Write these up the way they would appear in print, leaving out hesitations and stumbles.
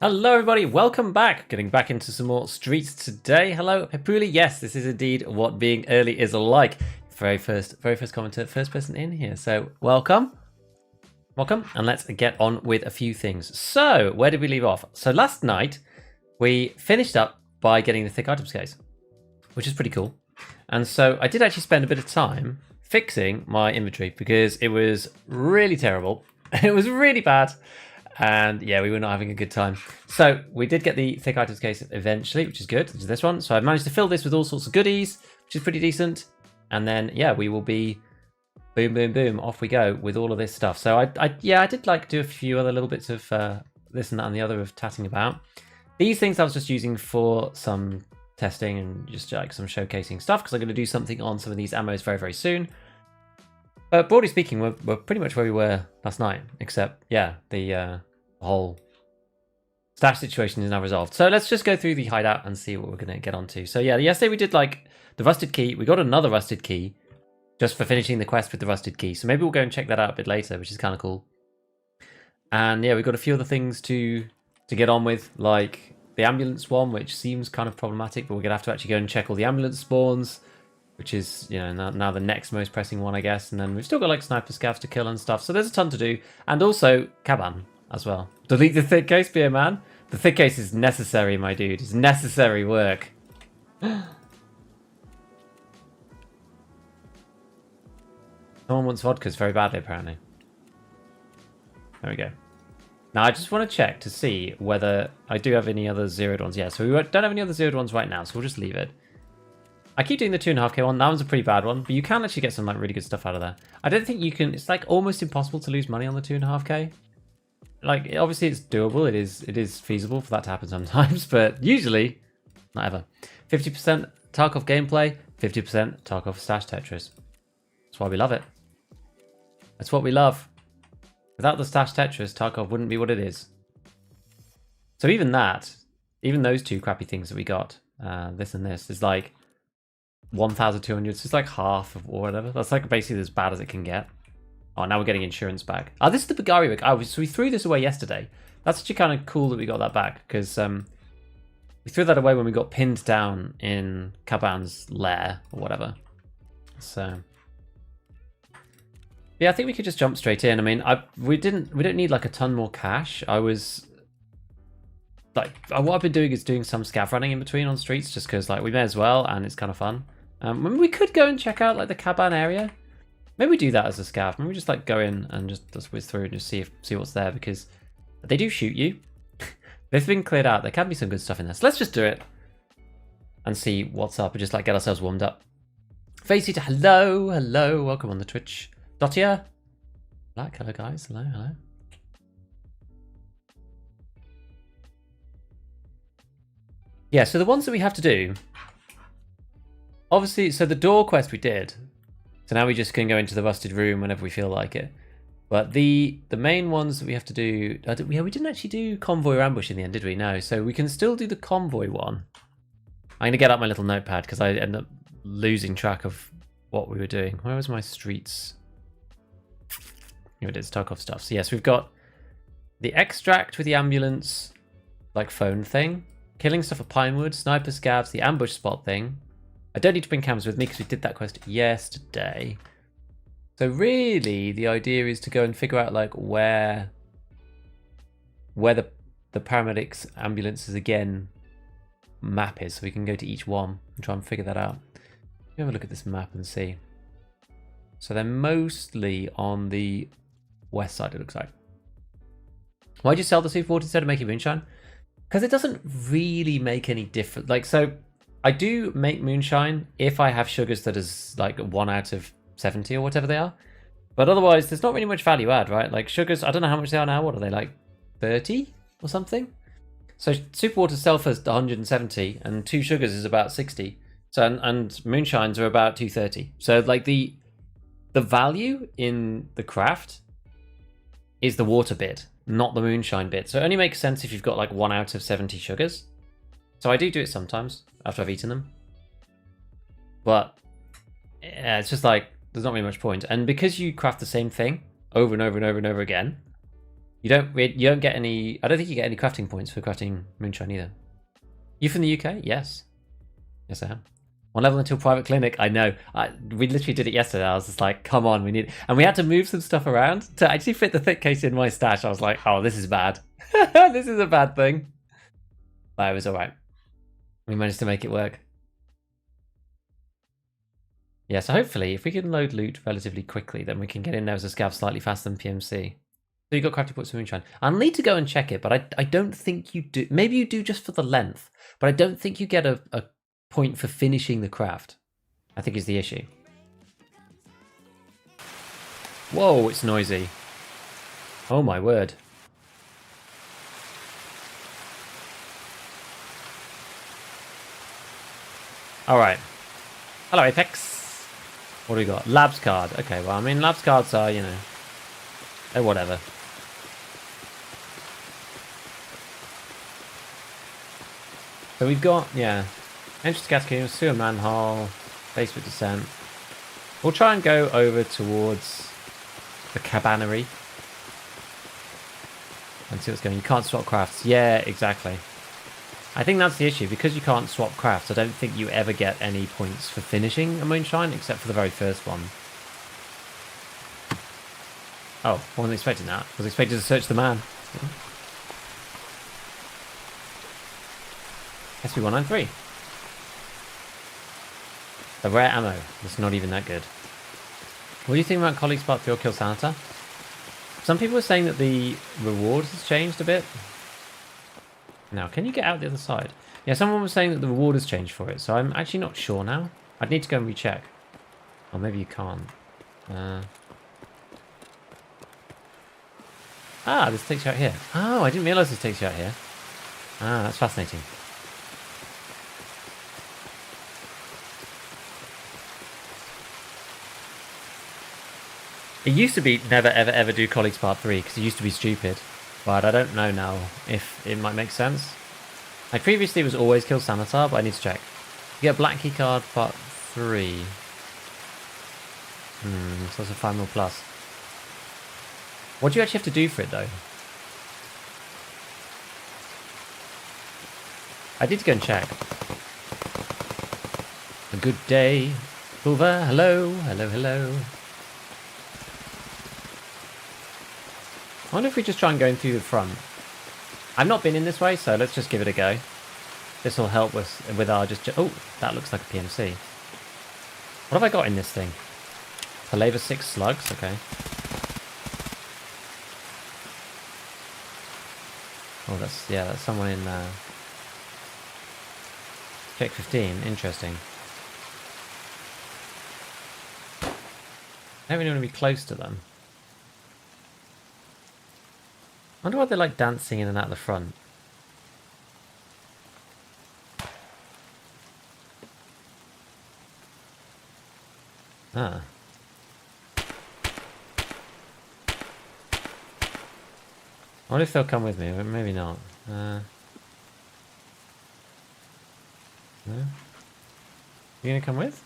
Hello everybody, welcome back. Getting back into some more streets today. Hello, Pepuli. Yes, this is indeed what being early is like. Very first commenter, first person in here. So welcome, and let's get on with a few things. So where did we leave off? So last night we finished up by getting the thick items case, which is pretty cool. And so I did actually spend a bit of time fixing my inventory because it was really terrible. It was really bad. And yeah, we were not having a good time. So we did get the thick items case eventually, which is good. Which is this one. So I've managed to fill this with all sorts of goodies, which is pretty decent. And then yeah, we will be boom, boom, boom, off we go with all of this stuff. So I did like do a few other little bits of this and that and the other of tatting about. These things I was just using for some testing and just like some showcasing stuff because I'm going to do something on some of these ammos very, very soon. But broadly speaking, we're pretty much where we were last night, except yeah, the whole stash situation is now resolved. So let's just go through the hideout and see what we're going to get onto. So yeah, yesterday we did like the rusted key. We got another rusted key just for finishing the quest with the rusted key. So maybe we'll go and check that out a bit later, which is kind of cool. And yeah, we've got a few other things to get on with, like the ambulance one, which seems kind of problematic, but we're going to have to actually go and check all the ambulance spawns, which is, you know, now the next most pressing one, I guess. And then we've still got like sniper scavs to kill and stuff. So there's a ton to do. And also Kaban as well. Delete the thick case, beer man. The thick case is necessary, my dude. It's necessary work. Someone wants vodkas very badly, apparently. There we go. Now, I just want to check to see whether I do have any other zeroed ones. Yeah, so we don't have any other zeroed ones right now, so we'll just leave it. I keep doing the 2.5k one. That one's a pretty bad one, but you can actually get some like really good stuff out of there. I don't think you can. It's like almost impossible to lose money on the 2.5k. Like, obviously it's doable. It is feasible for that to happen sometimes, but usually not ever. 50% Tarkov gameplay, 50% Tarkov stash Tetris. That's why we love it. That's what we love. Without the stash Tetris, Tarkov wouldn't be what it is. So even those two crappy things that we got, this and this, is like 1,200. So it's like half of or whatever. That's like basically as bad as it can get. Oh, now we're getting insurance back. Oh, this is the Bagari rig. Oh, so we threw this away yesterday. That's actually kind of cool that we got that back because we threw that away when we got pinned down in Kaban's lair or whatever. So yeah, I think we could just jump straight in. I mean, we don't need like a ton more cash. I was like, what I've been doing is doing some scav running in between on streets just because like we may as well and it's kind of fun. We could go and check out like the Kaban area. Maybe we do that as a scav. Maybe we just like go in and just whiz through and just see what's there because they do shoot you. They've been cleared out. There can be some good stuff in there. So let's just do it and see what's up and just like get ourselves warmed up. Facey to hello, welcome on the Twitch. Dotia, black, hello guys, hello. Yeah, so the ones that we have to do, obviously, so the door quest we did. So now we just can go into the rusted room whenever we feel like it. But the main ones that we have to do... we didn't actually do convoy or ambush in the end, did we? No. So we can still do the convoy one. I'm going to get up my little notepad because I end up losing track of what we were doing. Where was my streets? Here it is, Tarkov stuff. So yes, we've got the extract with the ambulance, like phone thing. Killing stuff at Pinewood, sniper scavs, the ambush spot thing. I don't need to bring cameras with me because we did that quest yesterday. So really, the idea is to go and figure out like where the paramedics ambulances again map is, so we can go to each one and try and figure that out. Let me have a look at this map and see. So they're mostly on the west side, it looks like. Why'd you sell the Super Water instead of making moonshine? Because it doesn't really make any difference. Like, so I do make moonshine if I have sugars that is like 1 out of 70 or whatever they are. But otherwise, there's not really much value add, right? Like sugars, I don't know how much they are now. What are they, like 30 or something? So super water self is 170 and 2 sugars is about 60. So and moonshines are about 230. So like the value in the craft is the water bit, not the moonshine bit. So it only makes sense if you've got like 1 out of 70 sugars. So I do it sometimes after I've eaten them. But yeah, it's just like, there's not really much point. And because you craft the same thing over and over and over and over again, You don't get any. I don't think you get any crafting points for crafting moonshine either. You from the UK? Yes. Yes, I am. One level until private clinic. I know. We literally did it yesterday. I was just like, come on, we need. And we had to move some stuff around to actually fit the thick case in my stash. I was like, oh, this is bad. This is a bad thing. But it was all right. We managed to make it work. Yeah, so hopefully, if we can load loot relatively quickly, then we can get in there as a scav slightly faster than PMC. So you got crafting points for moonshine. I'll need to go and check it, but I don't think you do. Maybe you do just for the length, but I don't think you get a point for finishing the craft. I think is the issue. Whoa, it's noisy. Oh my word. All right. Hello, Apex. What do we got? Labs card. Okay, well, I mean, labs cards are, you know, they're whatever. So we've got, yeah, entrance gas cleaner, sewer manhole, basement descent. We'll try and go over towards the cabanery and see what's going on. You can't swap crafts. Yeah, exactly. I think that's the issue. Because you can't swap crafts, I don't think you ever get any points for finishing a moonshine, except for the very first one. Oh, I wasn't expecting that. I was expecting to search the man. SB193. The rare ammo. It's not even that good. What do you think about Colleagues Part 3 or Kill Senator? Some people are saying that the reward has changed a bit. Now, can you get out the other side? Yeah, someone was saying that the reward has changed for it, so I'm actually not sure now. I'd need to go and recheck. Or maybe you can't. This takes you out here. Oh, I didn't realise this takes you out here. Ah, that's fascinating. It used to be never, ever, ever do Colleagues Part 3, because it used to be stupid. But I don't know now if it might make sense. Like previously it was always Kill Sanitar, but I need to check. You get a black key card part 3. So that's a 5 mil plus. What do you actually have to do for it though? I did go and check. A good day. Pulver, hello, hello, hello. I wonder if we just try and go in through the front. I've not been in this way, so let's just give it a go. This will help with our just... Oh, that looks like a PMC. What have I got in this thing? Palaver 6 slugs, okay. Oh, that's someone in... Check 15, interesting. I don't really want to be close to them. I wonder why they like dancing in and out of the front. Ah. I wonder if they'll come with me, but maybe not. No? You gonna come with?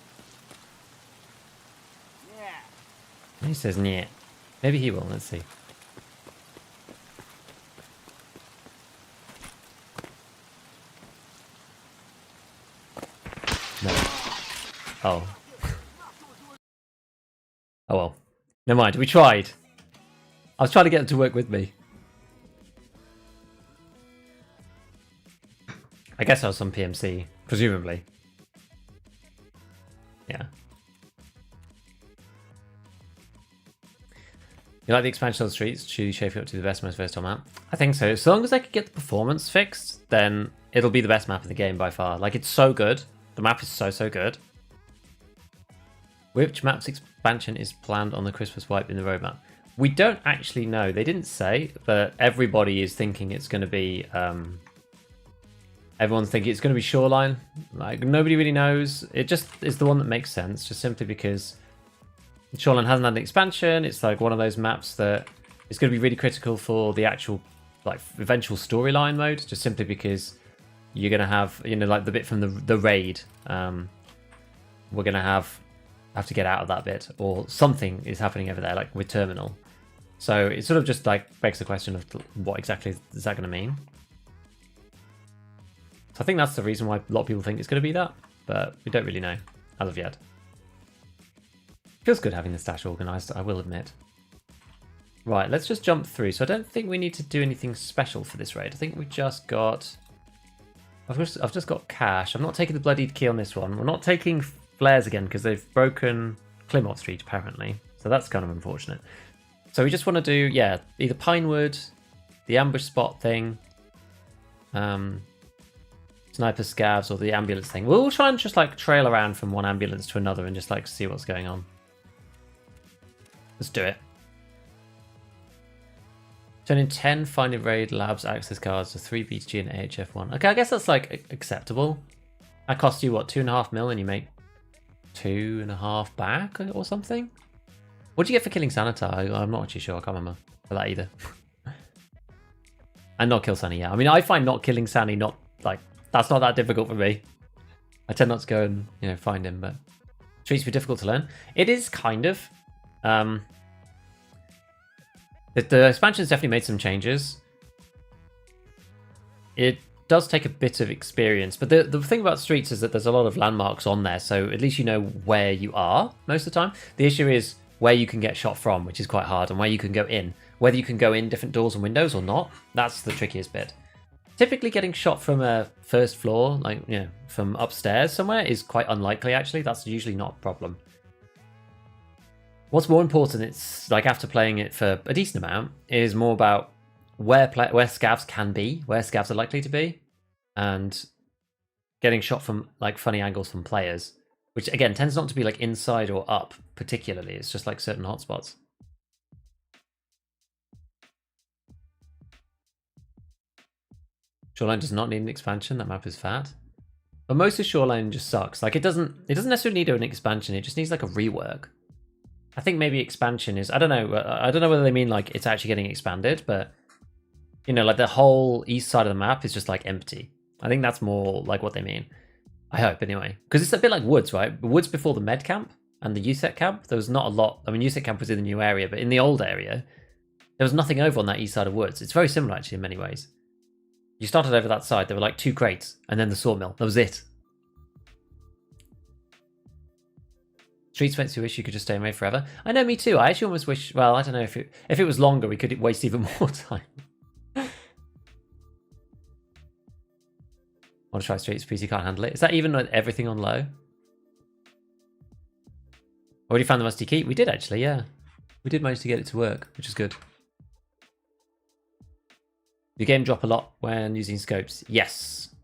Yeah. He says yeah. Maybe he will, let's see. No. Oh. Oh well. Never mind, we tried. I was trying to get them to work with me. I guess I was on PMC, presumably. Yeah. You like the expansion of the streets? Truly shaping up to the best, most versatile map? I think so. As long as I can get the performance fixed, then it'll be the best map in the game by far. Like, it's so good. The map is so good. Which map's expansion is planned on the Christmas wipe in the roadmap? We don't actually know. They didn't say, but everybody is thinking it's going to be... everyone's thinking it's going to be Shoreline. Like, nobody really knows. It just is the one that makes sense, just simply because Shoreline hasn't had an expansion. It's like one of those maps that is going to be really critical for the actual, like, eventual storyline mode, just simply because you're going to have, you know, like the bit from the raid. We're going to have to get out of that bit, or something is happening over there, like with Terminal. So it sort of just like begs the question of what exactly is that going to mean. So I think that's the reason why a lot of people think it's going to be that, but we don't really know as of yet. Feels good having the stash organized, I will admit. Right, let's just jump through. So I don't think we need to do anything special for this raid. I think we just got... I've just got cash. I'm not taking the bloodied key on this one. We're not taking flares again because they've broken Plymouth Street apparently. So that's kind of unfortunate. So we just want to do, yeah, either Pinewood, the ambush spot thing, sniper scavs, or the ambulance thing. We'll try and just like trail around from one ambulance to another and just like see what's going on. Let's do it. Turn in 10 Find It Raid Labs access cards to 3 BTG and AHF1. Okay, I guess that's like acceptable. That costs you what, 2.5 mil, and you make 2.5 back or something? What do you get for killing Sanitar? I'm not actually sure. I can't remember for that either. And not kill Sunny, yeah. I mean, I find not killing Sunny not like that's not that difficult for me. I tend not to go and find him, but streets be difficult to learn. It is kind of. The expansion's definitely made some changes. It does take a bit of experience, but the thing about streets is that there's a lot of landmarks on there, so at least you know where you are most of the time. The issue is where you can get shot from, which is quite hard, and where you can go in. Whether you can go in different doors and windows or not, that's the trickiest bit. Typically getting shot from a first floor, like, from upstairs somewhere is quite unlikely actually. That's usually not a problem. What's more important, it's like after playing it for a decent amount, is more about where scavs can be, where scavs are likely to be, and getting shot from like funny angles from players, which again tends not to be like inside or up particularly. It's just like certain hotspots. Shoreline does not need an expansion. That map is fat, but most of Shoreline just sucks. Like it doesn't necessarily need an expansion. It just needs like a rework. I think maybe expansion is, I don't know whether they mean like it's actually getting expanded, but like the whole east side of the map is just like empty. I think that's more like what they mean. I hope anyway, because it's a bit like Woods, right? Woods before the med camp and the USEC camp, there was not a lot. I mean, USEC camp was in the new area, but in the old area, there was nothing over on that east side of Woods. It's very similar actually in many ways. You started over that side, there were like 2 crates and then the sawmill. That was it. Streets makes you wish you could just stay away forever. I know, me too. I actually almost wish, well, I don't know if it was longer, we could waste even more time. Want to try Streets, please, you can't handle it. Is that even everything on low? Already found the musty key? We did actually, yeah. We did manage to get it to work, which is good. Your game drop a lot when using scopes? Yes.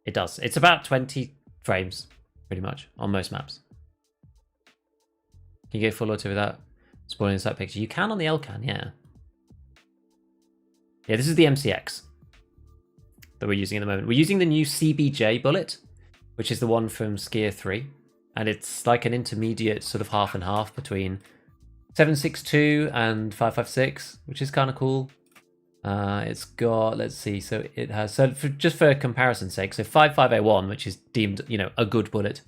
It does. It's about 20 frames, pretty much, on most maps. Can you go full auto without spoiling the sight picture? You can on the LCAN, yeah. Yeah, this is the MCX that we're using at the moment. We're using the new CBJ bullet, which is the one from Skier 3. And it's like an intermediate sort of half and half between 7.62 and 5.56, which is kind of cool. It's got, let's see, so it has, so just for comparison's sake, so 5.5A1, which is deemed, a good bullet,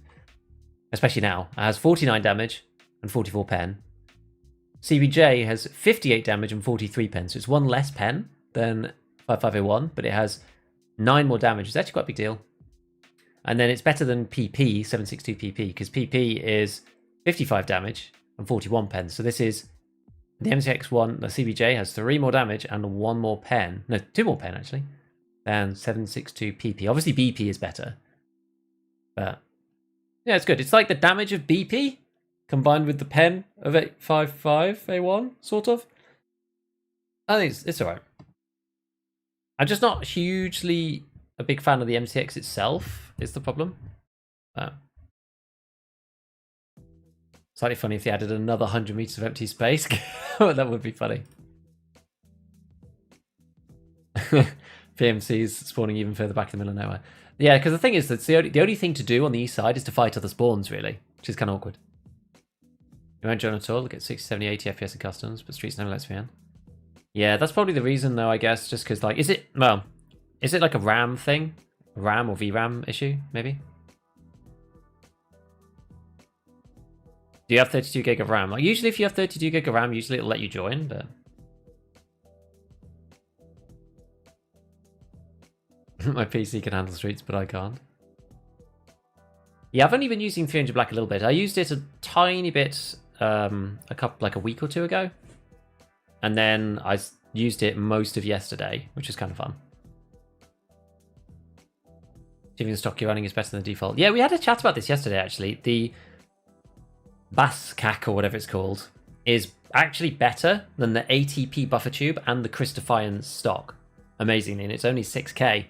especially now, it has 49 damage and 44 pen. CBJ has 58 damage and 43 pen, so it's 1 less pen than 5.5A1, but it has 9 more damage. It's actually quite a big deal. And then it's better than PP, 7.62 PP, because PP is 55 damage and 41 pen. So this is the MCX1, the CBJ has 3 more damage and 1 more pen. No, 2 more pen actually, than 7.62 PP. Obviously BP is better, but yeah, it's good. It's like the damage of BP combined with the pen of 8.55A1, sort of. I think it's alright. I'm just not hugely a big fan of the MCX itself, is the problem. Slightly funny if they added another 100 meters of empty space. That would be funny. PMC's spawning even further back in the middle of nowhere. Yeah, because the thing is that the only thing to do on the east side is to fight other spawns, really, which is kind of awkward. You won't join at all, look at 60, 70, 80 FPS in customs, but streets never lets me in. Yeah, that's probably the reason, though, I guess, just because, like, is it like a RAM thing? A RAM or VRAM issue, maybe? Do you have 32 gig of RAM? Like, usually if you have 32 gig of RAM, usually it'll let you join, but... My PC can handle streets, but I can't. Yeah, I've only been using 300 Black a little bit. I used it a tiny bit like a week or two ago. And then I used it most of yesterday, which is kind of fun. Achieving the stock you're running is better than the default. Yeah, we had a chat about this yesterday, actually. The Bascac, or whatever it's called, is actually better than the ATP buffer tube and the Chris Defiance stock. Amazingly, and it's only 6K,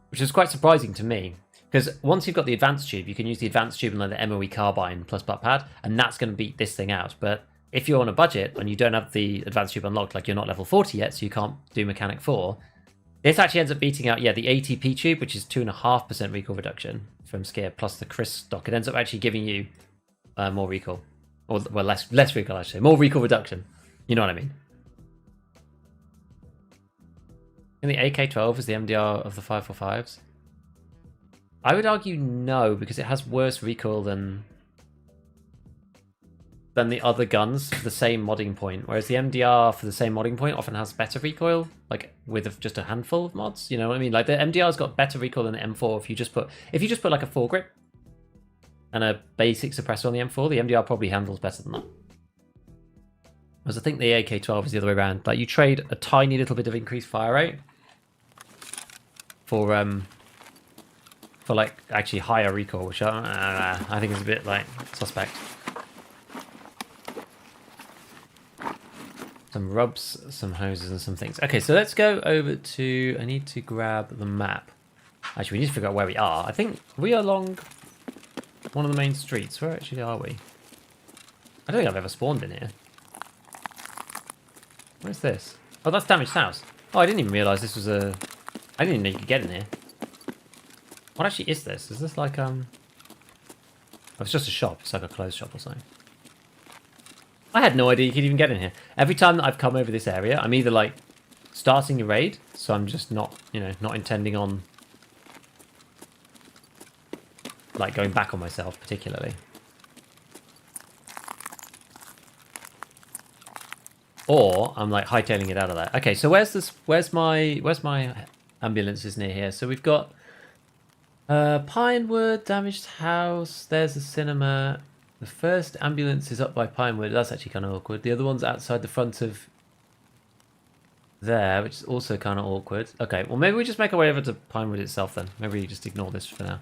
which is quite surprising to me. Because once you've got the advanced tube, you can use the advanced tube and like the MOE Carbine plus butt pad, and that's going to beat this thing out. But if you're on a budget and you don't have the advanced tube unlocked, like you're not level 40 yet, so you can't do Mechanic 4, this actually ends up beating out, yeah, the ATP tube, which is 2.5% recoil reduction from Skier, plus the Chris stock. It ends up actually giving you more recoil. Or, well, less recoil, actually. More recoil reduction. You know what I mean? And the AK-12 is the MDR of the 545s? I would argue no, because it has worse recoil than the other guns for the same modding point. Whereas the MDR for the same modding point often has better recoil, like with just a handful of mods. You know what I mean? Like the MDR's got better recoil than the M4 if you just put like a foregrip and a basic suppressor on the M4, the MDR probably handles better than that. Whereas I think the AK-12 is the other way around. Like you trade a tiny little bit of increased fire rate for like actually higher recoil, which I think is a bit like suspect. Some rubs, some hoses, and some things. Okay, so let's go over to... I need to grab the map. Actually, we need to figure out where we are. I think we are along one of the main streets. Where actually are we? I don't think I've ever spawned in here. Where's this? Oh, that's Damaged House. Oh, I didn't even realise this was a... I didn't even know you could get in here. What actually is this? Is this like, Oh, it's just a shop. It's like a clothes shop or something. I had no idea you could even get in here. Every time that I've come over this area, I'm either like starting a raid, so I'm just not, you know, not intending on like going back on myself particularly. Or I'm like hightailing it out of there. Okay, so where's my ambulances near here? So we've got Pinewood, Damaged House, there's the cinema. The first ambulance is up by Pinewood. That's actually kind of awkward. The other one's outside the front of there, which is also kind of awkward. Okay, well maybe we just make our way over to Pinewood itself then. Maybe we just ignore this for now.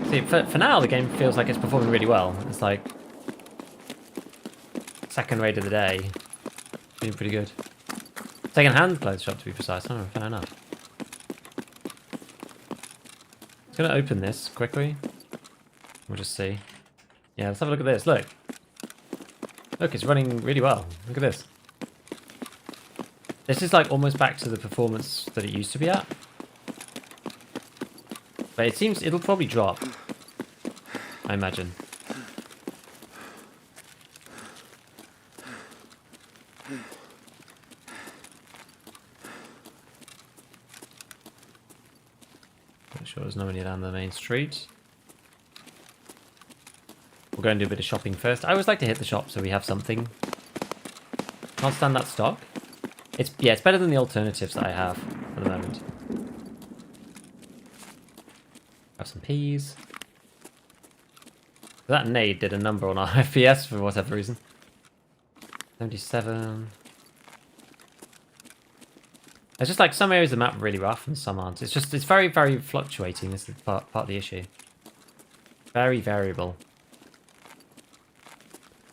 See, for now the game feels like it's performing really well. It's like second raid of the day. Doing pretty good. Second hand clothes shop to be precise. Oh, fair enough. I'm going to open this quickly. We'll just see. Yeah, let's have a look at this. Look. Look, it's running really well. Look at this. This is like almost back to the performance that it used to be at. But it seems it'll probably drop. I imagine. Sure there's nobody down the main street. We'll go and do a bit of shopping first. I always like to hit the shop so we have something. Can't stand that stock. It's better than the alternatives that I have at the moment. Have some peas. That nade did a number on our FPS for whatever reason. 77. It's just like some areas of the map are really rough and some aren't. It's very, very fluctuating. This is part of the issue. Very variable.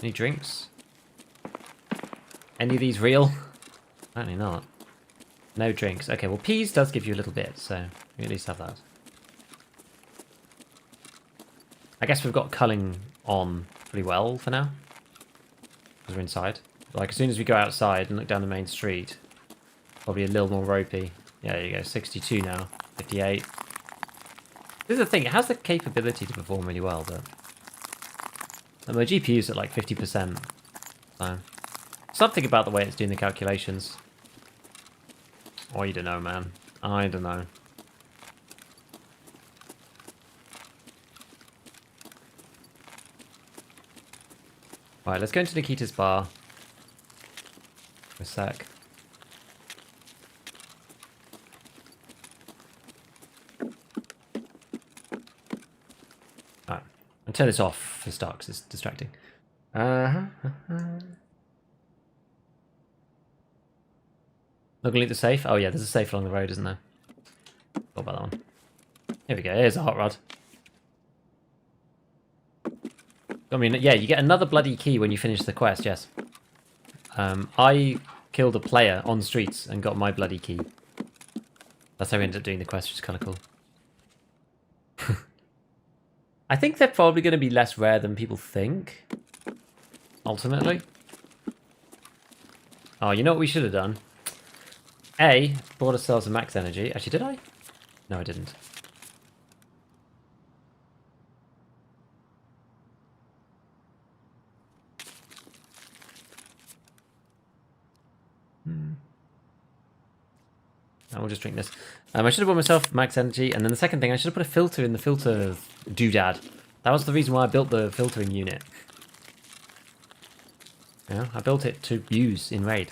Any drinks? Any of these real? Apparently not. No drinks. Okay, well peas does give you a little bit, so we at least have that. I guess we've got culling on pretty well for now. Because we're inside. Like as soon as we go outside and look down the main street, probably a little more ropey. Yeah, there you go. 62 now. 58. This is the thing. It has the capability to perform really well, but my GPU's at like 50%. So something about the way it's doing the calculations. Oh, I don't know, man. I don't know. Alright, let's go into Nikita's bar. For a sec. Alright, I'll turn this off for start because it's distracting. Looking at the safe. Oh yeah, there's a safe along the road, isn't there? What about that one? Here we go, here's a hot rod. I mean, yeah, you get another bloody key when you finish the quest, yes. I killed a player on streets and got my bloody key. That's how we ended up doing the quest, which is kind of cool. I think they're probably going to be less rare than people think. Ultimately. Oh, you know what we should have done? Bought ourselves a max energy. Actually, did I? No, I didn't. I will just drink this. I should have bought myself max energy, and then the second thing, I should have put a filter in the filter doodad. That was the reason why I built the filtering unit. Yeah, I built it to use in raid.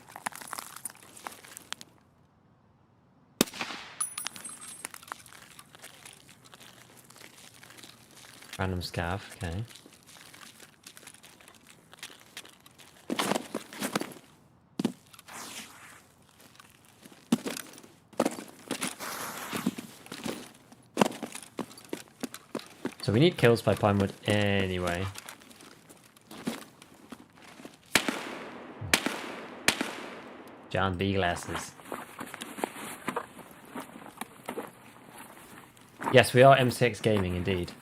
Random scav, okay. So we need kills by Pinewood anyway. John B glasses. Yes, we are M6 Gaming indeed.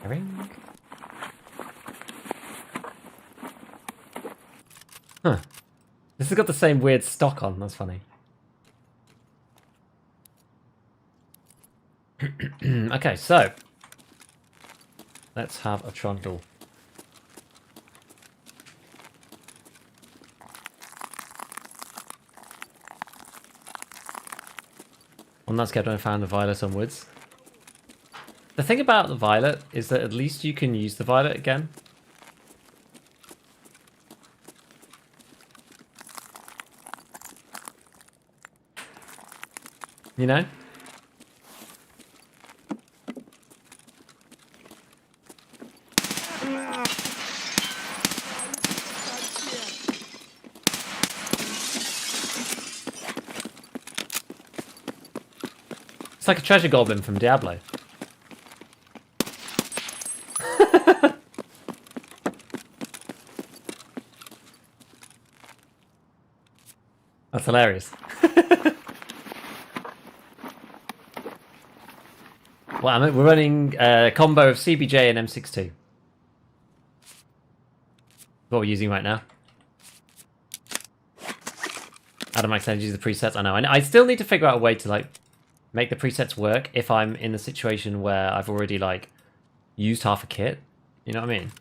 Ring. Huh. This has got the same weird stock on, that's funny. Okay, so let's have a trundle. I'm not scared when I found the violet onwards. The thing about the violet is that at least you can use the violet again. You know? It's like a treasure goblin from Diablo. That's hilarious. Well, we're running a combo of CBJ and M62. What we're using right now. Adam Max Energy is the presets. I know. I still need to figure out a way to like make the presets work if I'm in a situation where I've already like used half a kit. You know what I mean?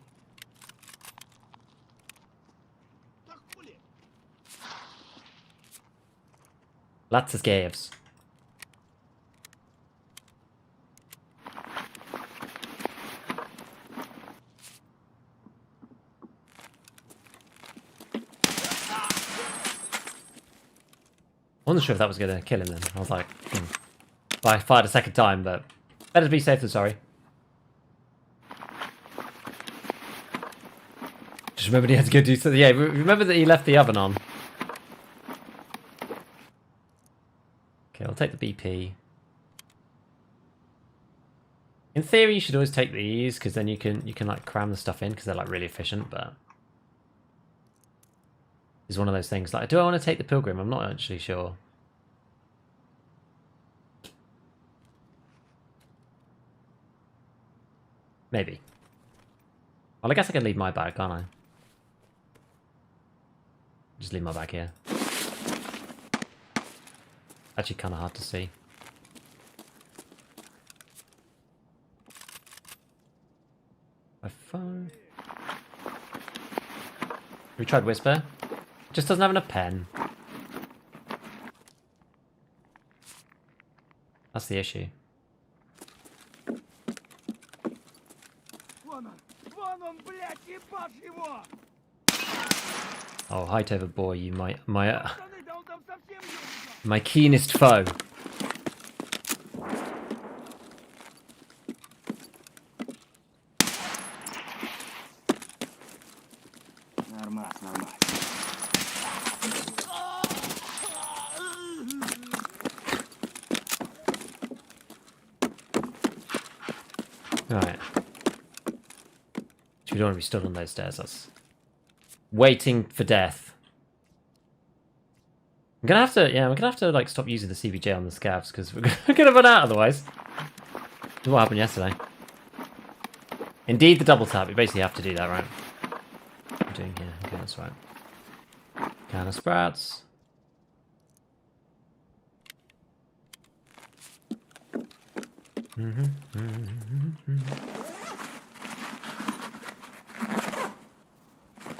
Lots of scavs. I wasn't sure if that was going to kill him then. I was like, Well, I fired a second time, but better to be safe than sorry. Just remembered he had to go do something. Yeah, remember that he left the oven on. Okay, I'll take the BP. In theory, you should always take these because then you can like cram the stuff in because they're like really efficient. But it's one of those things. Like, do I want to take the Pilgrim? I'm not actually sure. Maybe. Well, I guess I can leave my bag, can't I? Just leave my bag here. Actually, kind of hard to see. My phone. We tried Whisper. Just doesn't have enough pen. That's the issue. Oh, height over boy, you my keenest foe. Alright. We don't want to be stood on those stairs. That's waiting for death. I'm gonna have to, yeah, we're gonna have to like stop using the CBJ on the scavs because we're gonna run out otherwise. That's what happened yesterday. Indeed, the double tap. You basically have to do that, right? I'm doing here. Okay, that's right. Can of sprouts.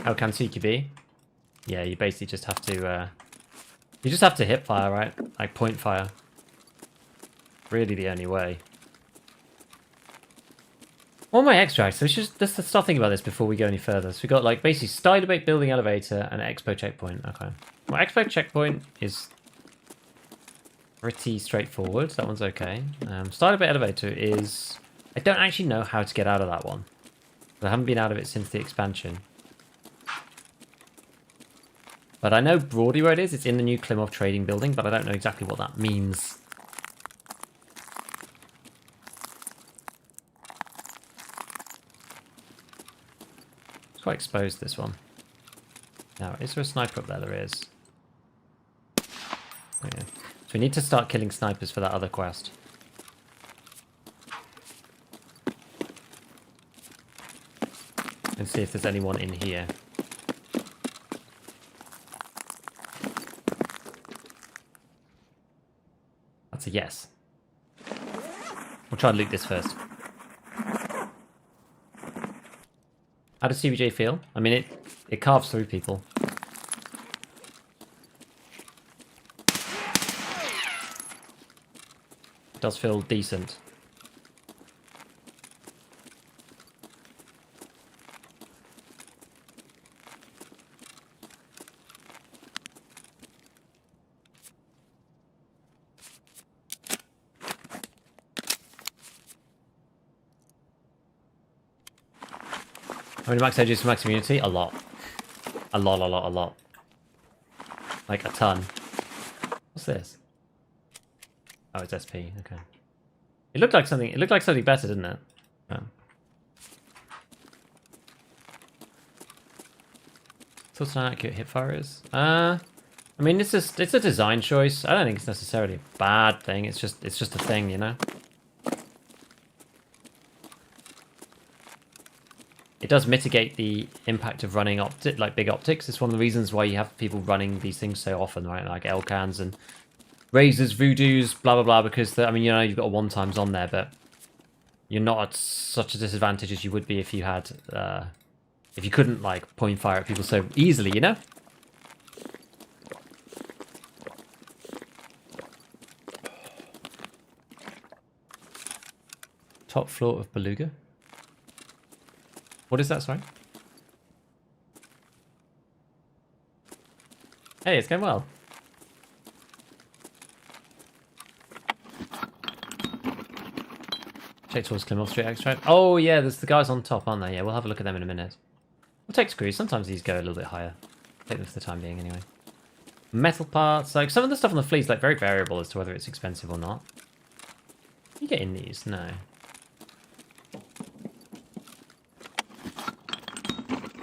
How can CQB? Yeah, you basically just have to you just have to hip fire, right? Like point fire. Really the only way. All my extracts, so let's start thinking about this before we go any further. So we got like basically Stylebait building elevator and expo checkpoint. Okay. Well, expo checkpoint is pretty straightforward. That one's okay. Stylebait elevator is, I don't actually know how to get out of that one. I haven't been out of it since the expansion. But I know broadly where it is. It's in the new Klimov trading building, but I don't know exactly what that means. It's quite exposed, this one. Now, is there a sniper up there? There is. Okay. So we need to start killing snipers for that other quest. And see if there's anyone in here. That's a yes. We'll try and loot this first. How does CBJ feel? I mean, it carves through people. It does feel decent. How many max edges for max immunity? A lot. A lot. Like a ton. What's this? Oh, it's SP. Okay. It looked like something. It looked like something better, didn't it? Oh. So what's an accurate hipfire is? I mean, it's a design choice. I don't think it's necessarily a bad thing. It's just a thing, you know. It does mitigate the impact of running like big optics. It's one of the reasons why you have people running these things so often, right? Like Elcans and Razors, Voodoos, blah blah blah. Because I mean, you know, you've got a 1x on there, but you're not at such a disadvantage as you would be if you had, if you couldn't like point fire at people so easily, you know. Top floor of Beluga. What is that, sorry? Hey, it's going well. Check towards Klimov Street extract. Oh yeah, there's the guys on top, aren't they? Yeah, we'll have a look at them in a minute. We'll take screws. Sometimes these go a little bit higher. Take them for the time being anyway. Metal parts. Like some of the stuff on the fleet is like very variable as to whether it's expensive or not. Can you get in these? No.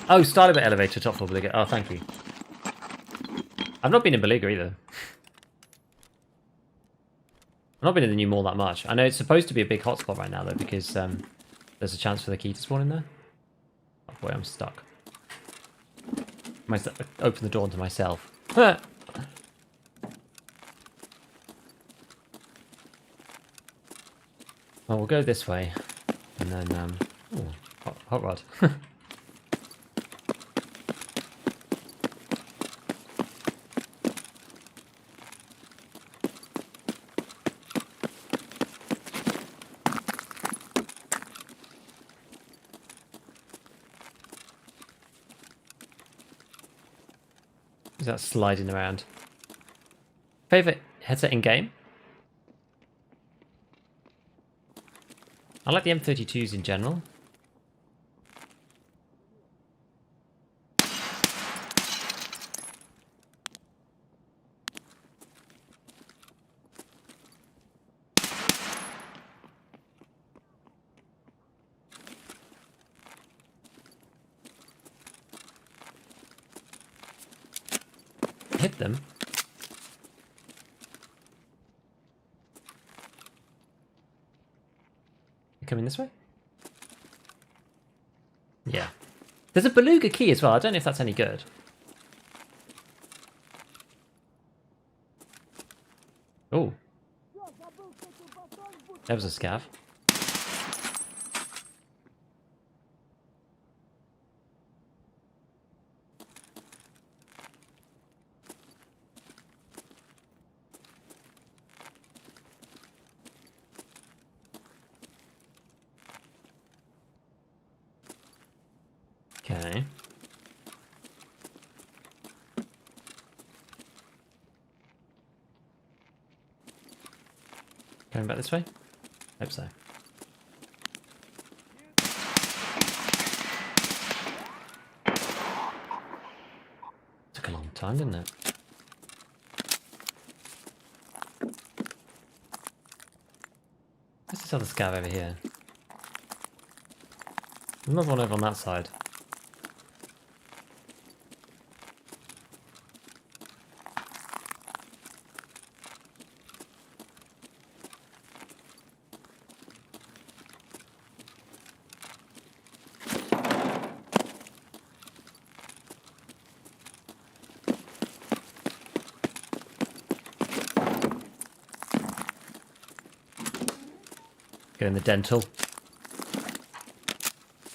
Oh, Stylebait elevator, top floor Beluga. Oh, thank you. I've not been in Beluga either. I've not been in the new mall that much. I know it's supposed to be a big hotspot right now, though, because there's a chance for the key to spawn in there. Oh boy, I'm stuck. Open the door to myself. Well, we'll go this way. And then, ooh, hot rod. Is that sliding around? Favorite headset in game? I like the M32s in general. Hit them. You coming this way? Yeah. There's a beluga key as well. I don't know if that's any good. Oh. That was a scav. Okay. Going back this way? Hope so. Took a long time, didn't it? What's this other scav over here? Another one over on that side. Go in the dental.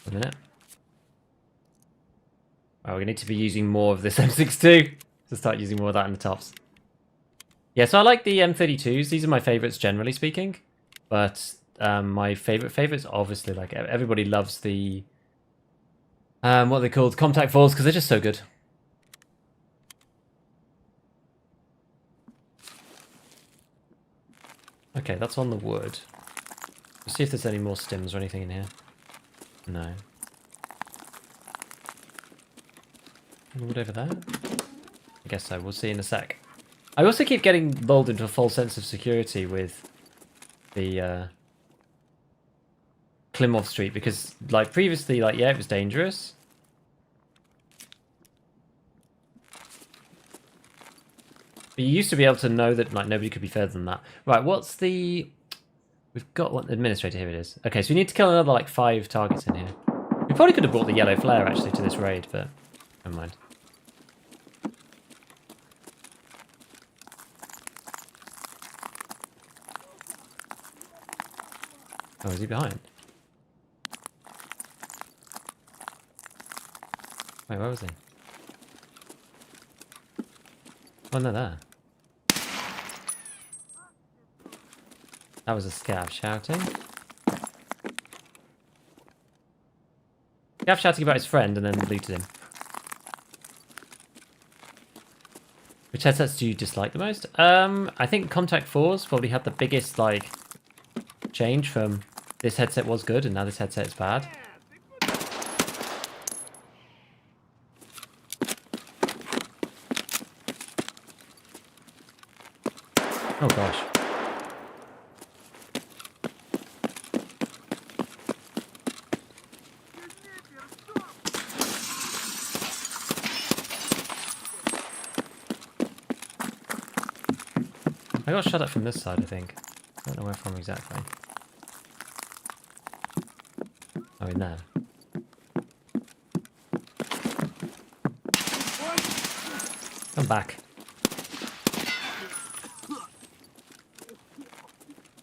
A minute. Oh, we need to be using more of this M62 to start using more of that in the tops. Yeah, so I like the M32s. These are my favorites, generally speaking. But my favorites, obviously, like everybody loves the what are they called, contact falls, because they're just so good. Okay, that's on the wood. Let's see if there's any more stims or anything in here. No. Any wood over there? I guess so. We'll see in a sec. I also keep getting lulled into a false sense of security with the Klimov Street, because like previously, like, yeah, it was dangerous. But you used to be able to know that like nobody could be further than that. Right, what's the... We've got one administrator, here it is. Okay, so we need to kill another like 5 targets in here. We probably could have brought the yellow flare actually to this raid, but never mind. Oh, is he behind? Wait, where was he? Oh, no, there. That was a scav shouting. Scav shouting about his friend and then looted him. Which headsets do you dislike the most? I think Contact 4's probably had the biggest, like, change from this headset was good and now this headset is bad. Oh gosh. I got shot at from this side, I think. I don't know where from exactly. Oh, in there. Come back.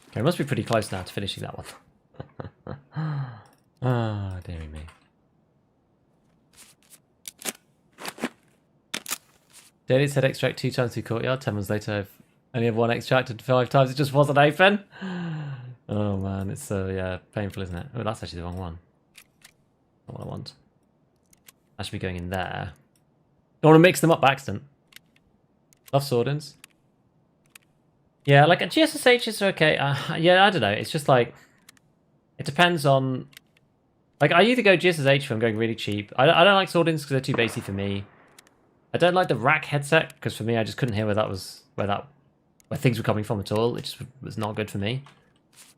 Okay, it must be pretty close now to finishing that one. Ah, dearie me. Daily said extract 2 times through courtyard. 10 months later, I've only have 1 extracted 5 times. It just wasn't open. Oh man, it's so yeah painful, isn't it? Oh, that's actually the wrong one. Not what I want. I should be going in there. Don't want to mix them up by accident. Love Swordins. Yeah, like GSSHs are okay. Yeah, I don't know. It's just like it depends on. Like I either go GSSH if I'm going really cheap. I don't like Swordins because they're too basic for me. I don't like the rack headset because for me I just couldn't hear where things were coming from at all. It just was not good for me.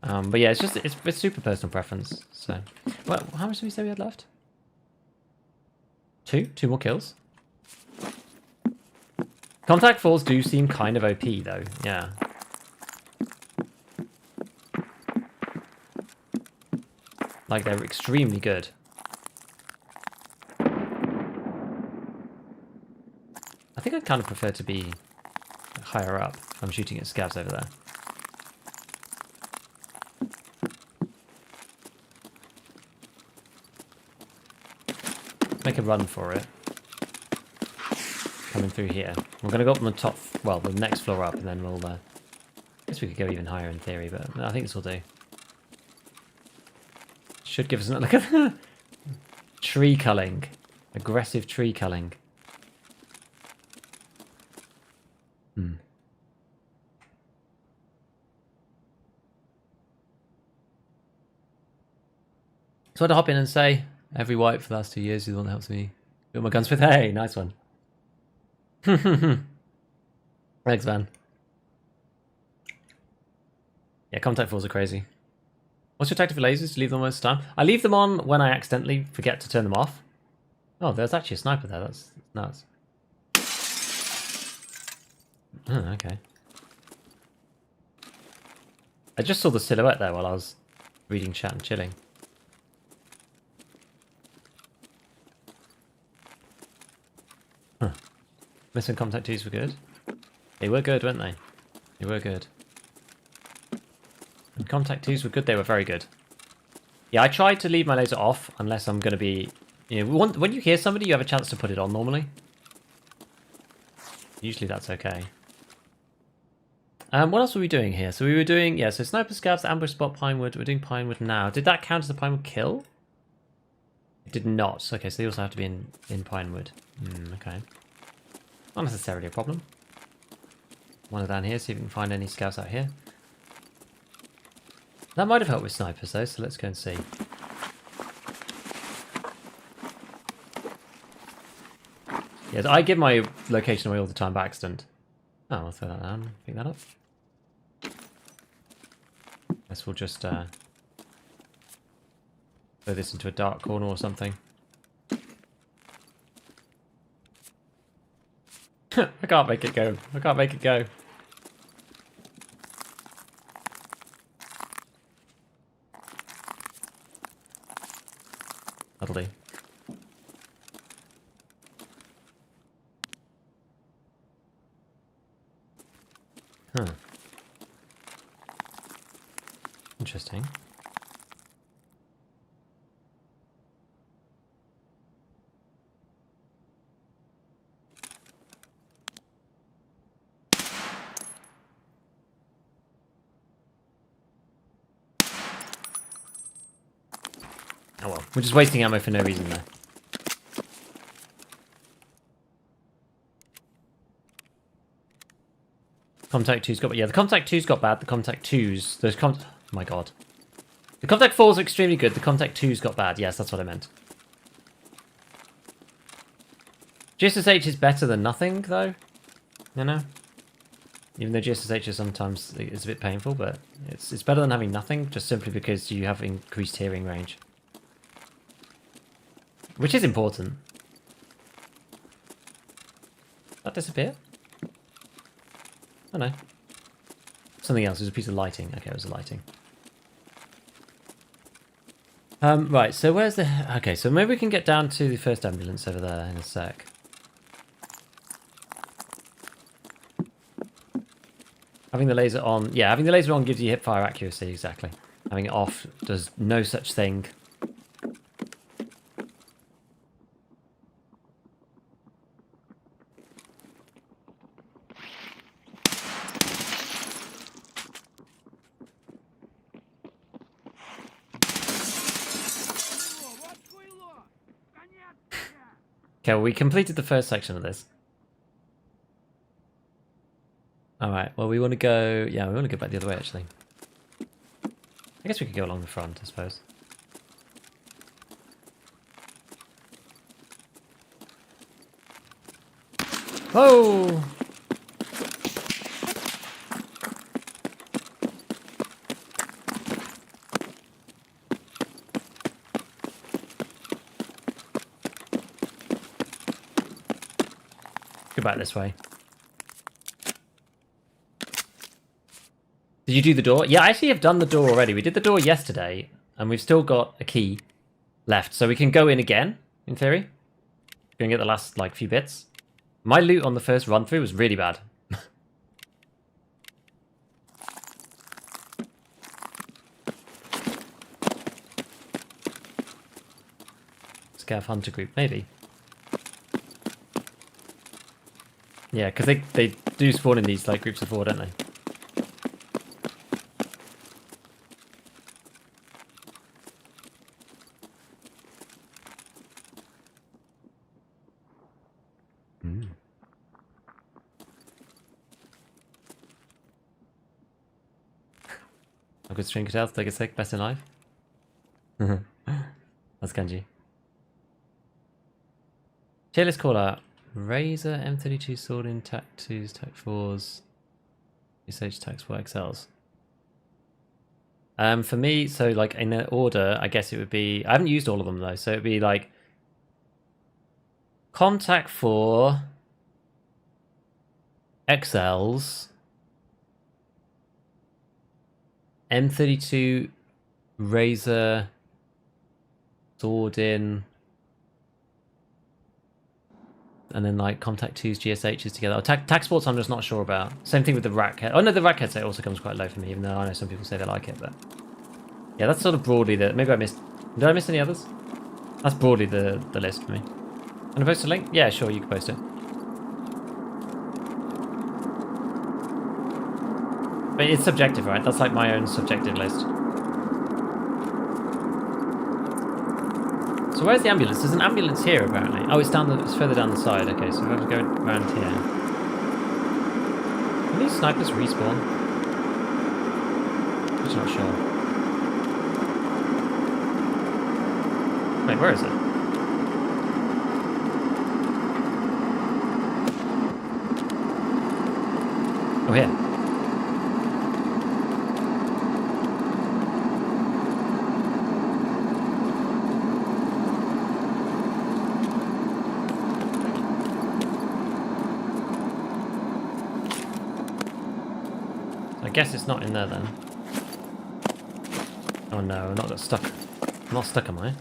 But yeah, it's super personal preference. So, well, how much did we say we had left? Two more kills. Contact falls do seem kind of OP though. Yeah. Like they're extremely good. I think I'd kind of prefer to be higher up if I'm shooting at scavs over there. Make a run for it. Coming through here. We're going to go up on the top, well, the next floor up, and then we'll, I guess we could go even higher in theory, but I think this will do. Should give us another, look at that! Tree culling. Aggressive tree culling. So I'd hop in and say, every wipe for the last 2 years is the one that helps me build my guns with. Hey, nice one. Thanks, man. Yeah, contact falls are crazy. What's your tactic for lasers? Do you leave them most of the time? I leave them on when I accidentally forget to turn them off. Oh, there's actually a sniper there. That's nuts. Oh, okay. I just saw the silhouette there while I was reading chat and chilling. Huh. Missing contact 2s were good. They were good, weren't they? They were good. When contact 2s were good, they were very good. Yeah, I tried to leave my laser off unless I'm going to be... You know, when you hear somebody, you have a chance to put it on normally. Usually that's okay. What else were we doing here? So we were doing... Yeah, so sniper scavs, ambush spot, Pinewood. We're doing Pinewood now. Did that count as a Pinewood kill? It did not. Okay, so they also have to be in Pinewood. Okay. Not necessarily a problem. One down here, see if we can find any scouts out here. That might have helped with snipers though, so let's go and see. Yeah, I give my location away all the time by accident. Oh, I'll throw that down, pick that up. Guess we'll just throw this into a dark corner or something. I can't make it go. I can't make it go. That'll do. Huh. Interesting. Oh well, we're just wasting ammo for no reason there. Contact 2's got... Yeah, the Contact 2's got bad. The Contact 2's... Oh my god. The Contact 4's are extremely good. The Contact 2's got bad. Yes, that's what I meant. GSSH is better than nothing, though. You know? Even though GSSH is sometimes it's a bit painful, but it's better than having nothing, just simply because you have increased hearing range. Which is important. Did that disappear? Oh no. Something else. It was a piece of lighting. Okay, it was a lighting. Right, so where's the... Okay, so maybe we can get down to the first ambulance over there in a sec. Having the laser on... Yeah, having the laser on gives you hip fire accuracy, exactly. Having it off does no such thing. Okay, well, we completed the first section of this. All right. Well, we want to go. Yeah, we want to go back the other way. Actually, I guess we could go along the front. I suppose. Whoa! Go back this way. Did you do the door? Yeah, I actually have done the door already. We did the door yesterday, and we've still got a key left. So we can go in again, in theory. We're going to get the last, like, few bits. My loot on the first run-through was really bad. Scav Hunter group, maybe. Yeah, because they do spawn in these, like, groups of 4, don't they? A good stream, Hotel, take a sec, best in life. That's Genji. Tier list call out. Razor, M32 sword in TAC 2s, TAC 4s, Usage TAC 4 XLs. For me, so like in order, I guess it would be. I haven't used all of them though, so it'd be like Contact 4, XLs, M32, Razor, sword in. And then like Contact 2's GSHs together. Oh, Tac Sports I'm just not sure about. Same thing with the rack head. Oh no, the rack headset also comes quite low for me, even though I know some people say they like it, but yeah, that's sort of broadly the. Maybe I missed. Did I miss any others? That's broadly the list for me. Can I post a link? Yeah, sure, you can post it. But it's subjective, right? That's like my own subjective list. So where's the ambulance? There's an ambulance here, apparently. Oh, it's further down the side. Okay, so we have to go around here. Can these snipers respawn? I'm just not sure. Wait, where is it? Oh, here. I guess it's not in there then. Oh no, I'm not stuck. I'm not stuck, am I?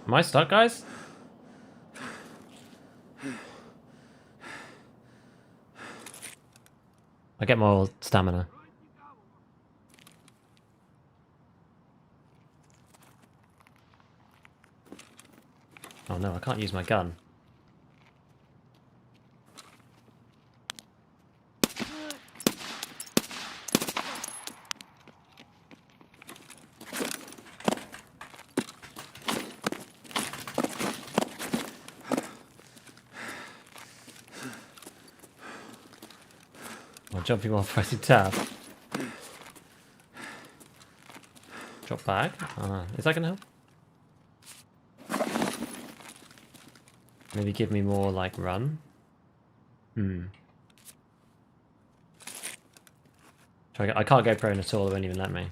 Am I stuck, guys? I get more stamina. Oh no, I can't use my gun. Jumping while pressing tab. Drop bag. Is that gonna help? Maybe give me more like run. I can't go prone at all. It won't even let me.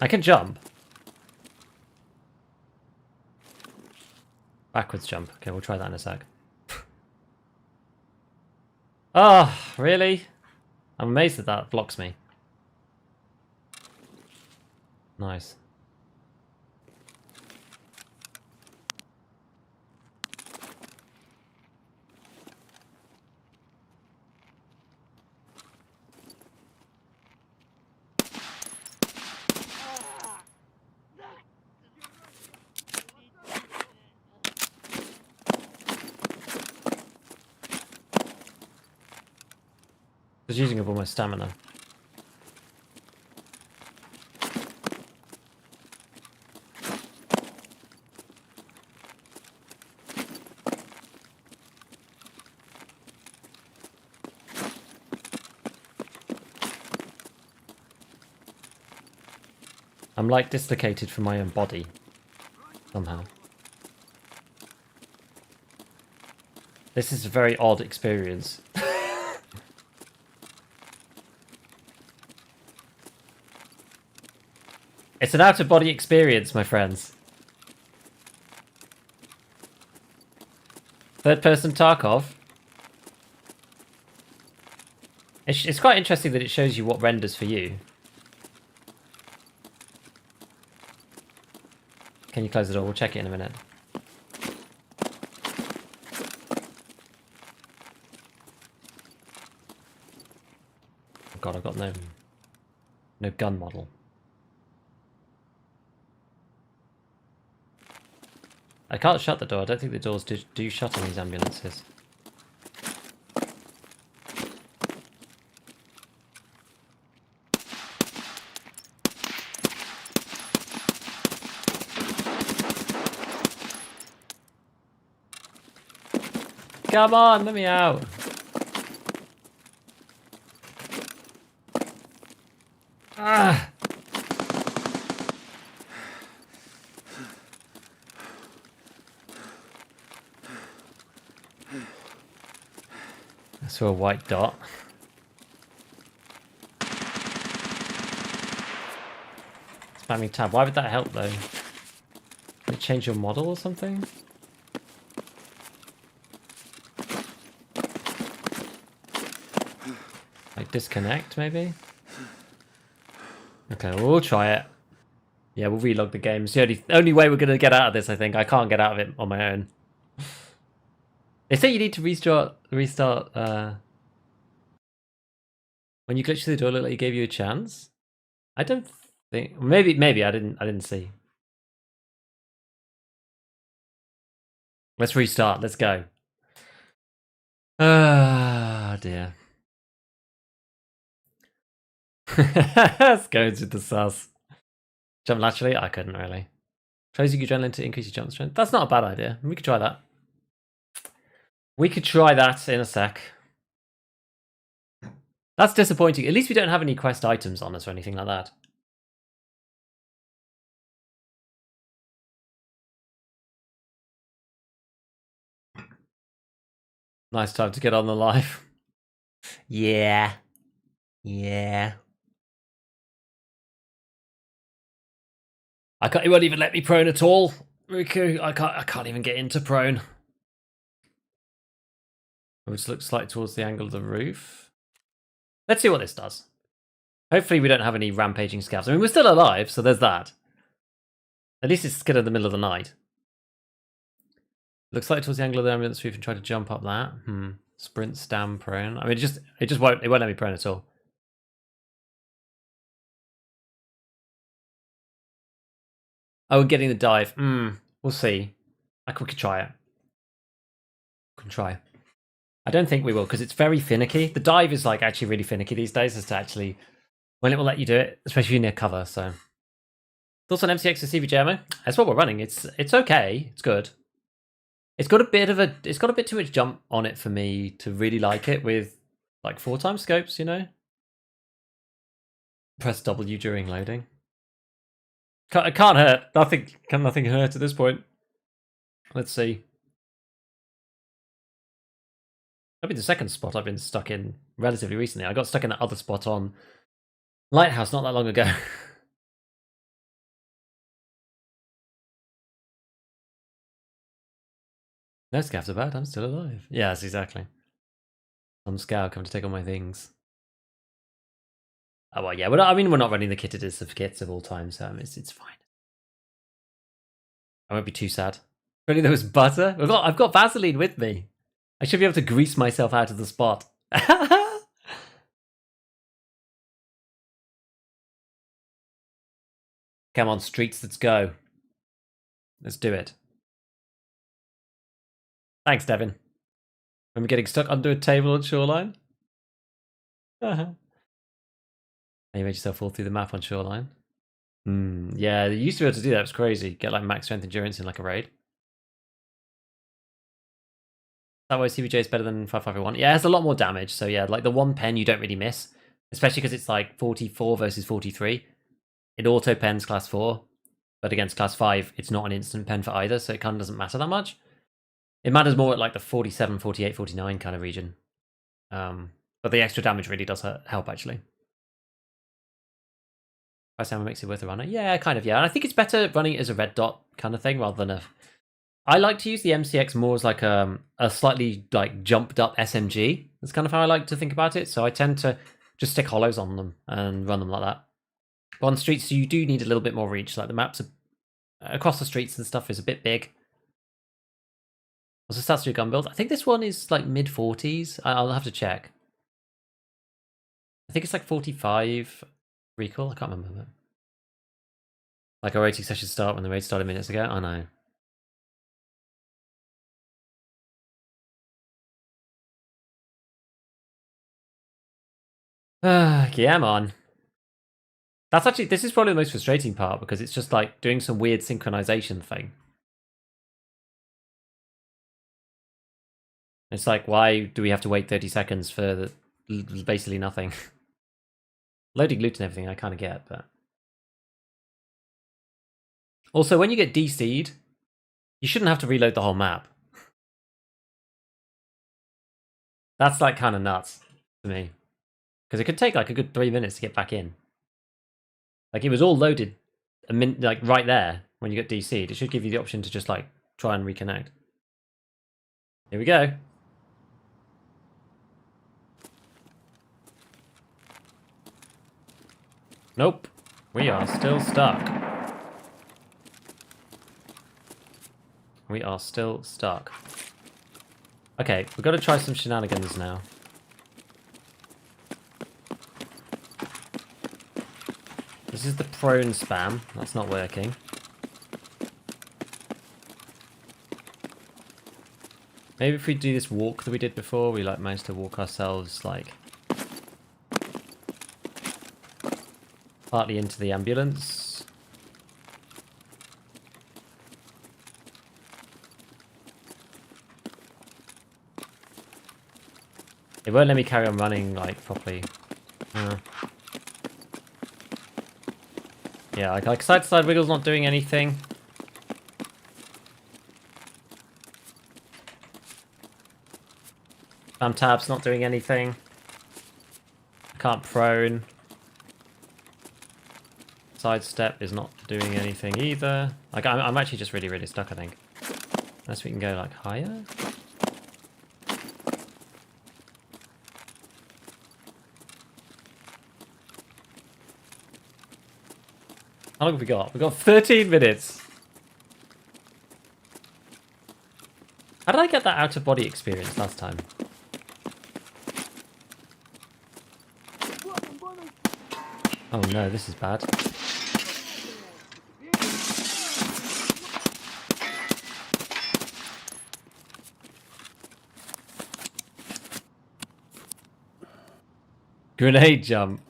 I can jump. Backwards jump. Okay, we'll try that in a sec. Oh, really? I'm amazed that that blocks me. Nice. Just using up all my stamina. I'm like dislocated from my own body. Somehow. This is a very odd experience. It's an out-of-body experience, my friends. Third-person Tarkov. It's quite interesting that it shows you what renders for you. Can you close the door? We'll check it in a minute. Oh God, I've got no gun model. I can't shut the door. I don't think the doors do shut on these ambulances. Come on, let me out. Ah! I saw a white dot. Spamming tab. Why would that help though? Did it change your model or something? Like disconnect maybe? Okay, we'll try it. Yeah, we'll relog the game. It's the only way we're going to get out of this, I think. I can't get out of it on my own. They say you need to restart when you glitch through the door, look like it gave you a chance. I don't think maybe I didn't see. Let's restart. Let's go. Ah, dear. Let's go into the sus. Jump laterally? I couldn't really. Closing your adrenaline to increase your jump strength. That's not a bad idea. We could try that. We could try that in a sec. That's disappointing. At least we don't have any quest items on us or anything like that. Nice time to get on the live. Yeah. Yeah. It won't even let me prone at all. Riku, I can't even get into prone. Which looks like towards the angle of the roof. Let's see what this does. Hopefully we don't have any rampaging scavs. I mean, we're still alive, so there's that. At least it's scared in the middle of the night. Looks like towards the angle of the ambulance roof and try to jump up that. Sprint, stand, prone. I mean, it won't let me prone at all. Oh, we're getting the dive. We'll see. We could try it. We can try. I don't think we will, because it's very finicky. The dive is like actually really finicky these days as to actually when it will let you do it, especially near cover. So thoughts on MCX or CVJ ammo? That's what we're running. It's okay. It's good. It's got a bit too much jump on it for me to really like it with like 4x scopes, you know? Press W during loading. It can't hurt. Nothing hurt at this point. Let's see. That'll be the second spot I've been stuck in relatively recently. I got stuck in that other spot on Lighthouse not that long ago. No scavs about. I'm still alive. Yes, exactly. Some scout come to take all my things. Oh well, yeah. We're not running the kitted of kits of all time, so it's fine. I won't be too sad. Really, there was butter. I've got Vaseline with me. I should be able to grease myself out of the spot. Come on, streets, let's go. Let's do it. Thanks, Devin. Remember getting stuck under a table on Shoreline? You made yourself fall through the map on Shoreline. Yeah, you used to be able to do that. It was crazy. Get like max strength endurance in like a raid. That way CVJ is better than 5501. Yeah, it has a lot more damage. So yeah, like the one pen you don't really miss. Especially because it's like 44 versus 43. It auto pens class 4. But against class 5, it's not an instant pen for either. So it kind of doesn't matter that much. It matters more at like the 47, 48, 49 kind of region. But the extra damage really does help actually. Price hammer makes it worth a runner. Yeah, kind of, yeah. And I think it's better running it as a red dot kind of thing rather than a... I like to use the MCX more as like a slightly like jumped up SMG. That's kind of how I like to think about it. So I tend to just stick hollows on them and run them like that. But on streets, you do need a little bit more reach. Like the maps are, across the streets and stuff is a bit big. What's the stats for your gun build? I think this one is like mid 40s. I'll have to check. I think it's like 45 recall. I can't remember that. Like our rating session start when the raid started minutes ago. I know. Yeah, man. That's actually, this is probably the most frustrating part because it's just like doing some weird synchronization thing. It's like, why do we have to wait 30 seconds for basically nothing? Loading loot and everything I kind of get, but... Also, when you get DC'd, you shouldn't have to reload the whole map. That's like kind of nuts to me. Because it could take like a good 3 minutes to get back in. Like it was all loaded like right there when you get DC'd. It should give you the option to just like try and reconnect. Here we go. Nope. We are still stuck. We are still stuck. Okay, we've got to try some shenanigans now. This is the prone spam. That's not working. Maybe if we do this walk that we did before, we like managed to walk ourselves like partly into the ambulance. It won't let me carry on running like properly. Yeah, like side to side wiggle's not doing anything. Spam tab's not doing anything. Can't prone. Sidestep is not doing anything either. Like I'm actually just really, really stuck, I think. Unless we can go like higher. How long have we got? We've got 13 minutes. How did I get that out of body experience last time? Oh no, this is bad. Grenade jump.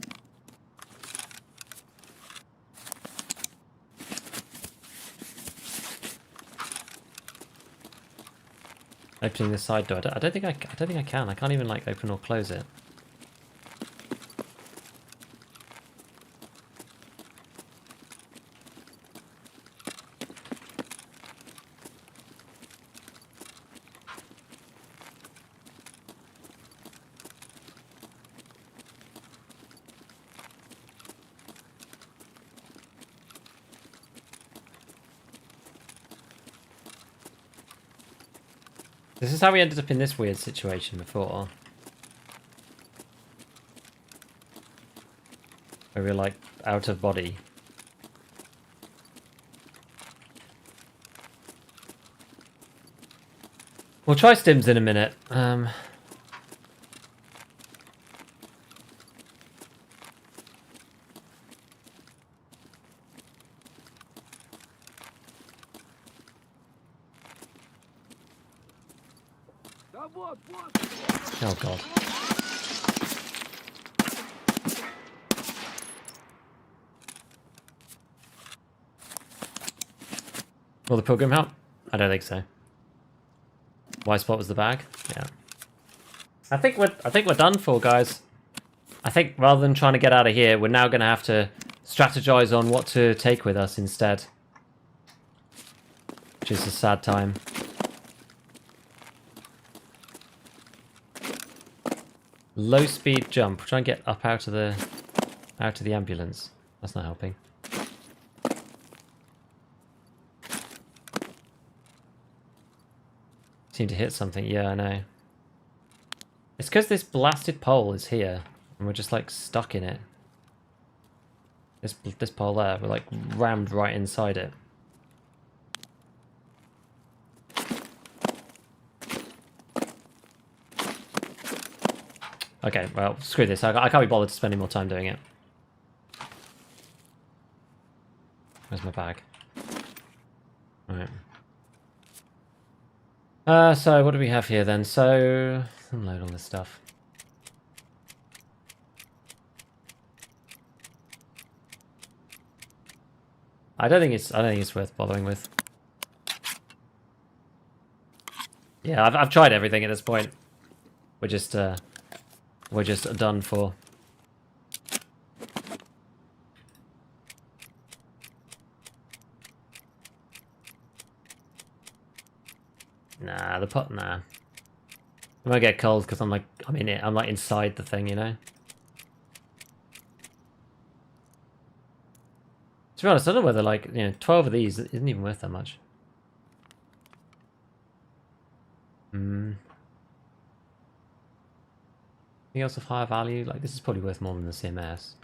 Opening the side door. I don't think I can. I can't even like open or close it. This is how we ended up in this weird situation before. Where we're like out of body. We'll try stims in a minute. Oh god. Will the pilgrim help? I don't think so. White spot was the bag? Yeah. I think we're done for, guys. I think rather than trying to get out of here, we're now gonna have to strategize on what to take with us instead. Which is a sad time. Low speed jump. Try and get up out of the ambulance. That's not helping. Seem to hit something. Yeah, I know. It's because this blasted pole is here, and we're just like stuck in it. This pole there, we're like rammed right inside it. Okay, well, screw this. I can't be bothered to spend any more time doing it. Where's my bag? Alright. So what do we have here then? So unload all this stuff. I don't think it's worth bothering with. Yeah, I've tried everything at this point. We're just done for. Nah, the pot. Nah. I might get cold because I'm like in it. I'm like inside the thing, you know. To be honest, I don't know whether 12 of these isn't even worth that much. Anything else of higher value? Like this is probably worth more than the CMS.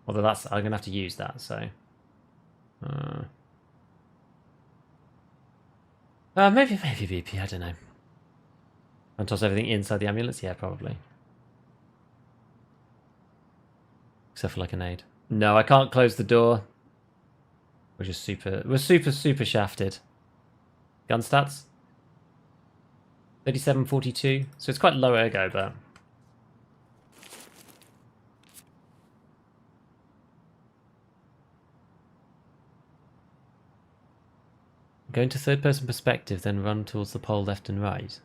Although I'm gonna have to use that, so. Maybe BP, I don't know. And toss everything inside the ambulance? Yeah, probably. Except for like an aid. No, I can't close the door. We're super shafted. Gun stats? 3742. So it's quite low ergo, but go into third person perspective, then run towards the pole left and right.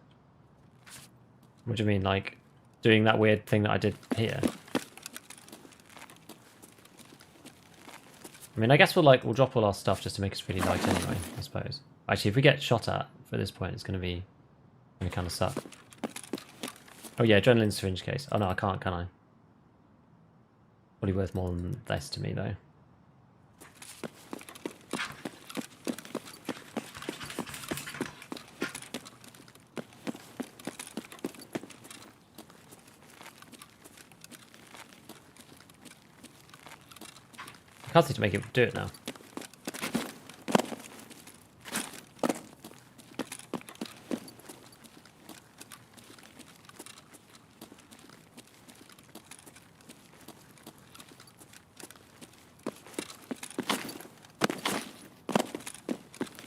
What do you mean, like doing that weird thing that I did here? I mean, I guess we'll drop all our stuff just to make us really light anyway, I suppose. Actually, if we get shot at for this point, it's gonna kind of suck. Oh yeah, adrenaline syringe case. Oh no, I can't, can I? Probably worth more than this to me though. I can't seem to make it do it now.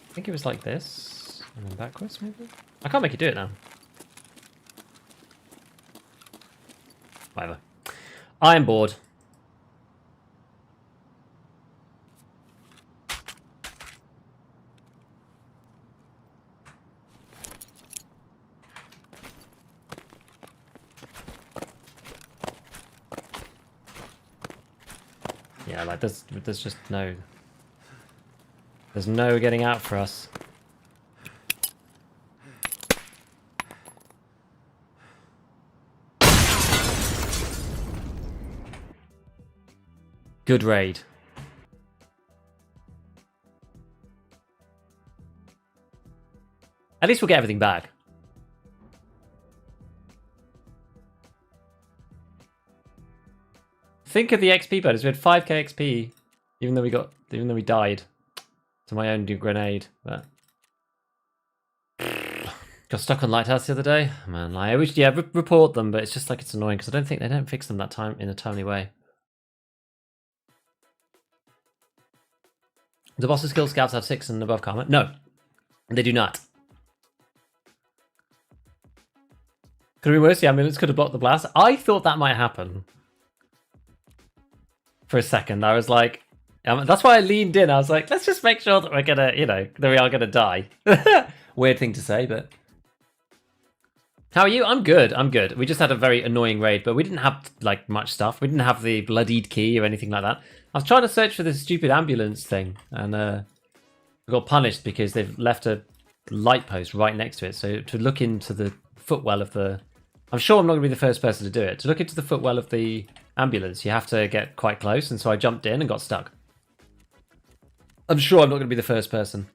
I think it was like this, and then backwards maybe? I can't make it do it now. Whatever. I am bored. Yeah, like there's just no... There's no getting out for us. Good raid. At least we'll get everything back. Think of the XP bonus. We had 5k XP, even though we died to my own new grenade. But got stuck on Lighthouse the other day. Man, I wish report them, but it's just like it's annoying because I don't think they don't fix them that time in a timely way. Do boss's skill scouts have 6 and above karma? No, they do not. Could have been worse. The ambulance could have blocked the blast. I thought that might happen. For a second, I was like, That's why I leaned in. I was like, let's just make sure that we're gonna, that we are gonna die. Weird thing to say, but... How are you? I'm good. I'm good. We just had a very annoying raid, but we didn't have, like, much stuff. We didn't have the bloodied key or anything like that. I was trying to search for this stupid ambulance thing, and we got punished because they've left a light post right next to it. So to look into the footwell of the... I'm sure I'm not going to be the first person to do it. To look into the footwell of the ambulance, you have to get quite close, and so I jumped in and got stuck. I'm sure I'm not going to be the first person.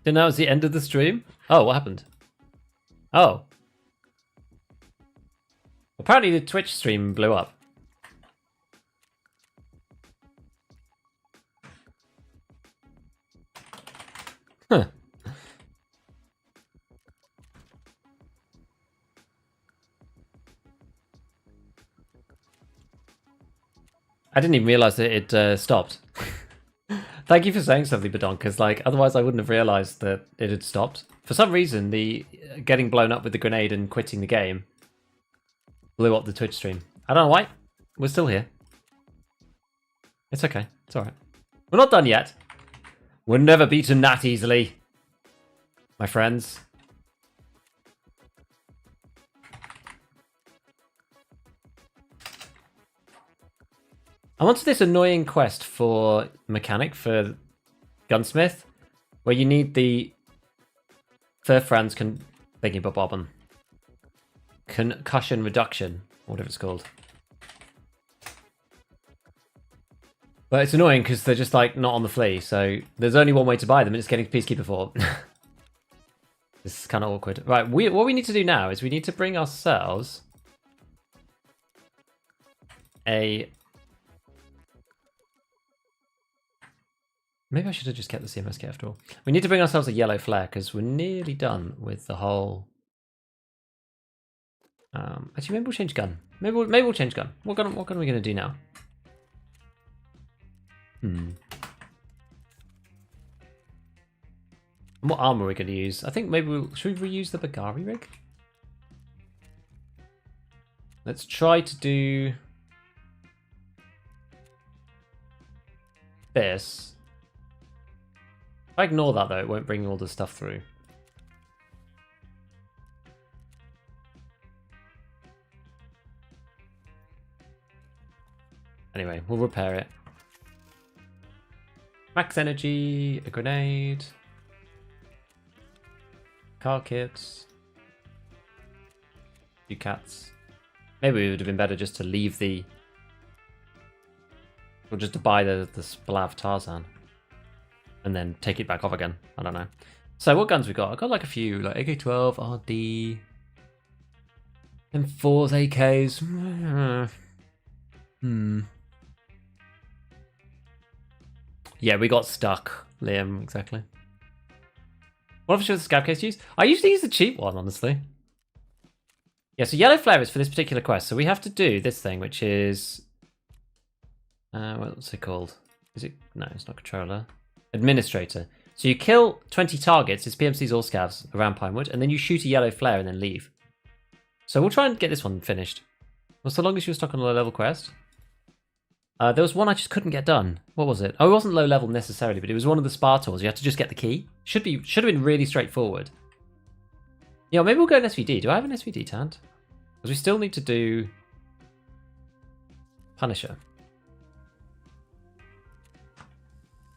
Then that was the end of the stream? Oh, what happened? Oh. Apparently the Twitch stream blew up. Huh. I didn't even realize that it stopped. Thank you for saying something, Badon, because like otherwise I wouldn't have realized that it had stopped. For some reason, the getting blown up with the grenade and quitting the game blew up the Twitch stream. I don't know why. We're still here. It's okay. It's alright. We're not done yet. We're never beaten that easily, my friends. I wanted this annoying quest for mechanic, for gunsmith, where you need the Franz concussion reduction, whatever it's called. But it's annoying because they're just like not on the flea, so there's only one way to buy them, and it's getting Peacekeeper 4. This is kind of awkward. Right, what we need to do now is we need to bring ourselves a... Maybe I should have just kept the CMSK after all. We need to bring ourselves a yellow flare because we're nearly done with the whole... actually, maybe we'll change gun. Maybe we'll change gun. What gun are we going to do now? And what armor are we going to use? I think maybe should we reuse the Bagari rig? Let's try to do this. If I ignore that though, it won't bring all the stuff through. Anyway, we'll repair it. Max energy, a grenade, car kits, few cats. Maybe it would have been better just to leave the... Or just to buy the Splav Tarzan. And then take it back off again. I don't know. So what guns we got? I got like a few, like AK-12, RD, M4s, AKs. Yeah, we got stuck, Liam, exactly. What if I should the scav case use? I usually use the cheap one, honestly. Yeah, so yellow flare is for this particular quest. So we have to do this thing, which is... what's it called? Is it... No, it's not controller. Administrator. So you kill 20 targets, it's PMCs or scavs around Pinewood, and then you shoot a yellow flare and then leave. So we'll try and get this one finished. What's the longest you were stuck on a low level quest? There was one I just couldn't get done. What was it? Oh, it wasn't low level necessarily, but it was one of the spa tours. You had to just get the key. Should have been really straightforward. Yeah, maybe we'll go an SVD. Do I have an SVD tanned? Because we still need to do Punisher.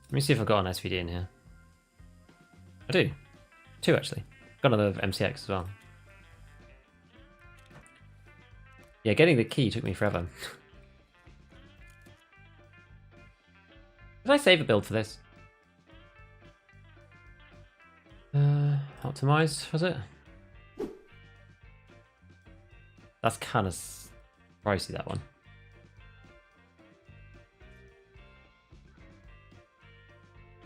Let me see if I've got an SVD in here. I do. 2 actually. Got another MCX as well. Yeah, getting the key took me forever. Did I save a build for this? Optimized, was it? That's kind of pricey, that one.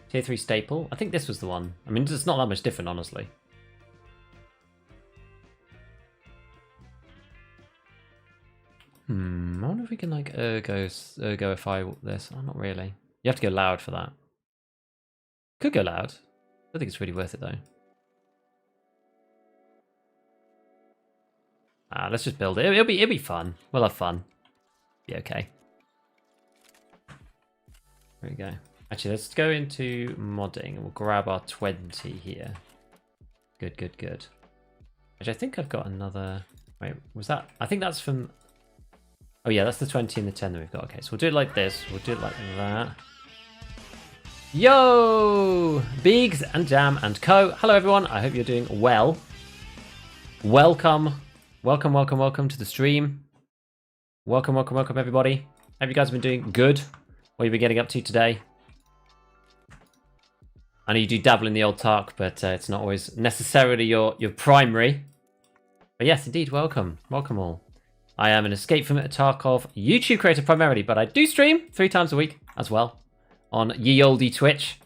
Tier 3 staple? I think this was the one. I mean, it's not that much different, honestly. I wonder if we can, like, ergoify this. Oh, not really. You have to go loud for that. Could go loud. I don't think it's really worth it, though. Let's just build it. It'll be fun. We'll have fun. Be okay. There we go. Actually, let's go into modding and we'll grab our 20 here. Good, good, good. Actually, I think I've got another... Wait, was that... I think that's from... Oh yeah, that's the 20 and the 10 that we've got. Okay, so we'll do it like this. We'll do it like that. Yo! Biggs and Jam and Co. Hello, everyone. I hope you're doing well. Welcome. Welcome, welcome, welcome to the stream. Welcome, welcome, welcome, everybody. Hope you guys have been doing good. What have you been getting up to today? I know you do dabble in the old Tark, but it's not always necessarily your primary. But yes, indeed, welcome. Welcome all. I am an Escape from Tarkov YouTube creator primarily, but I do stream 3 times a week as well on ye olde Twitch.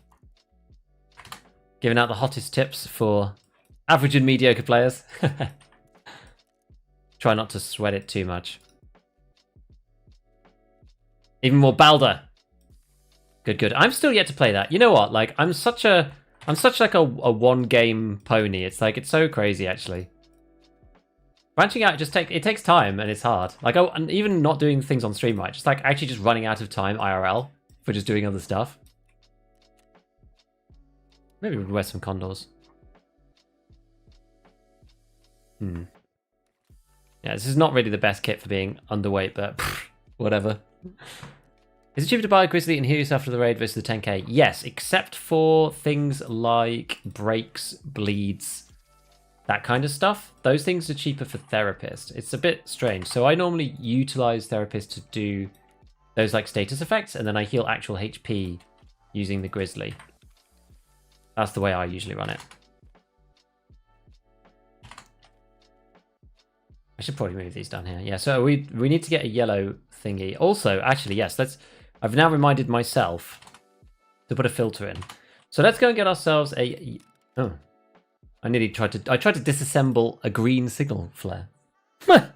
Giving out the hottest tips for average and mediocre players. Try not to sweat it too much. Even more Balder. Good, good. I'm still yet to play that. You know what? Like, I'm such like a one game pony. It's like, it's so crazy actually. Branching out it takes time and it's hard. Like, and even not doing things on stream, right? Just like actually just running out of time IRL for just doing other stuff. Maybe we'll wear some condors. Yeah, this is not really the best kit for being underweight, but whatever. Is it cheaper to buy a Grizzly and heal yourself after the raid versus the 10k? Yes, except for things like breaks, bleeds, that kind of stuff. Those things are cheaper for Therapist. It's a bit strange. So I normally utilize Therapist to do those like status effects, and then I heal actual HP using the Grizzly. That's the way I usually run it. I should probably move these down here. Yeah, so we need to get a yellow thingy. Also, actually, yes, I've now reminded myself to put a filter in. So let's go and get ourselves a... Oh. I tried to disassemble a green signal flare. Right,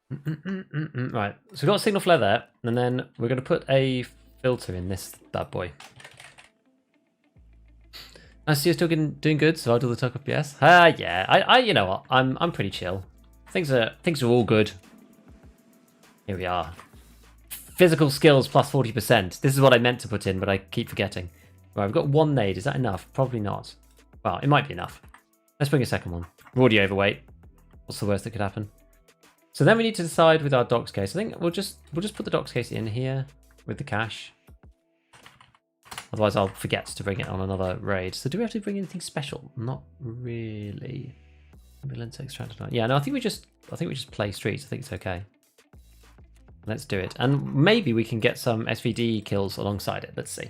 so we've got a signal flare there, and then we're going to put a filter in this bad boy. I see you're still doing good, so I'll do the talk up. Yes. Yeah. You know what? I'm pretty chill. Things are all good. Here we are. Physical skills plus 40%. This is what I meant to put in, but I keep forgetting. Right, we've got 1 nade. Is that enough? Probably not. Well, it might be enough. Let's bring a second one. We're already overweight. What's the worst that could happen? So then we need to decide with our docs case. I think we'll just put the docs case in here with the cache. Otherwise, I'll forget to bring it on another raid. So do we have to bring anything special? Not really. Yeah, no, I think we just play streets. I think it's okay. Let's do it. And maybe we can get some SVD kills alongside it. Let's see.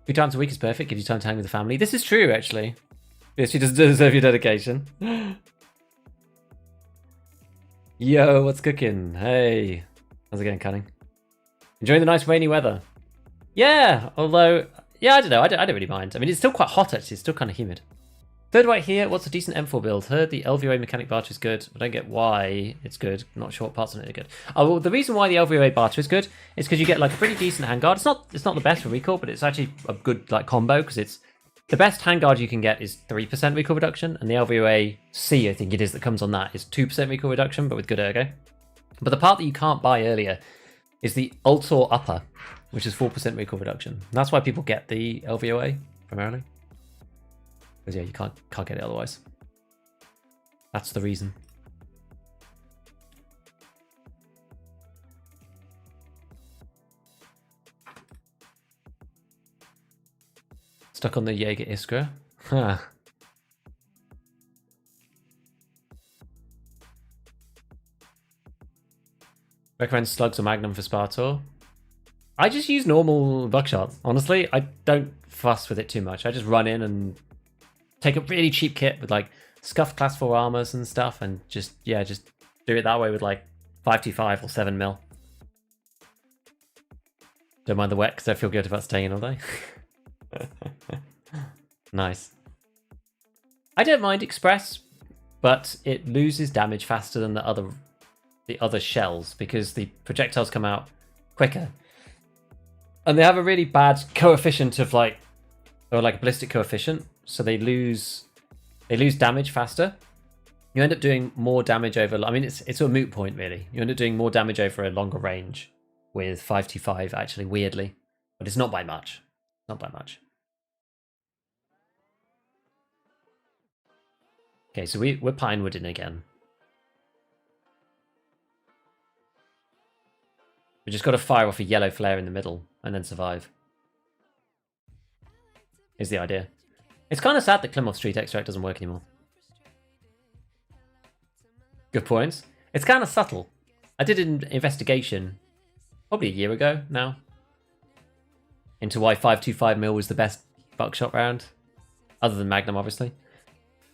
3 times a week is perfect. Gives you time to hang with the family. This is true, actually. Yes, you deserve your dedication. Yo, what's cooking? Hey. How's it going, Cunning? Enjoying the nice rainy weather? Yeah, although... Yeah, I don't know. I don't really mind. I mean, it's still quite hot, actually. It's still kind of humid. Third right here, what's a decent M4 build? Heard the LVOA mechanic barter is good. I don't get why it's good. Not sure what parts on it are good. Oh, well, the reason why the LVOA barter is good is because you get like a pretty decent handguard. It's not the best for recoil, but it's actually a good like combo because it's the best handguard you can get is 3% recoil reduction, and the LVOA C, I think it is, that comes on that is 2% recoil reduction, but with good ergo. But the part that you can't buy earlier is the Ultor Upper, which is 4% recoil reduction. And that's why people get the LVOA primarily. Because yeah, you can't get it otherwise. That's the reason. Stuck on the Jaeger Iskra. Huh. Recommend slugs or magnum for Spartor. I just use normal buckshot. Honestly, I don't fuss with it too much. I just run in and take a really cheap kit with like scuffed class 4 armors and stuff, and just do it that way with like 525 or 7mm. Don't mind the wet because I feel good about staying in all day. Nice. I don't mind Express, but it loses damage faster than the other shells because the projectiles come out quicker. And they have a really bad coefficient of like a ballistic coefficient, so they lose damage faster. You end up doing more damage over, I mean, it's a moot point really. You end up doing more damage over a longer range with 525 actually, weirdly. But it's not by much. Not by much. Okay, so we're Pinewooding again. We just got to fire off a yellow flare in the middle and then survive. Is the idea. It's kind of sad that Plymouth Street Extract doesn't work anymore. Good points. It's kind of subtle. I did an investigation probably a year ago now into why 525mm was the best buckshot round, other than Magnum, obviously.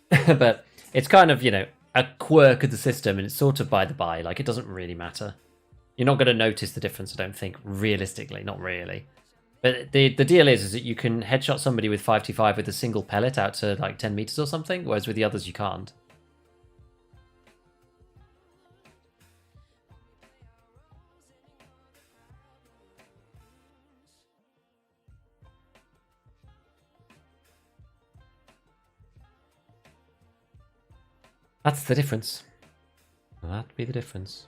But it's kind of, you know, a quirk of the system, and it's sort of by the by. Like, it doesn't really matter. You're not going to notice the difference, I don't think, realistically. Not really. But the deal is that you can headshot somebody with 525 with a single pellet out to like 10 meters or something, whereas with the others you can't. That's the difference. That'd be the difference.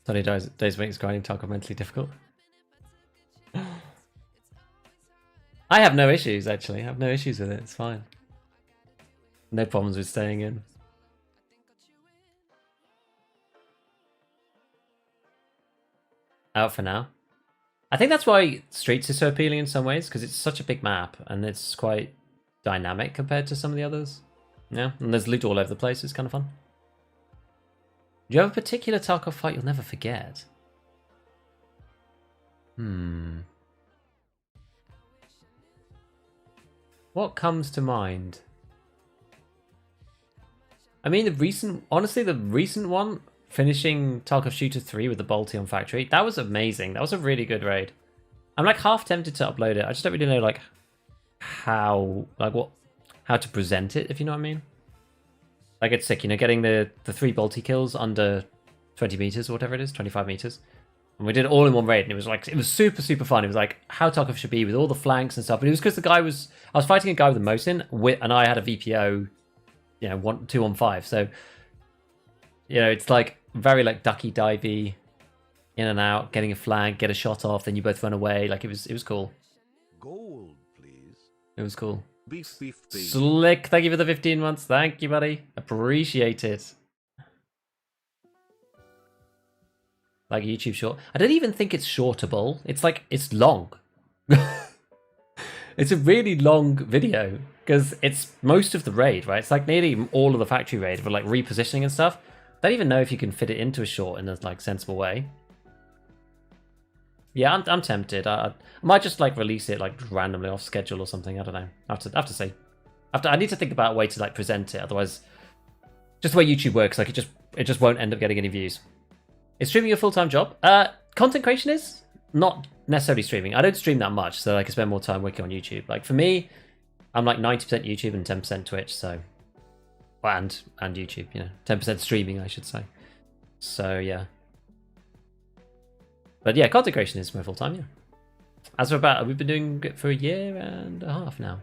Sunny days makes grinding Tarkov mentally difficult. I have no issues, actually. I have no issues with it. It's fine. No problems with staying in. Out for now. I think that's why Streets is so appealing in some ways, because it's such a big map and it's quite dynamic compared to some of the others. Yeah, and there's loot all over the place. It's kind of fun. Do you have a particular Tarkov fight you'll never forget? What comes to mind? I mean, honestly, the recent one, finishing Tarkov Shooter 3 with the Bolty on Factory, that was amazing. That was a really good raid. I'm like half tempted to upload it. I just don't really know like how to present it, if you know what I mean. Like, it's sick, you know, getting the 3 Bolty kills under 20 meters or whatever it is, 25 meters. And we did it all in one raid, and it was like, it was super, super fun. It was like how Tarkov should be with all the flanks and stuff. But it was because I was fighting a guy with a Mosin, and I had a VPO, you know, 2-on-5. So, you know, it's like very like ducky divey, in and out, getting a flank, get a shot off, then you both run away. Like, it was cool. Gold, please. It was cool. Beef, beef. Slick, thank you for the 15 months. Thank you, buddy. Appreciate it. Like a YouTube short. I don't even think it's shortable. It's like, it's long. It's a really long video because it's most of the raid, right? It's like nearly all of the factory raid for like repositioning and stuff. I don't even know if you can fit it into a short in a like sensible way. Yeah, I'm tempted. I might just like release it like randomly off schedule or something. I don't know. I have to see. I need to think about a way to like present it. Otherwise, just the way YouTube works, like it just won't end up getting any views. Is streaming your full-time job? Content creation is not necessarily streaming. I don't stream that much, so I can spend more time working on YouTube. Like for me, I'm like 90% YouTube and 10% Twitch. So, and YouTube. You know, 10% streaming, I should say. So yeah. But yeah, content creation is my full time, yeah. As for about, we've been doing it for 1.5 years now.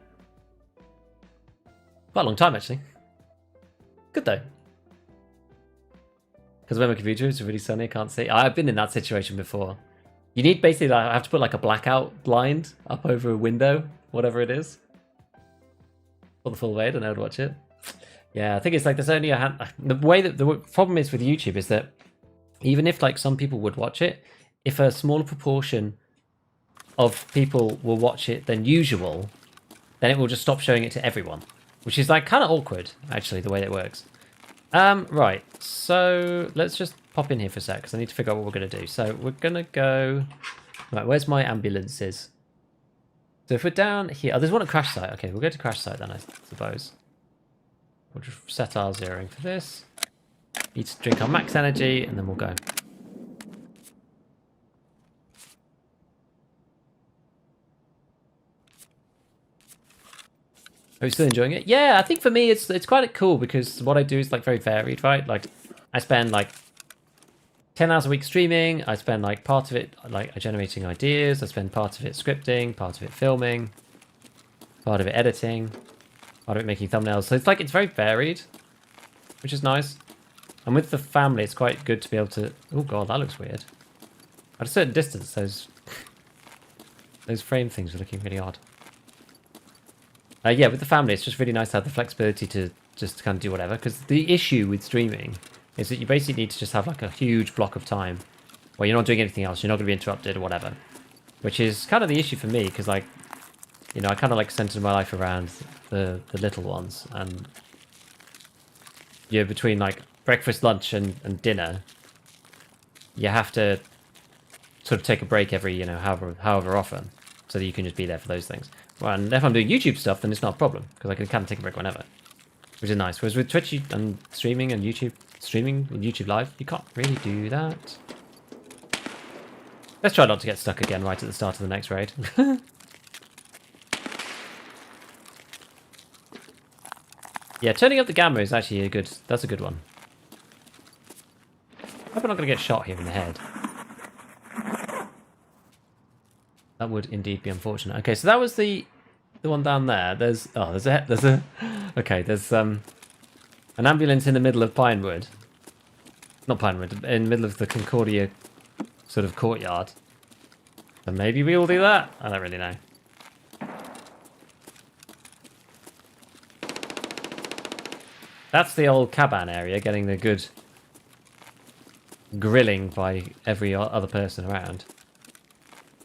Quite a long time, actually. Good though. Because when my computer is really sunny, I can't see. I've been in that situation before. You need basically, like, I have to put like a blackout blind up over a window, whatever it is. For the full raid, and I would watch it. Yeah, I think it's like there's only a hand. The way that the problem is with YouTube is that even if like some people would watch it, if a smaller proportion of people will watch it than usual, then it will just stop showing it to everyone, which is like kind of awkward, actually, the way it works. Right, so let's just pop in here for a sec, because I need to figure out what we're going to do. So we're going to go... Right, where's my ambulances? So if we're down here... Oh, there's one at crash site. Okay, we'll go to crash site then, I suppose. We'll just set our zeroing for this. Need to drink our max energy, and then we'll go. Are you still enjoying it? Yeah, I think for me it's quite cool because what I do is like very varied, right? Like I spend like 10 hours a week streaming. I spend like part of it like generating ideas. I spend part of it scripting, part of it filming. part of it editing, part of it making thumbnails. So it's like, it's very varied, which is nice. And with the family, it's quite good to be able to... Oh god, that looks weird. At a certain distance, those frame things are looking really odd. Yeah, with the family, it's just really nice to have the flexibility to just kind of do whatever. Because the issue with streaming is that you basically need to just have like a huge block of time where you're not doing anything else. You're not going to be interrupted or whatever. Which is kind of the issue for me, because like, you know, I kind of like centered my life around the little ones. And yeah, between like breakfast, lunch, and dinner, you have to sort of take a break every, you know, however often, so that you can just be there for those things. Well, and if I'm doing YouTube stuff, then it's not a problem, because I can kind of take a break whenever, which is nice. Whereas with Twitch and streaming and YouTube Live, you can't really do that. Let's try not to get stuck again right at the start of the next raid. Yeah, turning up the gamma is actually that's a good one. I hope I'm not going to get shot here in the head. That would indeed be unfortunate. Okay, so that was the one down there. There's an ambulance in the middle of Pinewood. Not Pinewood, in the middle of the Concordia sort of courtyard. And maybe we all do that? I don't really know. That's the old Kaban area, getting the good grilling by every other person around.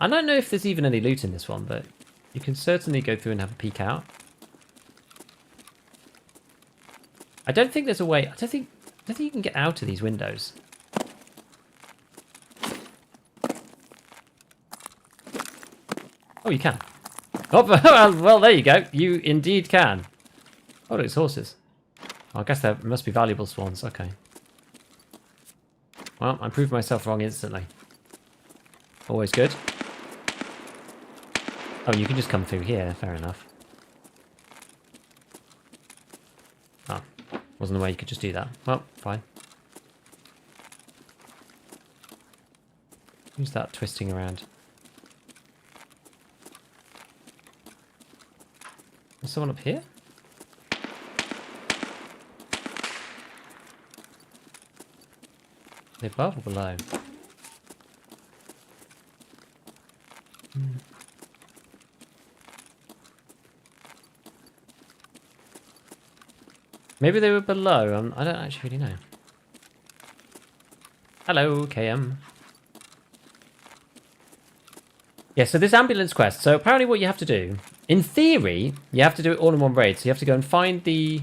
I don't know if there's even any loot in this one, but you can certainly go through and have a peek out. I don't think there's a way... I don't think you can get out of these windows. Oh, you can. Oh, well, there you go. You indeed can. Oh, it's horses. I guess there must be valuable swans. Okay. Well, I proved myself wrong instantly. Always good. Oh, you can just come through here. Fair enough. Oh, wasn't the way you could just do that. Well, fine. Who's that twisting around? There's someone up here? Above or below? Maybe they were below. I don't actually really know. Hello, KM. Yeah, so this ambulance quest. So apparently what you have to do, in theory, you have to do it all in one raid. So you have to go and find the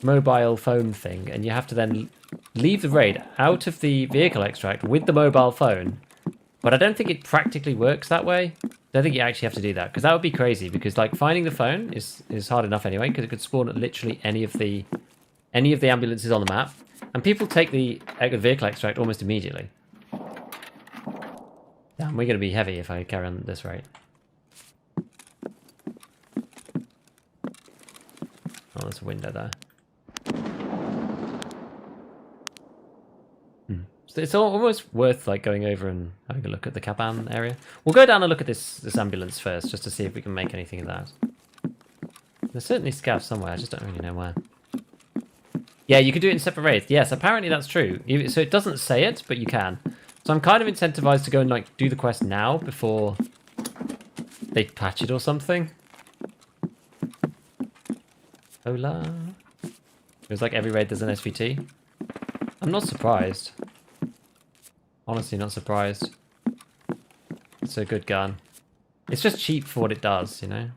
mobile phone thing, and you have to then leave the raid out of the vehicle extract with the mobile phone. But I don't think it practically works that way. I don't think you actually have to do that, because that would be crazy, because like finding the phone is hard enough anyway, because it could spawn at literally any of the ambulances on the map, and people take the vehicle extract almost immediately. Damn, we're going to be heavy if I carry on at this rate. Oh, there's a window there. So it's almost worth like going over and having a look at the Kaban area. We'll go down and look at this ambulance first, just to see if we can make anything of that. There's certainly scavs somewhere, I just don't really know where. Yeah, you can do it in separate raids. Yes, apparently that's true. So it doesn't say it, but you can. So I'm kind of incentivized to go and like do the quest now before they patch it or something. Hola. Feels like every raid there's an SVT. I'm not surprised. Honestly, not surprised. It's a good gun. It's just cheap for what it does, you know?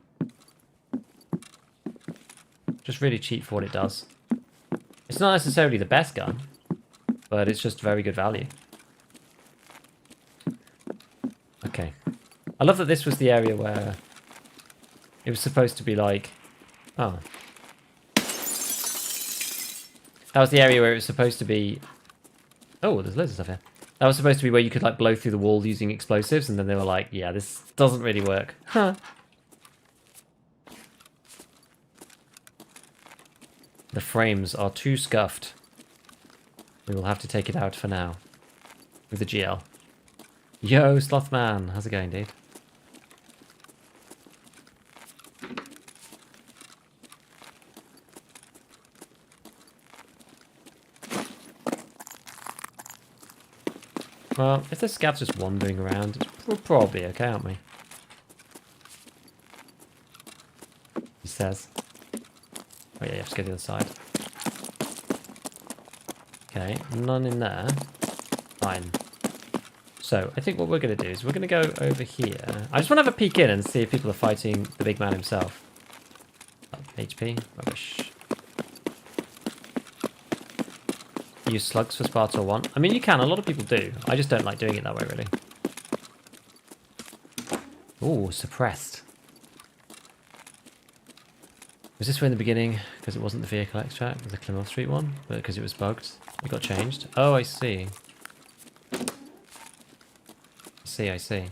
Just really cheap for what it does. It's not necessarily the best gun, but it's just very good value. Okay. I love that this was the area where it was supposed to be like... Oh. That was the area where it was supposed to be... Oh, there's loads of stuff here. That was supposed to be where you could like blow through the wall using explosives, and then they were like, yeah, this doesn't really work. Huh. The frames are too scuffed. We will have to take it out for now. With the GL. Yo, Slothman. How's it going, dude? Well, if the scav's just wandering around, we're probably okay, aren't we? He says. Oh yeah, you have to go to the other side. Okay, none in there. Fine. So, I think what we're going to do is we're going to go over here. I just want to have a peek in and see if people are fighting the big man himself. Oh, HP? Rubbish. Use slugs for Sparta 1. I mean, you can. A lot of people do. I just don't like doing it that way, really. Ooh, suppressed. Was this way in the beginning because it wasn't the vehicle extract? It was the Plymouth Street one? But because it was bugged? It got changed? Oh, I see. I see.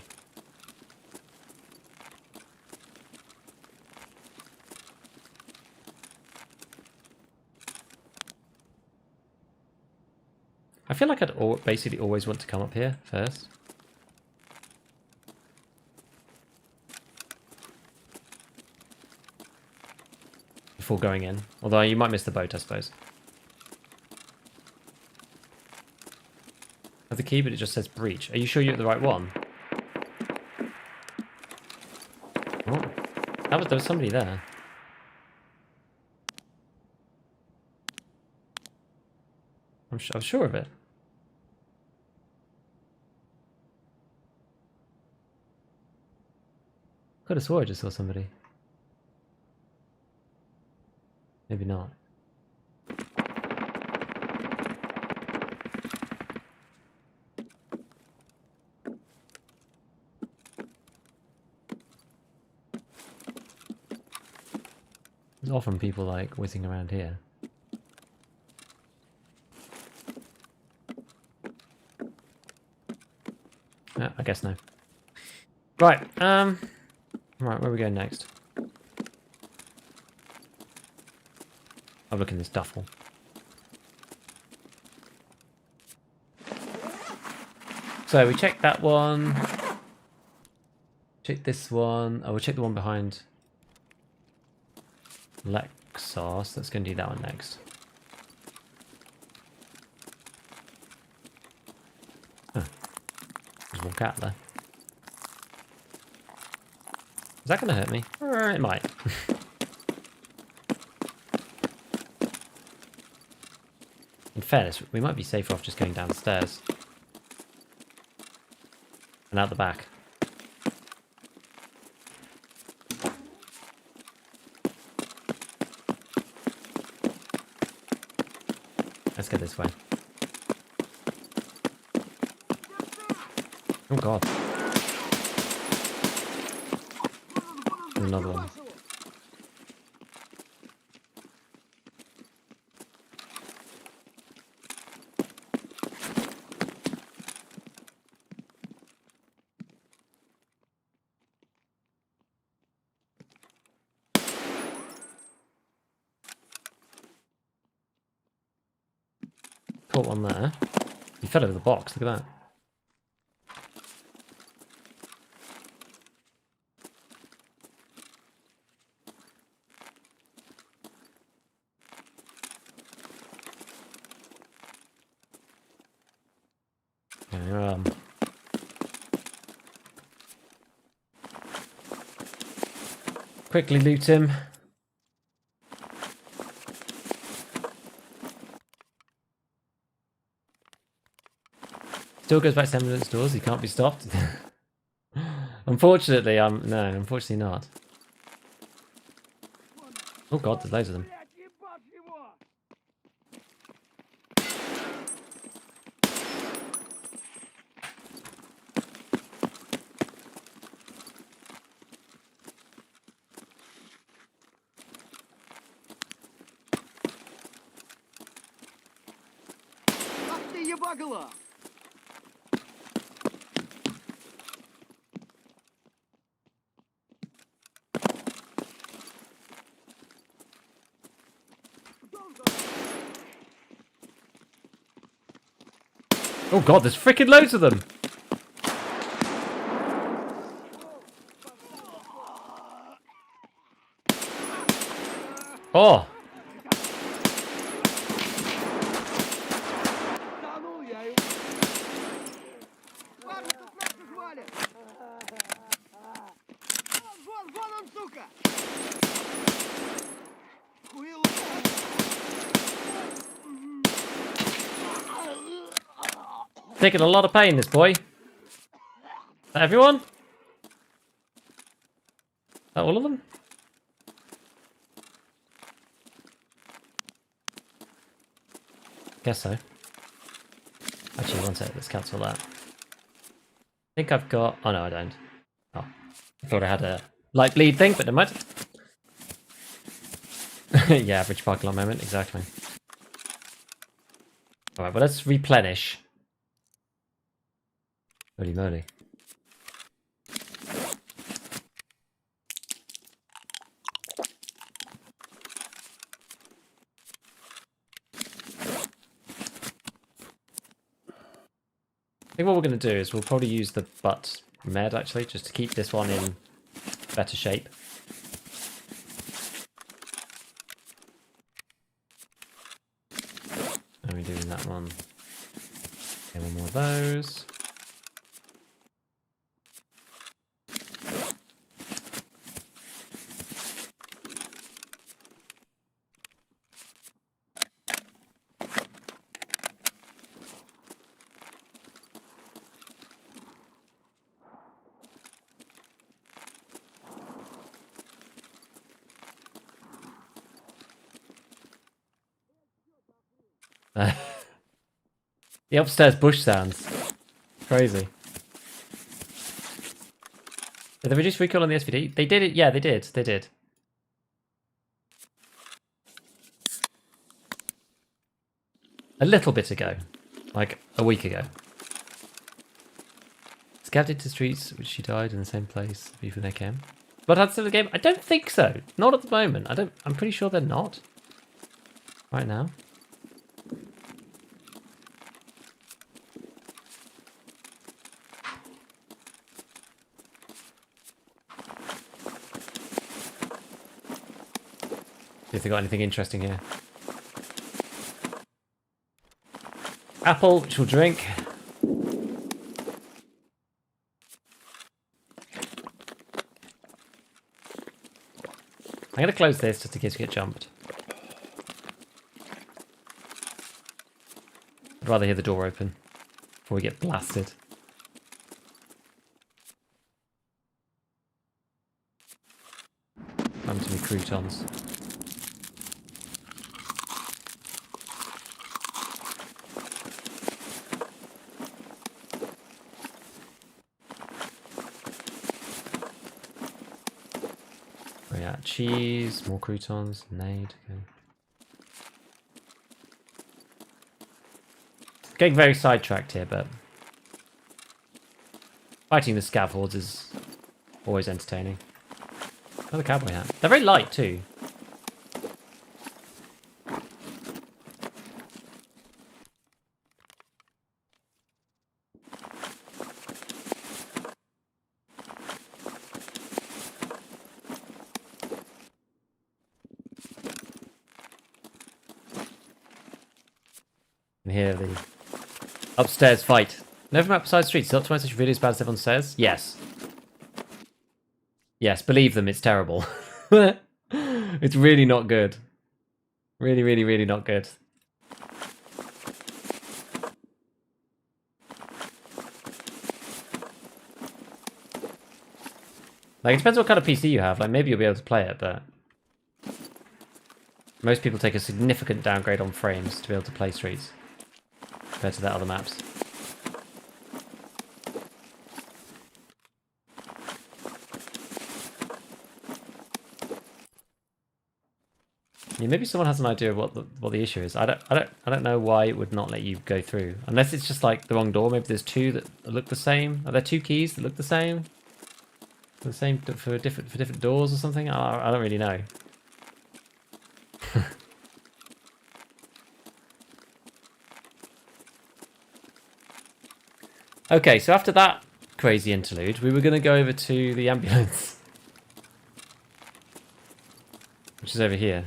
I feel like I'd basically always want to come up here first. Before going in. Although you might miss the boat, I suppose. I have the key, but it just says breach. Are you sure you're at the right one? Oh, there was somebody there. I'm sure of it. Could have swore I just saw somebody. Maybe not. There's often people like whizzing around here. I guess no. Right, right, where are we going next? I'll look in this duffel. So we checked that one. Check this one. Oh, we'll check the one behind Lexos. Let's go and do that one next. Huh. Just walk out there. Is that going to hurt me? It might. In fairness, we might be safer off just going downstairs. And out the back. Let's go this way. Oh god. Another one. Caught one there. He fell over the box, look at that. Quickly loot him. Still goes back to ambulance doors. He can't be stopped. Unfortunately, no. Unfortunately, not. Oh god, there's loads of them. Oh god, there's freaking loads of them! Oh! taking a lot of pain, this boy. Is that everyone? Is that all of them? Guess so. Actually, one sec, let's cancel that. I think I've got... Oh, no, I don't. Oh, I thought I had a light bleed thing, but never mind. Yeah, average parking lot moment, exactly. Alright, well, let's replenish. Holy moly. I think what we're going to do is we'll probably use the butt med, actually, just to keep this one in better shape. And we're doing that one. Okay, one more of those. The upstairs bush sounds. Crazy. Did they reduce recoil on the SVD? They did it, yeah, they did. They did. A little bit ago. Like a week ago. Scavved into streets, which she died in the same place before they came. But that's still the game? I don't think so. Not at the moment. I'm pretty sure they're not. Right now. See if they got anything interesting here. Apple, which we'll drink. I'm going to close this just in case we get jumped. I'd rather hear the door open before we get blasted. Come to me, croutons. Oh yeah, cheese, more croutons, nade. Okay. Getting very sidetracked here, but fighting the scav hordes is always entertaining. Another cowboy hat. They're very light too. And here the upstairs fight. Never map beside streets. Is optimized such really as bad as everyone says? Yes. Yes, believe them, it's terrible. It's really not good. Really, really, really not good. Like, it depends what kind of PC you have. Like, maybe you'll be able to play it, but most people take a significant downgrade on frames to be able to play Streets compared to their other maps. Yeah, maybe someone has an idea of what the issue is. I don't know why it would not let you go through, unless it's just like the wrong door. Maybe there's two that look the same. Are there two keys that look the same? The same for different doors or something? I don't really know. Okay, so after that crazy interlude, we were going to go over to the ambulance, which is over here.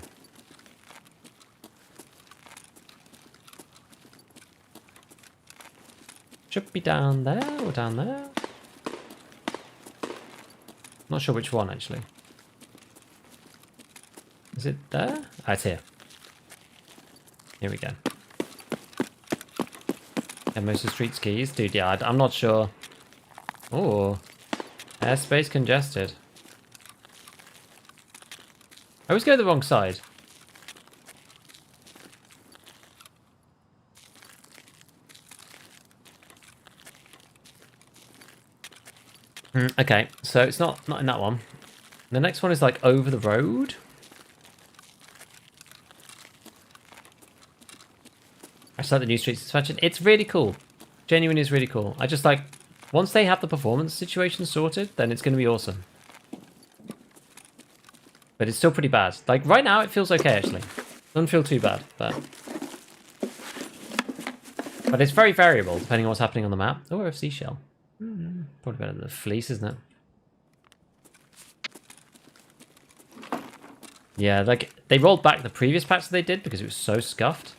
Should be down there or down there. Not sure which one, actually. Is it there? Ah, it's here. Here we go. And most of the streets keys. Dude, yeah, I'm not sure. Oh, airspace congested. I always go the wrong side. Okay, so it's not in that one. The next one is like over the road. I just like the new streets expansion. It's really cool. Genuinely is really cool. I just like, once they have the performance situation sorted, then it's going to be awesome. But it's still pretty bad. Like right now it feels okay actually. Doesn't feel too bad, but it's very variable depending on what's happening on the map. Oh, a seashell. Probably better than the fleece, isn't it? Yeah, like they rolled back the previous patch that they did because it was so scuffed.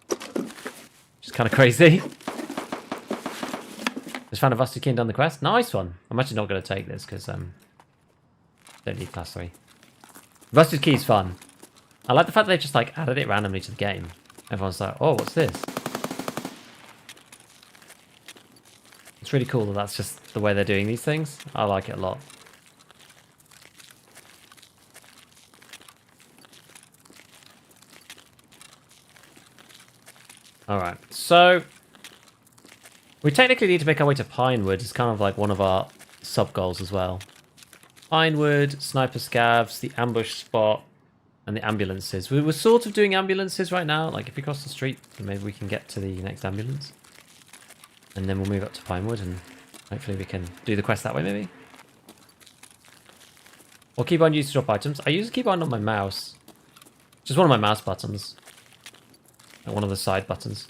Which is kind of crazy. Just found a rusted key and done the quest. Nice one. I'm actually not going to take this because don't need class 3. Rusted key is fun. I like the fact that they just like added it randomly to the game. Everyone's like, oh, what's this? It's really cool that that's just the way they're doing these things. I like it a lot. Alright, so we technically need to make our way to Pinewood. It's kind of like one of our sub-goals as well. Pinewood, sniper scavs, the ambush spot, and the ambulances. We're sort of doing ambulances right now. Like if we cross the street, maybe we can get to the next ambulance. And then we'll move up to Pinewood and hopefully we can do the quest that way maybe. Or keybind used to drop items. I use a keybind on my mouse. Just one of my mouse buttons. And one of the side buttons.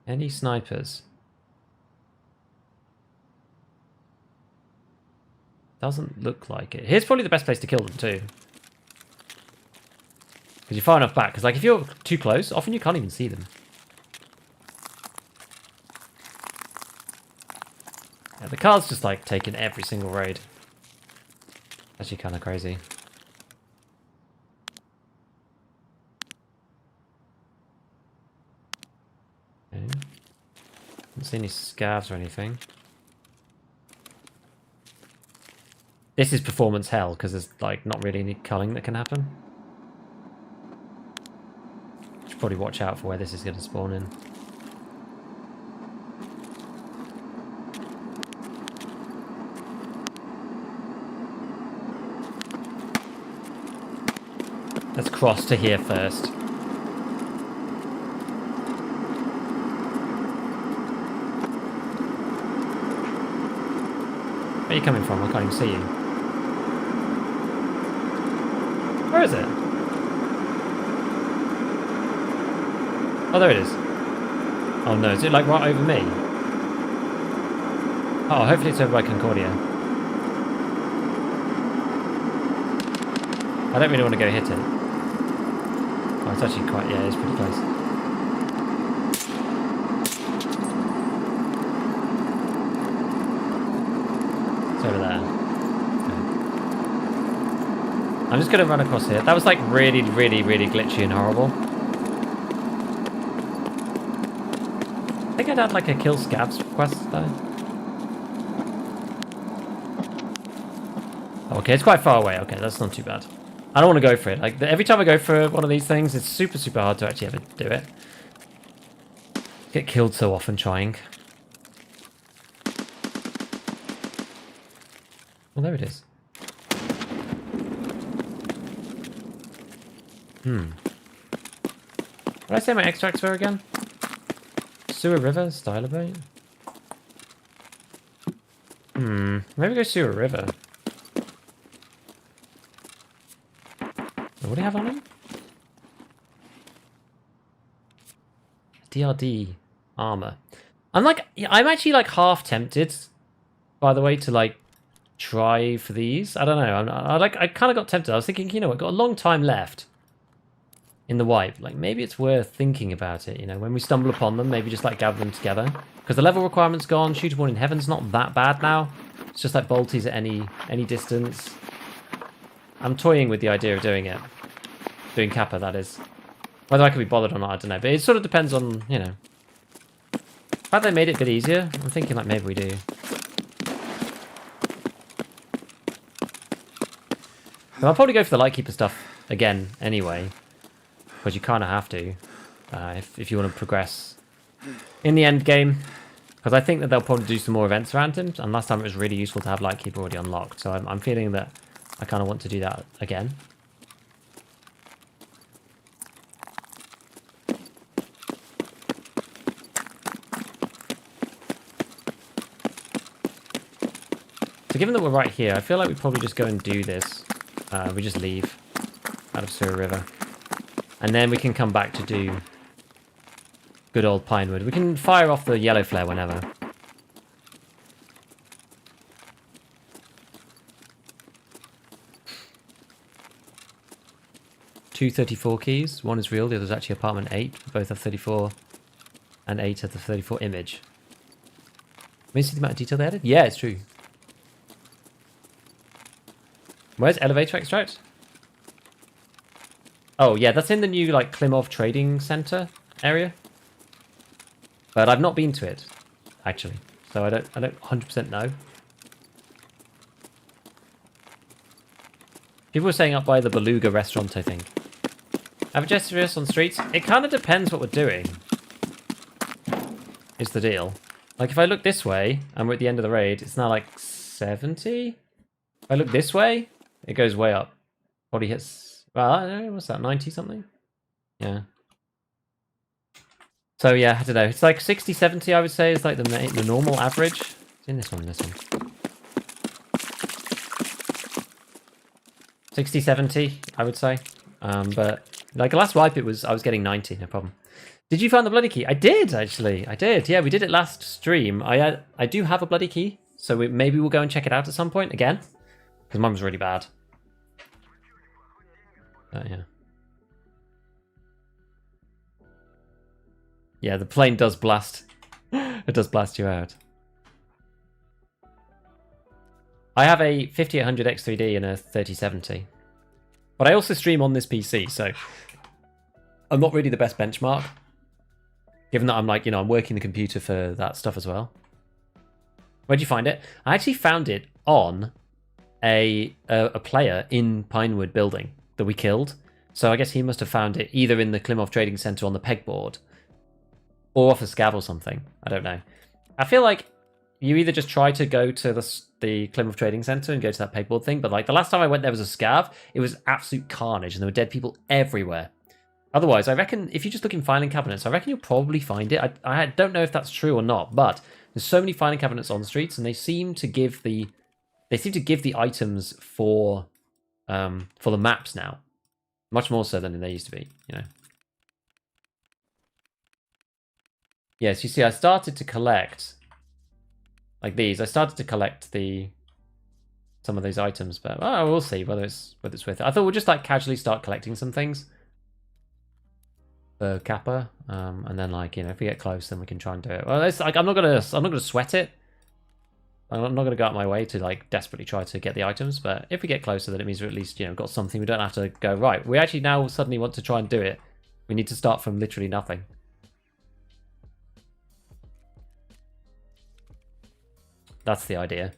Any snipers? Doesn't look like it. Here's probably the best place to kill them too. Because you're far enough back. Because like if you're too close, often you can't even see them. Yeah, the car's just like taking every single raid. Actually kind of crazy. Okay. Don't see any scavs or anything. This is performance hell because there's like not really any culling that can happen. Should probably watch out for where this is going to spawn in. Let's cross to here first. Where are you coming from? I can't even see you. Where is it? Oh, there it is. Oh no, is it like right over me? Oh, hopefully it's over by Concordia. I don't really want to go hit it. Oh, it's actually quite, yeah, it's pretty close. It's over there. Okay. I'm just going to run across here. That was like really, really, really glitchy and horrible. I think I'd had like a kill scavs quest though. Okay, it's quite far away. Okay, that's not too bad. I don't want to go for it. Like every time I go for one of these things, it's super, super hard to actually ever do it. Get killed so often trying. Well, there it is. What did I say my extracts were again? Sewer River, Stylobate? Maybe go Sewer River. What do you have on him? DRD armor. I'm actually like half tempted, by the way, to like try for these. I don't know. I kind of got tempted. I was thinking, you know, I've got a long time left in the wipe. Like maybe it's worth thinking about it. You know, when we stumble upon them, maybe just like gather them together because the level requirement's gone. Shootable in Heaven's not that bad now. It's just like bolties at any distance. I'm toying with the idea of doing it. Doing Kappa, that is. Whether I could be bothered or not, I don't know. But it sort of depends on, you know. Have they made it a bit easier? I'm thinking like maybe we do. But I'll probably go for the Lightkeeper stuff again anyway. Because you kind of have to. If you want to progress in the end game. Because I think that they'll probably do some more events around him. And last time it was really useful to have Lightkeeper already unlocked. So I'm feeling that I kind of want to do that again. So given that we're right here, I feel like we probably just go and do this. We just leave out of Surrey River. And then we can come back to do good old Pinewood. We can fire off the yellow flare whenever. Two 34 keys. One is real, the other is actually apartment 8. Both have 34 and 8 have the 34 image. May you see the amount of detail they added? Yeah, it's true. Where's elevator extract? Oh, yeah, that's in the new, like, Klimov Trading Center area. But I've not been to it, actually. So I don't 100% know. People were saying up by the Beluga restaurant, I think. Adventurous on streets? It kind of depends what we're doing. Is the deal. Like, if I look this way, and we're at the end of the raid, it's now like 70? If I look this way, it goes way up. Probably hits, well, I don't know, what's that, 90 something? Yeah. So yeah, I don't know. It's like 60, 70, I would say, is like the normal average. It's in this one, this one. 60, 70, I would say. But like last wipe, I was getting 90, no problem. Did you find the bloody key? I did, actually. I did. Yeah, we did it last stream. I do have a bloody key, so maybe we'll go and check it out at some point again. Because mine was really bad. Yeah. Yeah, the plane does blast. It does blast you out. I have a 5800 X3D and a 3070. But I also stream on this PC, so I'm not really the best benchmark. Given that I'm like, you know, I'm working the computer for that stuff as well. Where'd you find it? I actually found it on a player in Pinewood building that we killed. So I guess he must have found it either in the Klimov Trading Center on the pegboard or off a scav or something. I don't know. I feel like you either just try to go to the Klimov Trading Center and go to that pegboard thing, but like the last time I went there was a scav, it was absolute carnage and there were dead people everywhere. Otherwise, I reckon if you just look in filing cabinets, I reckon you'll probably find it. I don't know if that's true or not, but there's so many filing cabinets on the streets and they seem to give the items for the maps now. Much more so than they used to be, you know. Yes, you see, I started to collect like these. I started to collect some of those items, but we'll see whether it's worth it. I thought we'll just like casually start collecting some things for Kappa, and then like, you know, if we get close, then we can try and do it. Well, it's like I'm not gonna sweat it. I'm not gonna go out my way to like desperately try to get the items, but if we get closer, then it means we're at least, you know, got something. We don't have to go right. We actually now suddenly want to try and do it. We need to start from literally nothing. That's the idea.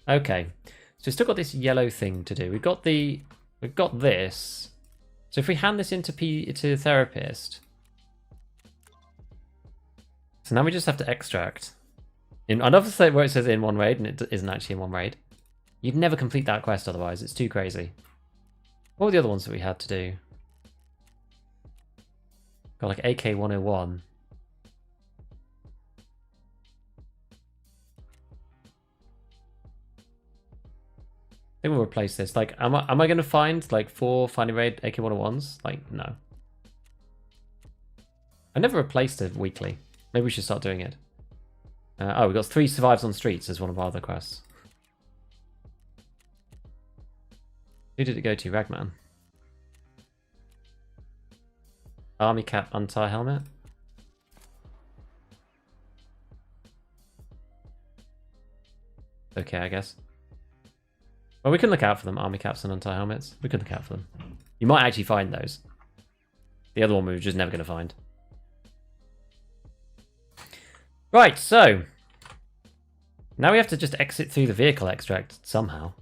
Okay, so we've still got this yellow thing to do. We've got this. So if we hand this into to therapist, so now we just have to extract. I'd love to say where it says in one raid, and it isn't actually in one raid. You'd never complete that quest otherwise. It's too crazy. What were the other ones that we had to do? Got like AK-101. I think we'll replace this. Like, am I going to find like 4 finding raid AK-101s? Like, no. I never replaced it weekly. Maybe we should start doing it. Oh, we got 3 survives on streets as one of our other quests. Who did it go to? Ragman. Army cap untie helmet. Okay, I guess. Well, we can look out for them. Army caps and untie helmets. We can look out for them. You might actually find those. The other one we were just never going to find. Right, so now we have to just exit through the vehicle extract somehow.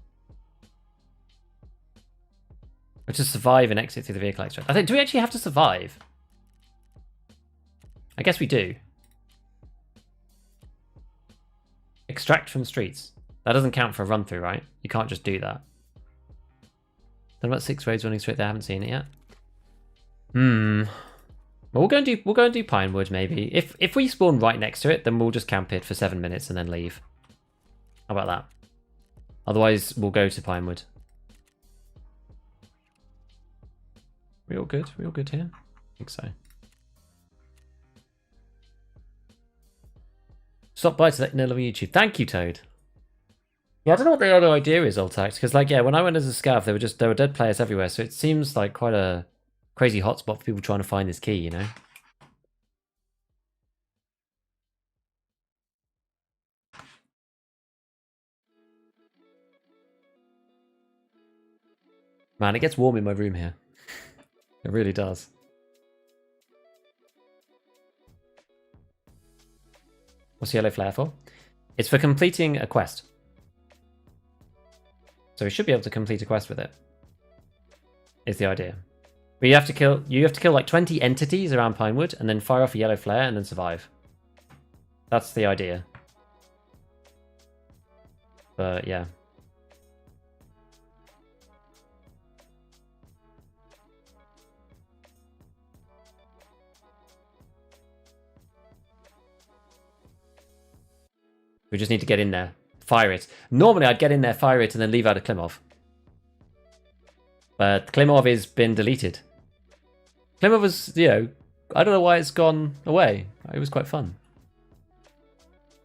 Or just survive and exit through the vehicle extract. I think, do we actually have to survive? I guess we do. Extract from streets. That doesn't count for a run through, right? You can't just do that. Then about 6 roads running straight there. I haven't seen it yet. Well, we'll go and do Pinewood maybe. If we spawn right next to it, then we'll just camp it for 7 minutes and then leave. How about that? Otherwise, we'll go to Pinewood. We all good? We all good here? I think so. Stop by to let you know on YouTube. Thank you, Toad. Yeah, I don't know what the other idea is, Oltax, because like, yeah, when I went as a scav, there were dead players everywhere, so it seems like quite a crazy hotspot for people trying to find this key, you know? Man, it gets warm in my room here. It really does. What's yellow flare for? It's for completing a quest. So we should be able to complete a quest with it. Is the idea. But you have to kill like 20 entities around Pinewood and then fire off a yellow flare and then survive. That's the idea. But yeah. We just need to get in there. Fire it. Normally I'd get in there, fire it, and then leave out a Klimov. But Klimov has been deleted. Klimov was, you know, I don't know why it's gone away. It was quite fun.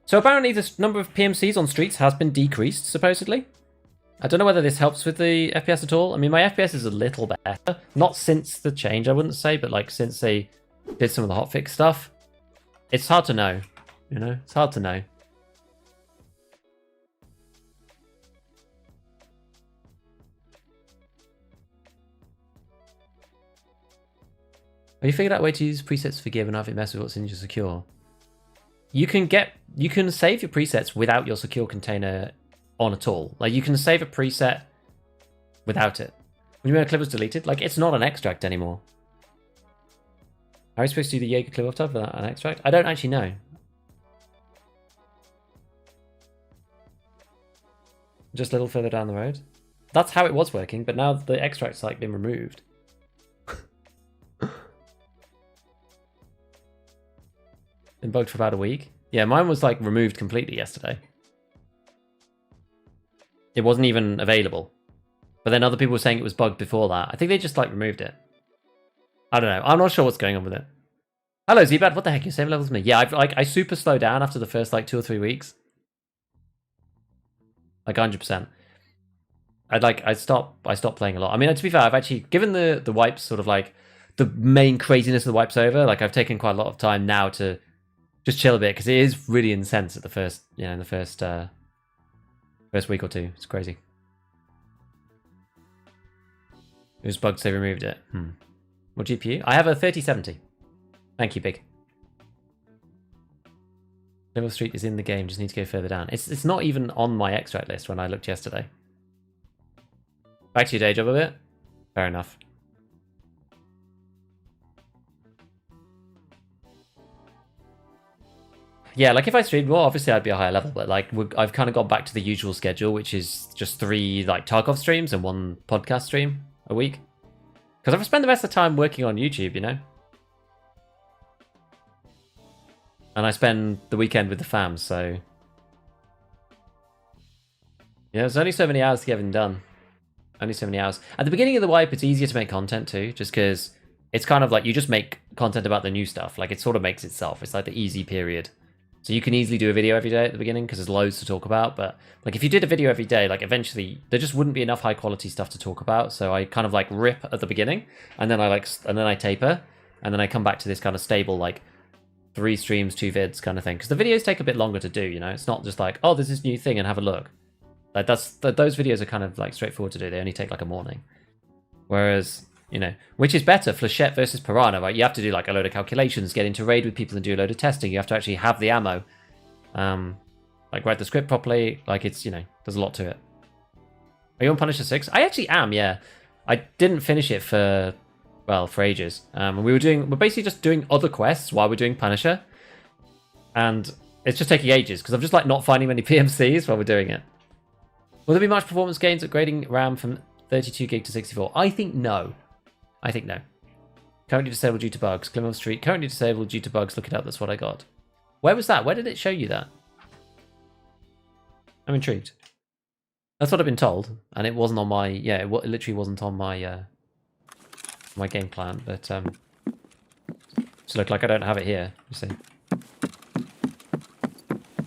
So apparently the number of PMCs on streets has been decreased, supposedly. I don't know whether this helps with the FPS at all. I mean, my FPS is a little better. Not since the change, I wouldn't say, but like since they did some of the hotfix stuff. It's hard to know, you know? It's hard to know. Have you figured out a way to use presets for Give and have it mess with what's in your secure? You can save your presets without your secure container on at all. Like you can save a preset without it. When you mean a clip was deleted, like it's not an extract anymore. Are you supposed to do the Jaeger clip off top without an extract? I don't actually know. Just a little further down the road. That's how it was working, but now the extract's like been removed. Been bugged for about a week. Yeah, mine was like removed completely yesterday. It wasn't even available. But then other people were saying it was bugged before that. I think they just like removed it. I don't know. I'm not sure what's going on with it. Hello, Zbad. What the heck? You're same level as me. Yeah, I super slowed down after the first like 2 or 3 weeks. Like 100%. I stopped playing a lot. I mean, to be fair, I've actually given the wipes sort of like the main craziness of the wipes over. Like I've taken quite a lot of time now to just chill a bit because it is really intense at the first, you know, in the first week or two. It's crazy. It was bugged, so they removed it. What GPU? I have a 3070. Thank you, Big. Level Street is in the game. Just need to go further down. It's not even on my extract list when I looked yesterday. Back to your day job a bit. Fair enough. Yeah, like if I streamed more, obviously I'd be a higher level, but like I've kind of gone back to the usual schedule, which is just 3 like Tarkov streams and 1 podcast stream a week. Because I've spent the rest of the time working on YouTube, you know? And I spend the weekend with the fam, so... Yeah, there's only so many hours to get everything done. Only so many hours. At the beginning of the wipe, it's easier to make content too, just because it's kind of like you just make content about the new stuff. Like it sort of makes itself. It's like the easy period. So you can easily do a video every day at the beginning because there's loads to talk about. But like if you did a video every day, like eventually there just wouldn't be enough high quality stuff to talk about. So I kind of like rip at the beginning and then I taper and then I come back to this kind of stable like 3 streams, 2 vids kind of thing. Because the videos take a bit longer to do, you know? It's not just like, oh, there's this new thing and have a look. Like those videos are kind of like straightforward to do. They only take like a morning. Whereas You know, which is better, Flechette versus Piranha, right? You have to do like a load of calculations, get into raid with people and do a load of testing. You have to actually have the ammo. Like write the script properly. Like it's, you know, there's a lot to it. Are you on Punisher 6? I actually am, yeah. I didn't finish it for ages. We're basically just doing other quests while we're doing Punisher. And it's just taking ages because I'm just like not finding many PMCs while we're doing it. Will there be much performance gains upgrading RAM from 32 gig to 64? I think no. I think no. Currently disabled due to bugs. Climov Street. Currently disabled due to bugs. Look it up. That's what I got. Where was that? Where did it show you that? I'm intrigued. That's what I've been told, and it wasn't on my. Yeah, it literally wasn't on my my game plan. But so look like I don't have it here. You see.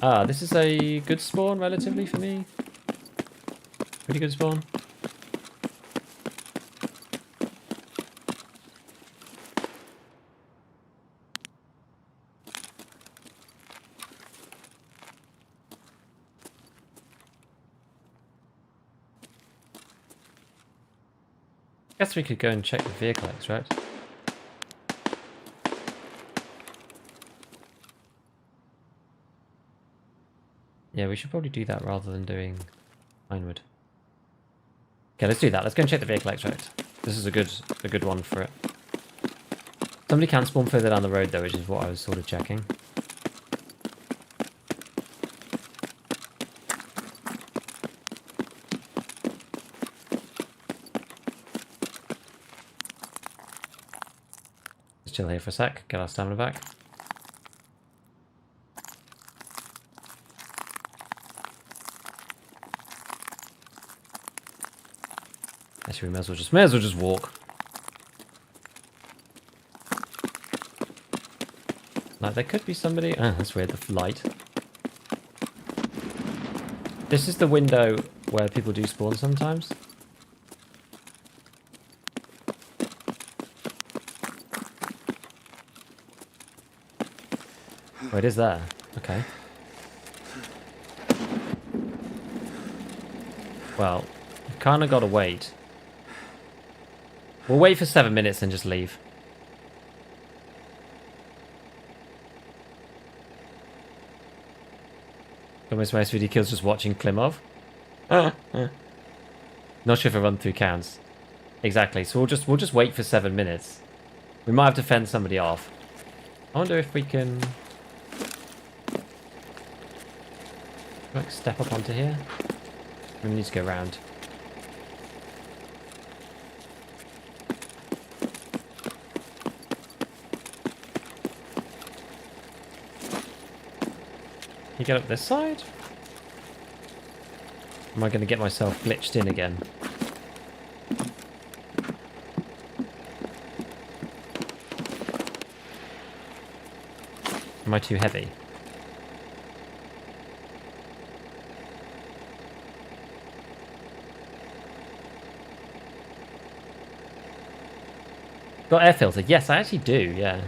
Ah, this is a good spawn relatively for me. Pretty good spawn. Guess we could go and check the vehicle X, right? Yeah, we should probably do that rather than doing Pinewood. Okay, let's do that. Let's go and check the vehicle extract. This is a good one for it. Somebody can spawn further down the road though, which is what I was sort of checking. Let's chill here for a sec, get our stamina back. Actually, we may as well just walk. Like there could be somebody. Oh, that's weird. The light. This is the window where people do spawn sometimes. Oh, it is there. Okay. Well, you kind of got to wait. We'll wait for 7 minutes and just leave. Almost most video kills just watching Klimov. Not sure if a run through counts. Exactly. So we'll just wait for 7 minutes. We might have to fend somebody off. I wonder if we can like step up onto here. We need to go around. You get up this side? Am I going to get myself glitched in again? Am I too heavy? Got air filter? Yes, I actually do, yeah.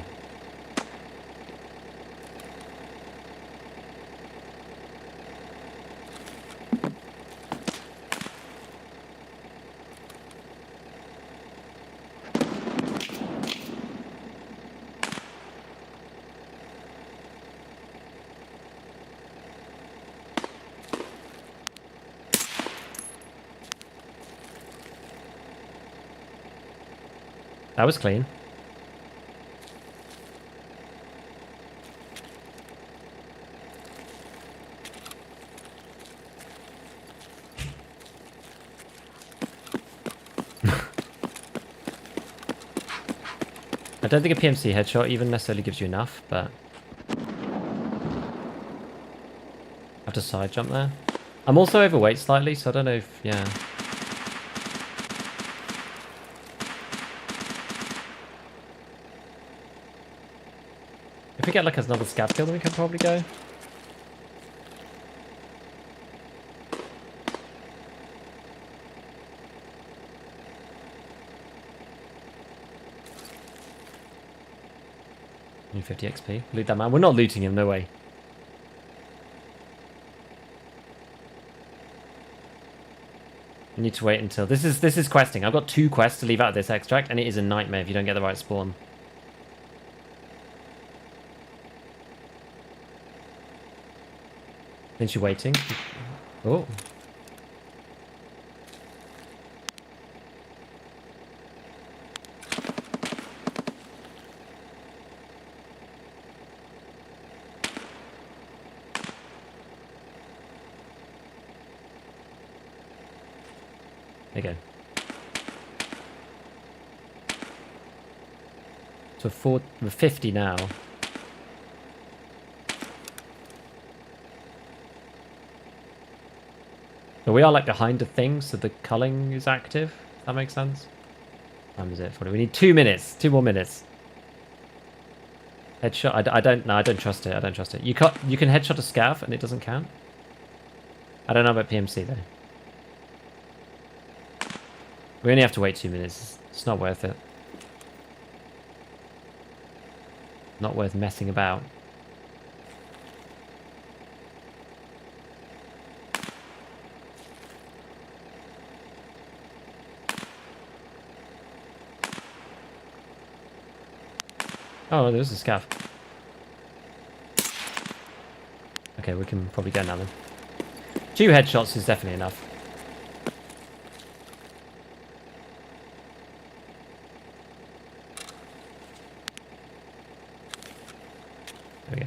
That was clean. I don't think a PMC headshot even necessarily gives you enough, but I have to side jump there. I'm also overweight slightly, so I don't know if, yeah. If we get like another scav kill, then we can probably go. New 50 XP. Loot that man. We're not looting him, no way. I need to wait until this is questing. I've got 2 quests to leave out of this extract, and it is a nightmare if you don't get the right spawn. Since you're waiting. Oh. There you go. So we're 50 now. But we are like behind the thing, so the culling is active. If that makes sense. How time is it? We need 2 minutes. 2 more minutes. Headshot. I don't trust it. I don't trust it. You can headshot a scav and it doesn't count. I don't know about PMC though. We only have to wait 2 minutes. It's not worth it. Not worth messing about. Oh, there's a scav. Okay, we can probably go now then. 2 headshots is definitely enough. There we go.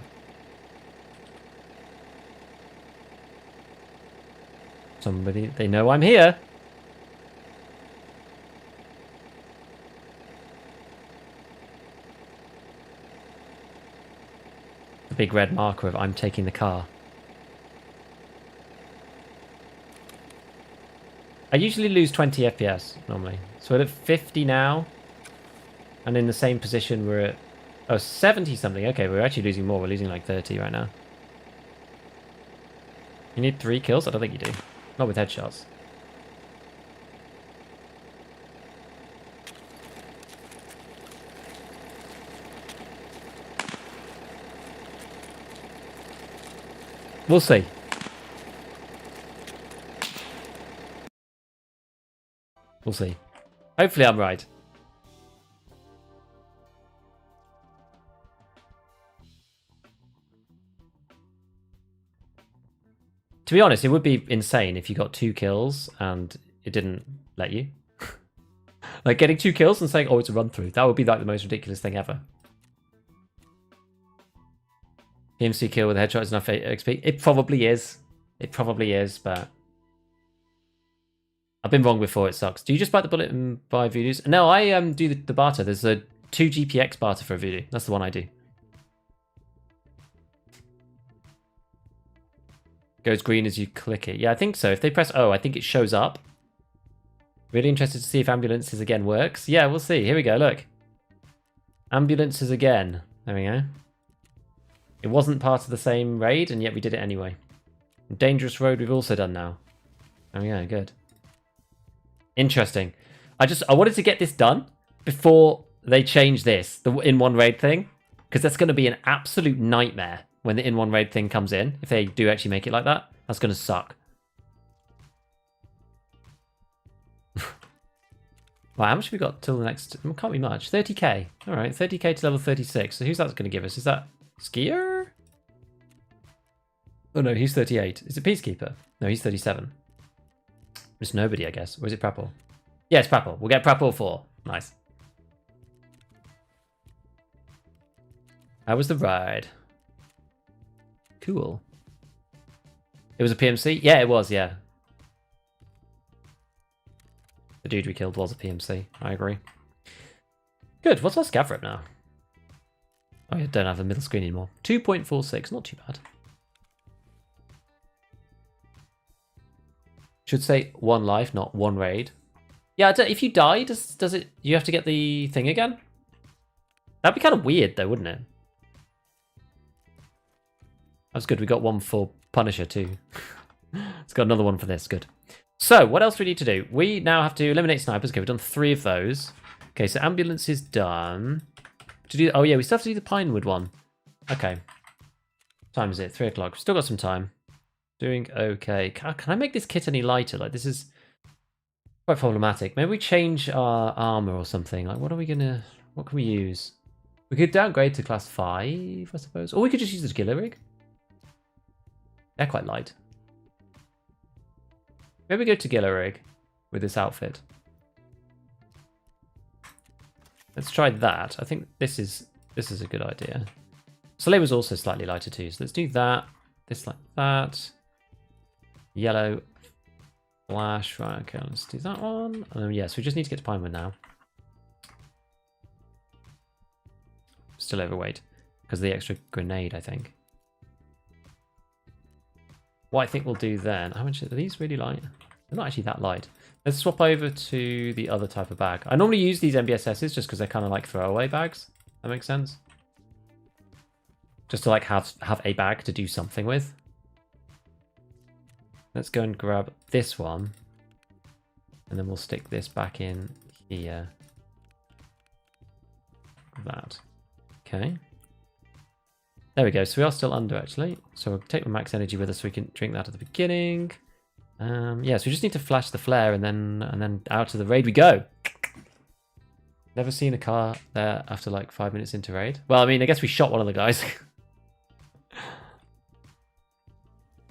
Somebody, they know I'm here. The big red marker of I'm taking the car. I usually lose 20 FPS normally. So we're at 50 now. And in the same position we're at... Oh, 70 something. Okay, we're actually losing more. We're losing like 30 right now. You need 3 kills? I don't think you do. Not with headshots. We'll see. We'll see. Hopefully I'm right. To be honest, it would be insane if you got 2 kills and it didn't let you. Like getting 2 kills and saying, oh, it's a run through. That would be like the most ridiculous thing ever. PMC kill with a headshot is enough XP. It probably is. It probably is, but... I've been wrong before, it sucks. Do you just bite the bullet and buy voodoos? No, I do the barter. There's a 2 GPX barter for a voodoo. That's the one I do. Goes green as you click it. Yeah, I think so. If they press O, I think it shows up. Really interested to see if ambulances again works. Yeah, we'll see. Here we go, look. Ambulances again. There we go. It wasn't part of the same raid, and yet we did it anyway. Dangerous road we've also done now. There we go, good. Interesting. I wanted to get this done before they change this, the in-one raid thing, because that's going to be an absolute nightmare when the in-one raid thing comes in. If they do actually make it like that, that's going to suck. Wow, how much have we got till the next... It can't be much. 30k. All right, 30k to level 36. So who's that going to give us? Is that Skier? Oh no, he's 38. Is it Peacekeeper? No, he's 37. Just nobody, I guess. Or is it Prapor? Yeah, it's Prapor. We'll get Prapor 4. Nice. How was the ride? Cool. It was a PMC? Yeah, it was, yeah. The dude we killed was a PMC. I agree. Good. What's our scav rep now? Oh, I don't have a middle screen anymore. 2.46. Not too bad. Should say 1 life, not 1 raid. Yeah, if you die, does it... You have to get the thing again? That'd be kind of weird, though, wouldn't it? That's good. We got 1 for Punisher, too. It's got another 1 for this. Good. So, what else do we need to do? We now have to eliminate snipers. Okay, we've done 3 of those. Okay, so ambulance is done. Oh, yeah, we still have to do the Pinewood one. Okay. What time is it? 3 o'clock. Still got some time. Doing okay. Can I make this kit any lighter? Like, this is Quite problematic. Maybe we change our armor or something. Like, what can we use? We could downgrade to class 5, I suppose. Or we could just use the skiller rig. They're quite light. Maybe go to Gilla rig with this outfit. Let's try that. I think this is a good idea. Soleil was also slightly lighter too, so let's do that. This like that. Yellow. Flash. Right, okay, let's do that one. Yes, we just need to get to Pinewood now. Still overweight because of the extra grenade, I think. What I think we'll do then, how much are these really light? They're not actually that light. Let's swap over to the other type of bag. I normally use these MBSSs just because they're kind of like throwaway bags. That makes sense. Just to like have a bag to do something with. Let's go and grab this one. And then we'll stick this back in here. That. Okay. There we go. So we are still under, actually. So we'll take the max energy with us so we can drink that at the beginning. Yeah, so we just need to flash the flare and then out of the raid we go. Never seen a car there after like 5 minutes into raid. Well, I mean, I guess we shot one of the guys.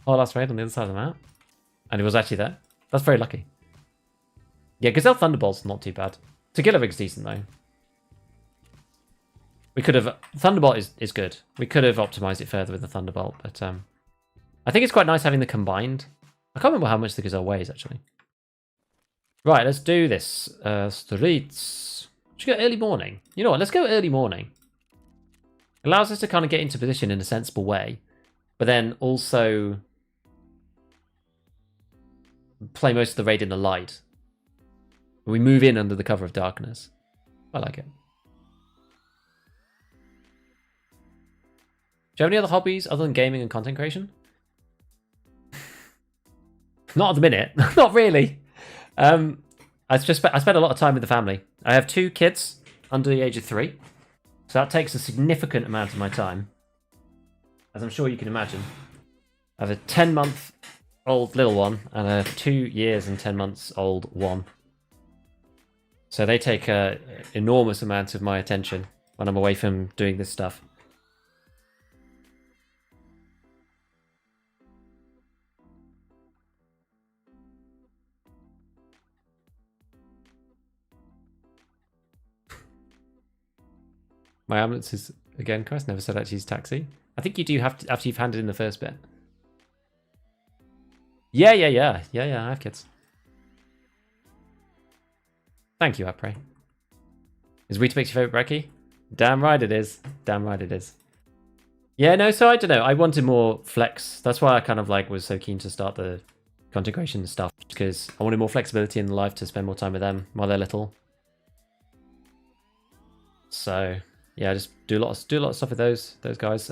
Our last raid on the other side of the map. And he was actually there. That's very lucky. Yeah, Gazelle Thunderbolt's not too bad. Tequila Rig's decent, though. We could have... Thunderbolt is good. We could have optimized it further with the Thunderbolt, but I think it's quite nice having the combined. I can't remember how much the Gazelle weighs, actually. Right, let's do this. Streets. Should we go early morning? You know what? Let's go early morning. It allows us to kind of get into position in a sensible way, but then also play most of the raid in the light. We move in under the cover of darkness. I like it. Do you have any other hobbies other than gaming and content creation? Not at the minute. Not really. I spent a lot of time with the family. I have 2 kids under the age of 3. So that takes a significant amount of my time. As I'm sure you can imagine. I have a 10-month-old little one and a 2 years and 10 months old one. So they take an enormous amount of my attention when I'm away from doing this stuff. My ambulance is, again, Chris, never said actually use taxi. I think you do have to, after you've handed in the first bit. Yeah, I have kids. Thank you, I pray. Is Weetabix your favourite brekkie? Damn right it is. Damn right it is. Yeah, no, so I don't know. I wanted more flex. That's why I kind of like was so keen to start the content creation stuff, because I wanted more flexibility in life to spend more time with them while they're little. So yeah, just do a lot of stuff with those guys.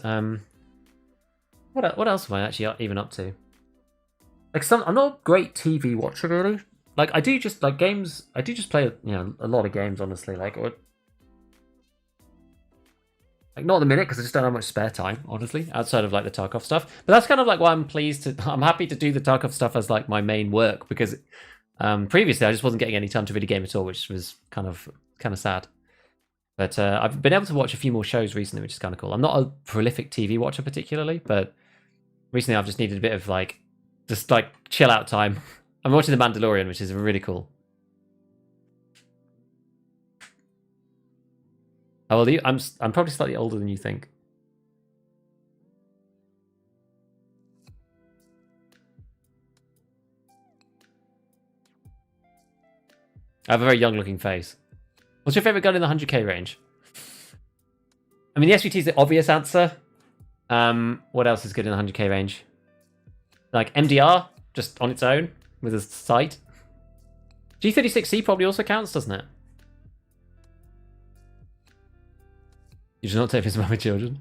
What else am I actually even up to? Like I'm not a great TV watcher really. Like I do just like games. I do just play a lot of games honestly. Like not at the minute because I just don't have much spare time honestly outside of like the Tarkov stuff. But that's kind of like why I'm happy to do the Tarkov stuff as like my main work, because previously I just wasn't getting any time to really game at all, which was kind of sad. But I've been able to watch a few more shows recently, which is kind of cool. I'm not a prolific TV watcher particularly, but recently I've just needed a bit of like, just like chill out time. I'm watching The Mandalorian, which is really cool. How old are you? I'm probably slightly older than you think. I have a very young looking face. What's your favourite gun in the 100k range? I mean, the SVT is the obvious answer. What else is good in the 100k range? Like MDR, just on its own, with a sight. G36C probably also counts, doesn't it? You should not take this about my children.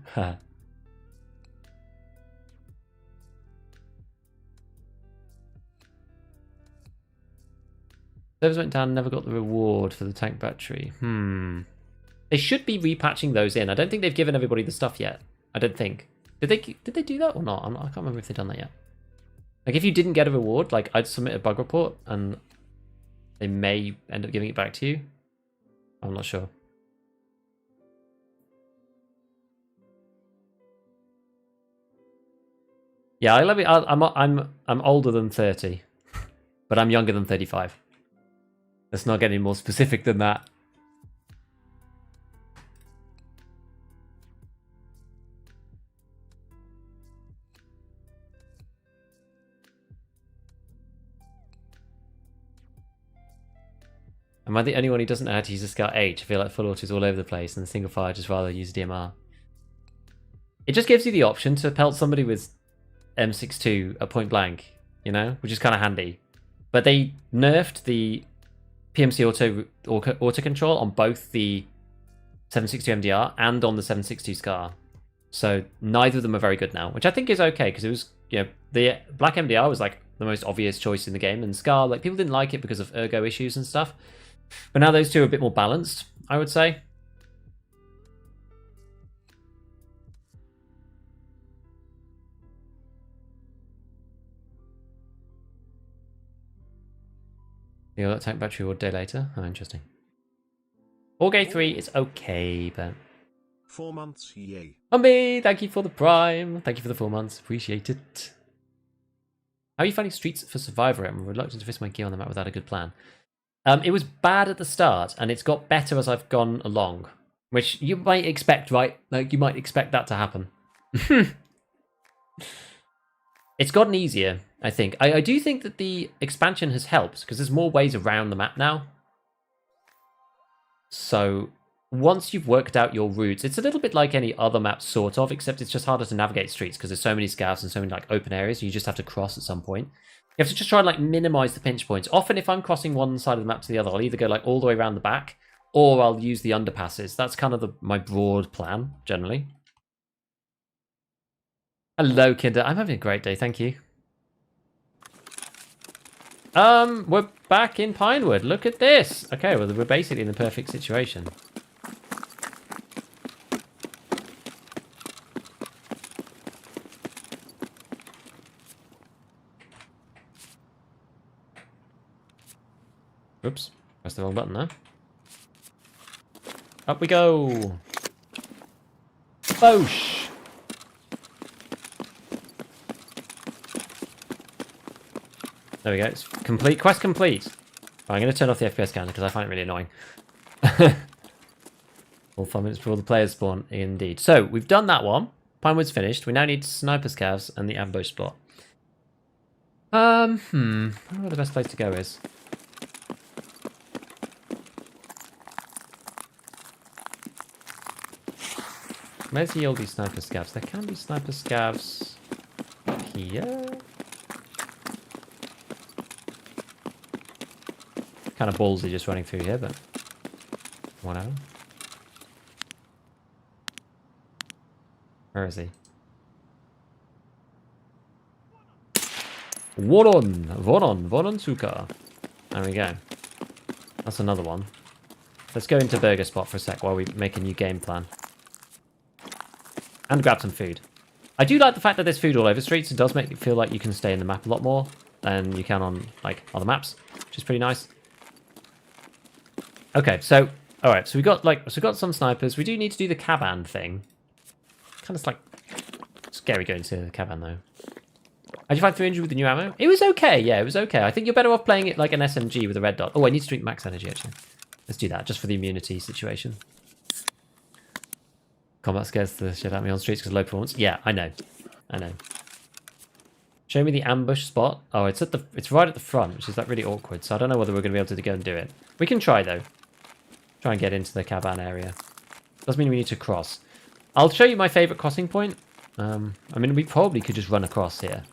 Servers went down and never got the reward for the tank battery. They should be repatching those in. I don't think they've given everybody the stuff yet. I don't think. Did they do that or not? I can't remember if they've done that yet. Like if you didn't get a reward, like I'd submit a bug report and they may end up giving it back to you. I'm not sure. Yeah, I'm older than 30, but I'm younger than 35. Let's not get any more specific than that. Am I the only one who doesn't know how to use a Scout H? I feel like full auto is all over the place, and the single fire just rather use DMR. It just gives you the option to pelt somebody with M62 at point blank, you know, which is kind of handy. But they nerfed the PMC auto control on both the 762 MDR and on the 762 Scar. So neither of them are very good now, which I think is okay because it was, you know, the Black MDR was like the most obvious choice in the game, and Scar, like, people didn't like it because of ergo issues and stuff. But now those two are a bit more balanced, I would say. The other tank battery will day later. Oh, interesting. Orgay 3 is okay, but 4 months, yay. Umbi, thank you for the Prime. Thank you for the 4 months. Appreciate it. How are you finding Streets for Survivor? I'm reluctant to risk my gear on the map without a good plan. It was bad at the start, and it's got better as I've gone along. Which you might expect, right? Like, you might expect that to happen. It's gotten easier, I think. I do think that the expansion has helped, because there's more ways around the map now. So once you've worked out your routes, it's a little bit like any other map, sort of, except it's just harder to navigate streets because there's so many scouts and so many like open areas. You just have to cross at some point. You have to just try and like minimize the pinch points. Often, if I'm crossing one side of the map to the other, I'll either go like all the way around the back, or I'll use the underpasses. That's kind of my broad plan generally. Hello, Kinder. I'm having a great day, thank you. We're back in Pinewood. Look at this. Okay, well, we're basically in the perfect situation. Oops, pressed the wrong button there. Up we go. Boosh. There we go. It's complete. Quest complete. I'm going to turn off the FPS counter because I find it really annoying. All 5 minutes before the players spawn, indeed. So, we've done that one. Pinewood's finished. We now need sniper scavs and the ambush spot. I don't know where the best place to go is. Where's the oldie sniper scavs? There can be sniper scavs here. Kind of ballsy just running through here, but whatever. Where is he? Voron Suka. There we go. That's another one. Let's go into Burger Spot for a sec while we make a new game plan. And grab some food. I do like the fact that there's food all over streets. It does make it feel like you can stay in the map a lot more than you can on like other maps, which is pretty nice. Okay, so alright, so we got some snipers. We do need to do the Kaban thing. Kind of like scary going to the Kaban though. How'd you find 300 with the new ammo? It was okay, yeah, it was okay. I think you're better off playing it like an SMG with a red dot. Oh, I need to drink max energy actually. Let's do that, just for the immunity situation. Combat scares the shit out of me on streets because of low performance. Yeah, I know. Show me the ambush spot. Oh, it's right at the front, which is like really awkward. So I don't know whether we're going to be able to go and do it. We can try though. Try and get into the Kaban area. Doesn't mean we need to cross. I'll show you my favorite crossing point. I mean, we probably could just run across here.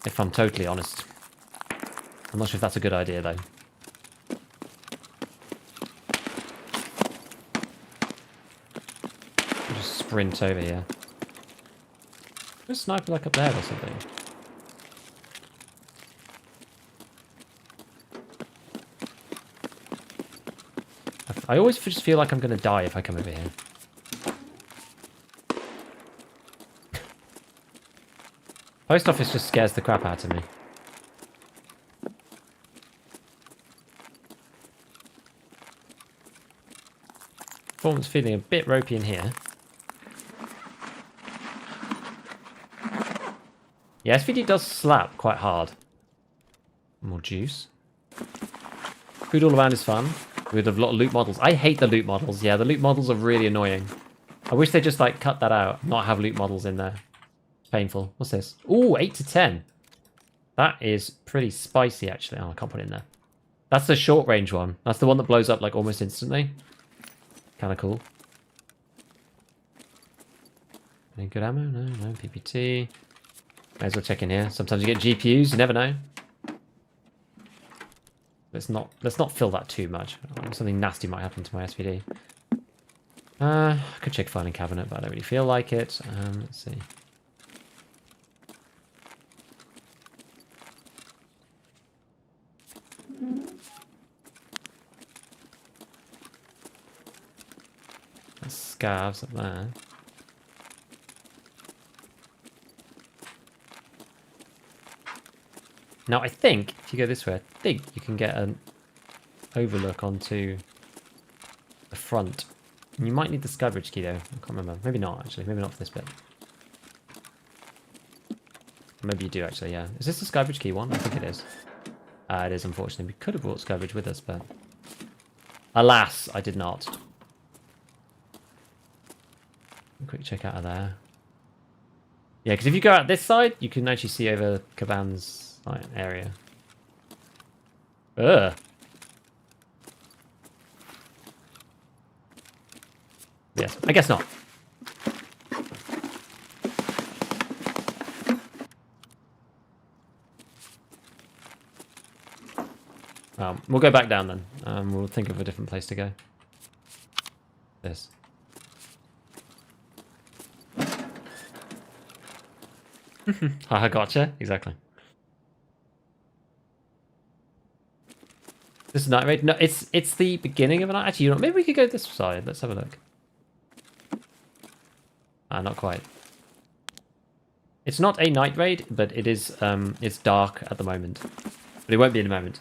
If I'm totally honest. I'm not sure if that's a good idea though. Just sprint over here. There's a sniper like up there or something. I always just feel like I'm going to die if I come over here. Post office just scares the crap out of me. Platform's feeling a bit ropey in here. Yeah, SVD does slap quite hard. More juice. Food all around is fun. With a lot of loot models. I hate the loot models. Yeah, the loot models are really annoying. I wish they just like cut that out. Not have loot models in there. It's painful. What's this? Ooh, 8 to 10. That is pretty spicy actually. Oh, I can't put it in there. That's the short range one. That's the one that blows up like almost instantly. Kind of cool. Any good ammo? No PPT. May as well check in here. Sometimes you get GPUs. You never know. Let's not fill that too much. Something nasty might happen to my SVD. I could check filing cabinet, but I don't really feel like it. Let's see. That's scavs up there. Now I think if you go this way, I think you can get an overlook onto the front. You might need the scavenge key though. I can't remember. Maybe not actually. Maybe not for this bit. Maybe you do actually. Yeah. Is this the scavenge key one? I think it is. It is unfortunately. We could have brought scavenge with us, but alas, I did not. Quick check out of there. Yeah, because if you go out this side, you can actually see over Kaban's area. Ugh. Yes, I guess not. We'll go back down then. We'll think of a different place to go. This. I gotcha. Exactly. This is night raid. No, it's the beginning of a night. Actually, you know, maybe we could go this side. Let's have a look. Not quite. It's not a night raid, but it is. It's dark at the moment, but it won't be in a moment.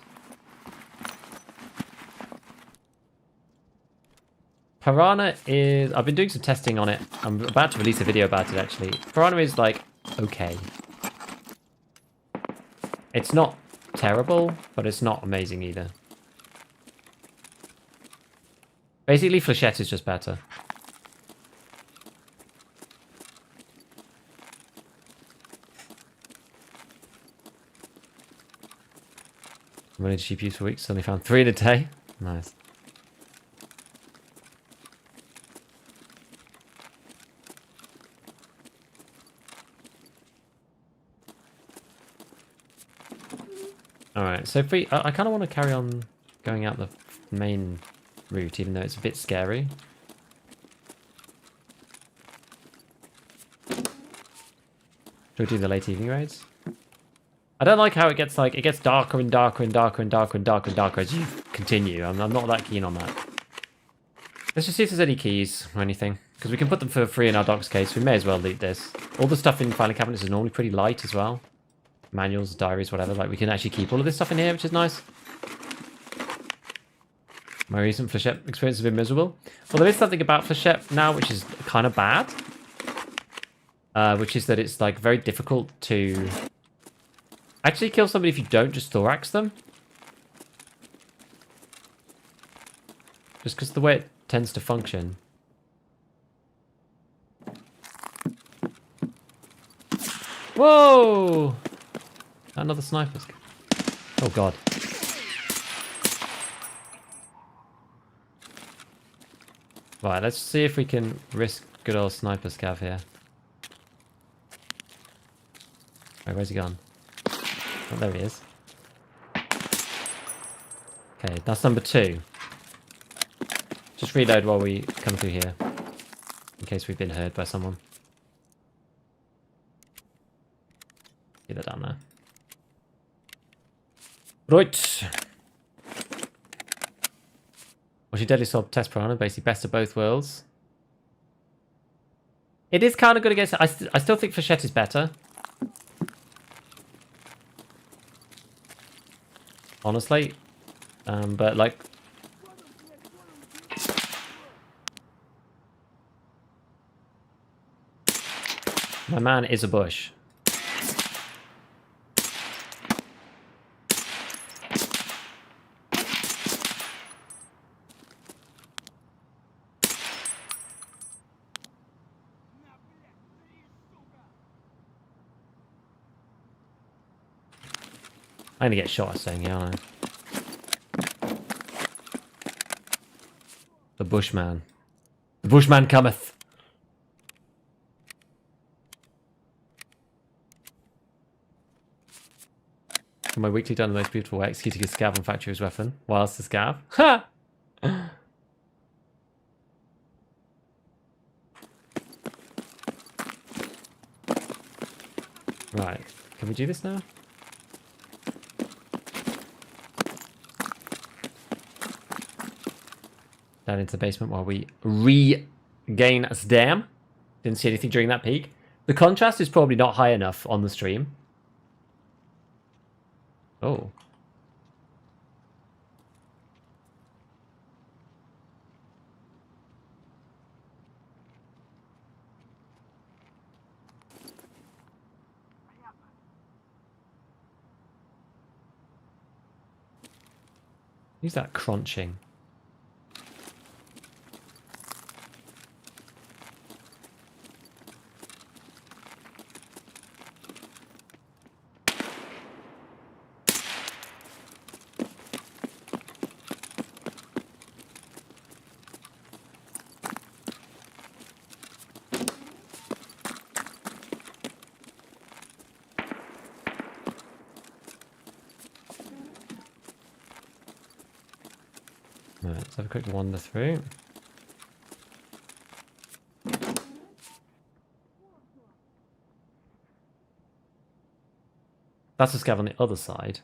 Piranha is. I've been doing some testing on it. I'm about to release a video about it actually. Piranha is like okay. It's not terrible, but it's not amazing either. Basically, Flechette is just better. I'm running GPUs for weeks, only found 3 in a day. Nice. Alright, so if we... I kind of want to carry on going out the main route, even though it's a bit scary. Should we do the late evening raids? I don't like how it gets like... It gets darker and darker and darker and darker and darker and darker as you continue. I'm not that keen on that. Let's just see if there's any keys or anything. Because we can put them for free in our docs case. We may as well loot this. All the stuff in filing cabinets is normally pretty light as well. Manuals, diaries, whatever. Like, we can actually keep all of this stuff in here, which is nice. My recent Flechette experience has been miserable. Well, there is something about Flechette now, which is kind of bad. Which is that it's, like, very difficult to actually kill somebody if you don't just thorax them. Just because of the way it tends to function. Whoa! Another sniper. Oh god. Right, let's see if we can risk good old sniper scav here. Right, where's he gone? Oh, there he is. Okay, that's number 2. Just reload while we come through here. In case we've been heard by someone. Get that down there. Right. What's your deadly sword test piranha? Basically, best of both worlds. It is kind of good against... I still think Flechette is better. Honestly. But, like... My man is a bush. I'm gonna get shot at saying, yeah, aren't I? The bushman. The bushman cometh. My weekly done the most beautiful way, executing a scav on factory's weapon. Whilst the scav. Ha! Right. Can we do this now? Down into the basement while we regain a dam. Didn't see anything during that peak. The contrast is probably not high enough on the stream. Oh. Who's that crunching? Right, let's have a quick wander through. That's a scav on the other side.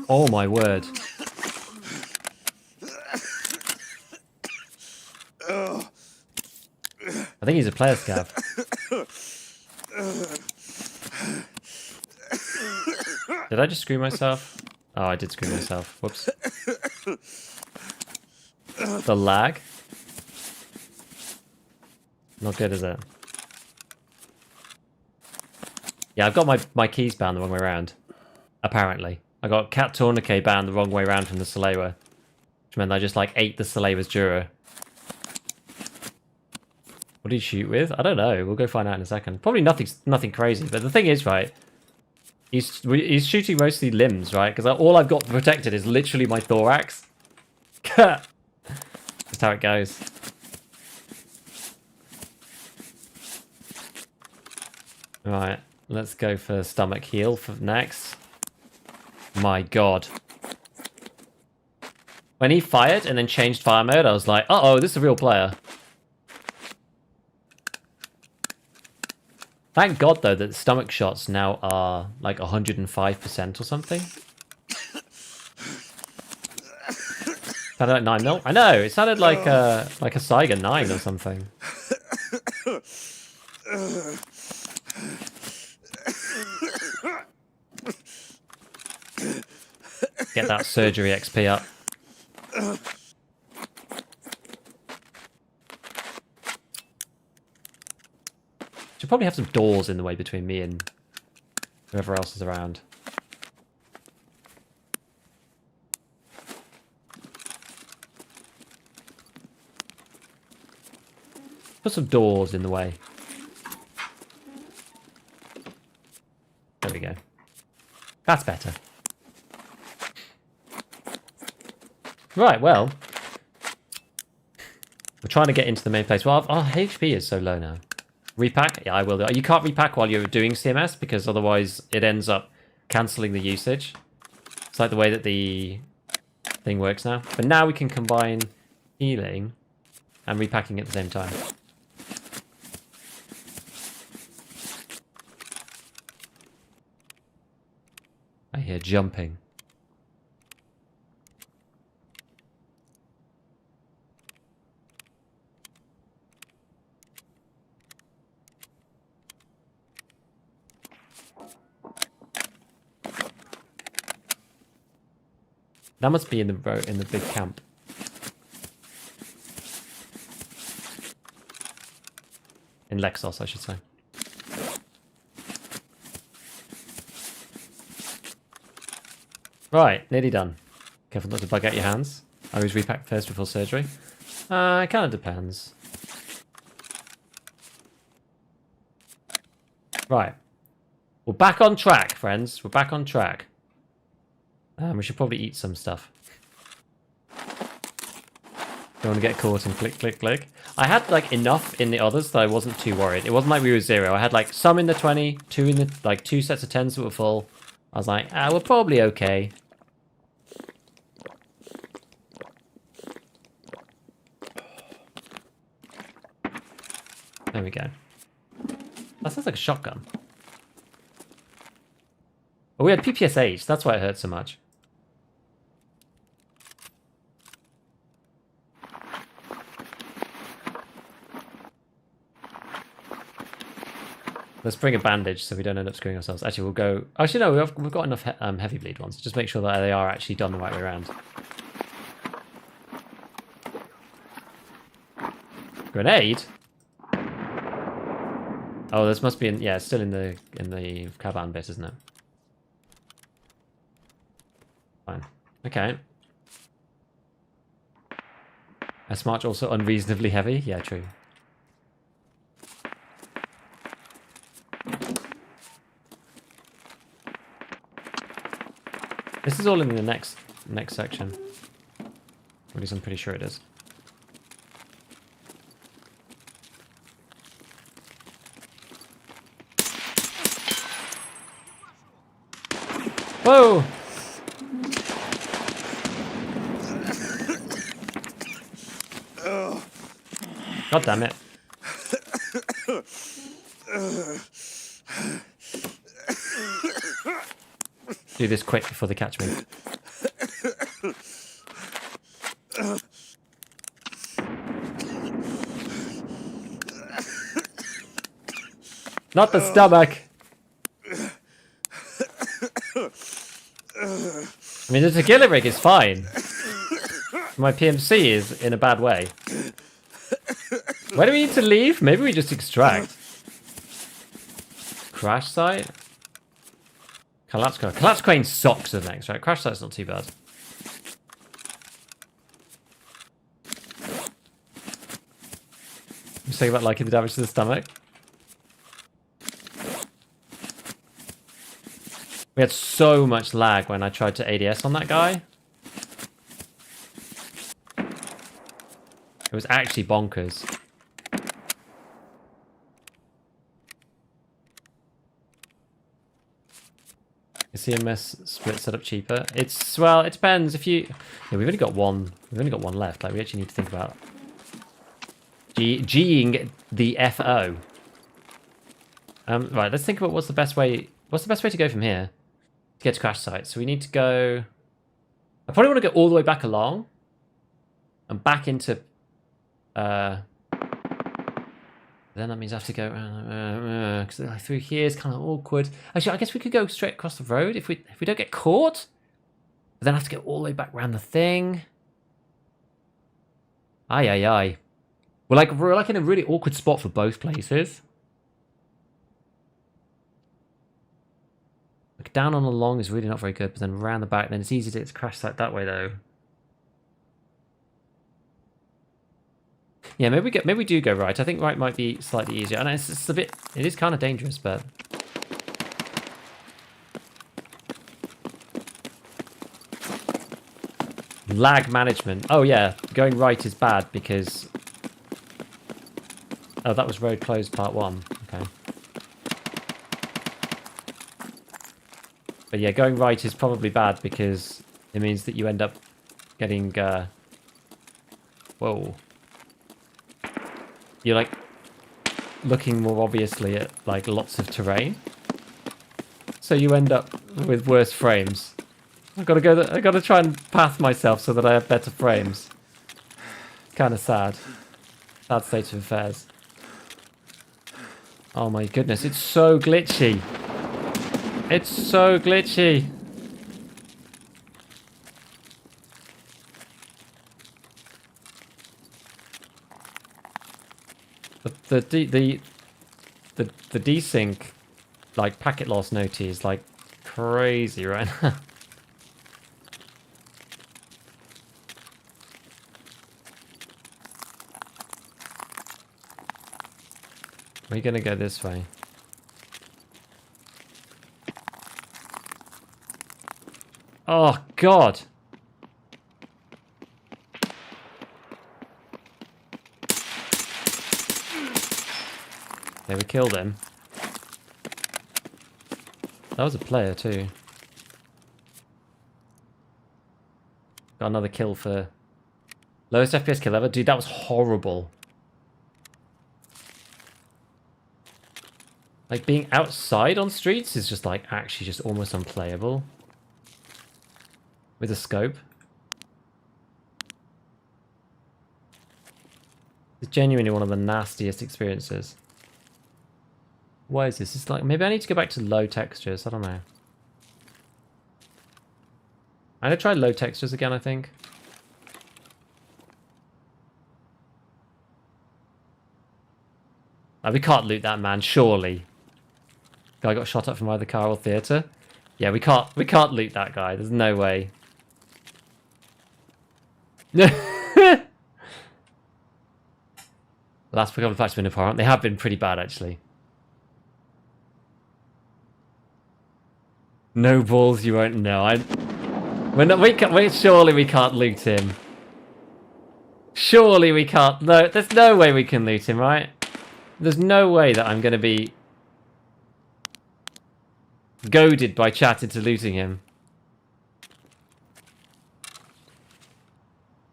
Oh my word. I think he's a player scav. Did I just screw myself? Oh, I did screw myself. Whoops. The lag. Not good, is it? Yeah, I've got my keys bound the wrong way around. Apparently. I got Cat Tourniquet bound the wrong way around from the Salewa. Which meant I just like ate the Salewa's Jura. What did he shoot with? I don't know. We'll go find out in a second. Probably nothing crazy. But the thing is, right, he's shooting mostly limbs, right? Because all I've got protected is literally my thorax. That's how it goes. Right, let's go for stomach heal for next. My god. When he fired and then changed fire mode, I was like, uh-oh, this is a real player. Thank god, though, that stomach shots now are like 105% or something. Sounded like 9mm? I know, it sounded like a Saiga 9 or something. Get that surgery XP up. Should probably have some doors in the way between me and whoever else is around. Put some doors in the way. There we go. That's better. Right, well. We're trying to get into the main place. Well, our HP is so low now. Repack? Yeah, I will do. You can't repack while you're doing CMS because otherwise it ends up cancelling the usage. It's like the way that the thing works now. But now we can combine healing and repacking at the same time. I hear jumping. That must be in the big camp. In Lexos, I should say. Right, nearly done. Careful not to bug out your hands. I always repack first before surgery. It kind of depends. Right. We're back on track, friends. We're back on track. We should probably eat some stuff. Don't want to get caught and click, click, click. I had like enough in the others that I wasn't too worried. It wasn't like we were 0. I had like some in the 20, 2 in the like 2 sets of 10s that were full. I was like, we're probably okay. There we go. That sounds like a shotgun. Oh, we had PPSH. That's why it hurt so much. Let's bring a bandage so we don't end up screwing ourselves. Actually, we'll go... Actually, no, we've got enough heavy bleed ones. Just make sure that they are actually done the right way around. Grenade? Oh, this must be in... Yeah, it's still in the Kaban bit, isn't it? Fine. Okay. A Smarch also unreasonably heavy? Yeah, true. This is all in the next section. At least I'm pretty sure it is. Whoa! God damn it. Do this quick before they catch me. Not the stomach! I mean, the tequila rig is fine. My PMC is in a bad way. Where do we need to leave? Maybe we just extract. Crash site? Collapse crane. Collapse crane socks are next, right? Crash site's not too bad. You saying about liking the damage to the stomach? We had so much lag when I tried to ADS on that guy. It was actually bonkers. Is CMS split setup cheaper? It's, well, it depends. If you... Yeah, we've only got one. We've only got one left. Like, we actually need to think about G-ing the FO. Right, let's think about what's the best way. What's the best way to go from here to get to crash site? So we need to go... I probably want to go all the way back along and back into... Then that means I have to go because like through here is kind of awkward. Actually, I guess we could go straight across the road if we don't get caught. But then I have to go all the way back around the thing. Aye, aye, aye. We're like in a really awkward spot for both places. Like down on the long is really not very good, but then around the back, then it's easy to get to crash site that way though. Yeah, maybe we do go right. I think right might be slightly easier. And it's a bit... It is kind of dangerous, but... Lag management. Oh, yeah. Going right is bad because... Oh, that was road closed part 1. Okay. But yeah, going right is probably bad because it means that you end up getting... whoa. You're like looking more obviously at like lots of terrain. So you end up with worse frames. I've got to try and path myself so that I have better frames. Kind of sad. Sad state of affairs. Oh my goodness, it's so glitchy. It's so glitchy. The desync, like packet loss noti is like crazy right now. We're gonna go this way. Oh God! Yeah, we killed him. That was a player too. Got another kill for lowest FPS kill ever. Dude, that was horrible. Like being outside on streets is just like actually just almost unplayable. With a scope. It's genuinely one of the nastiest experiences. Why is this? It's like, maybe I need to go back to low textures. I don't know. I'm going to try low textures again, I think. We can't loot that man, surely. Guy got shot up from either car or theatre. Yeah, we can't loot that guy. There's no way. Last couple of facts have been apparent. They have been pretty bad, actually. No balls, you won't know. Surely we can't loot him. Surely we can't. No, there's no way we can loot him, right? There's no way that I'm going to be goaded by chat into looting him.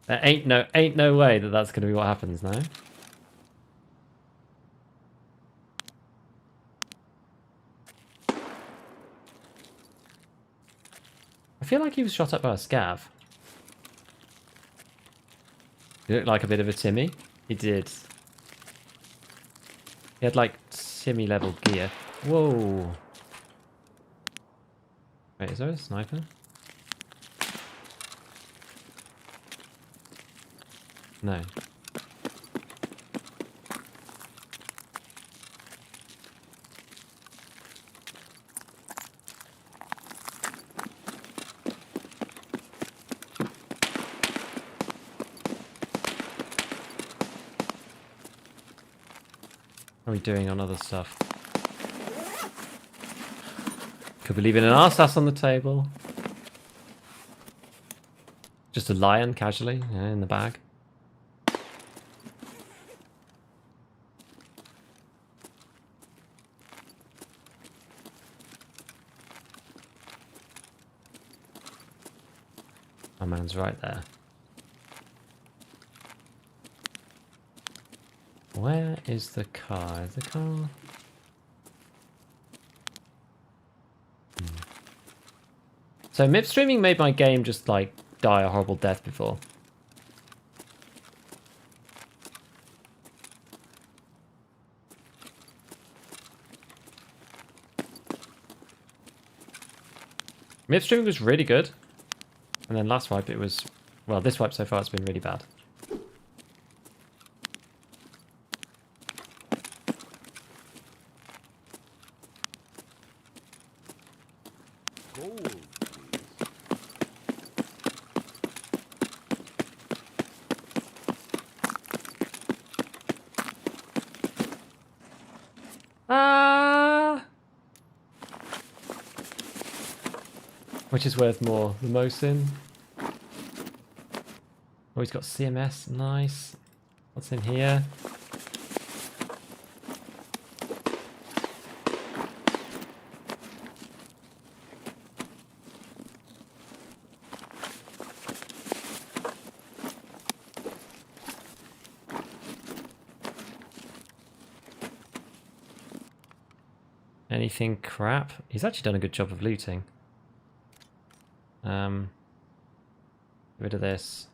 There ain't no way that that's going to be what happens, no? I feel like he was shot up by a scav. He looked like a bit of a Timmy. He did. He had like Timmy level gear. Whoa. Wait, is there a sniper? No. What are we doing on other stuff? Could be leaving an arse on the table. Just a lion, casually, in the bag. My man's right there. Where is the car? Is the car? So MIP streaming made my game just like die a horrible death before. MIP streaming was really good. And then last wipe it was, well, this wipe so far it's been really bad. Which is worth more, the Mosin. Oh, he's got CMS, nice. What's in here? Anything crap? He's actually done a good job of looting. Get rid of this.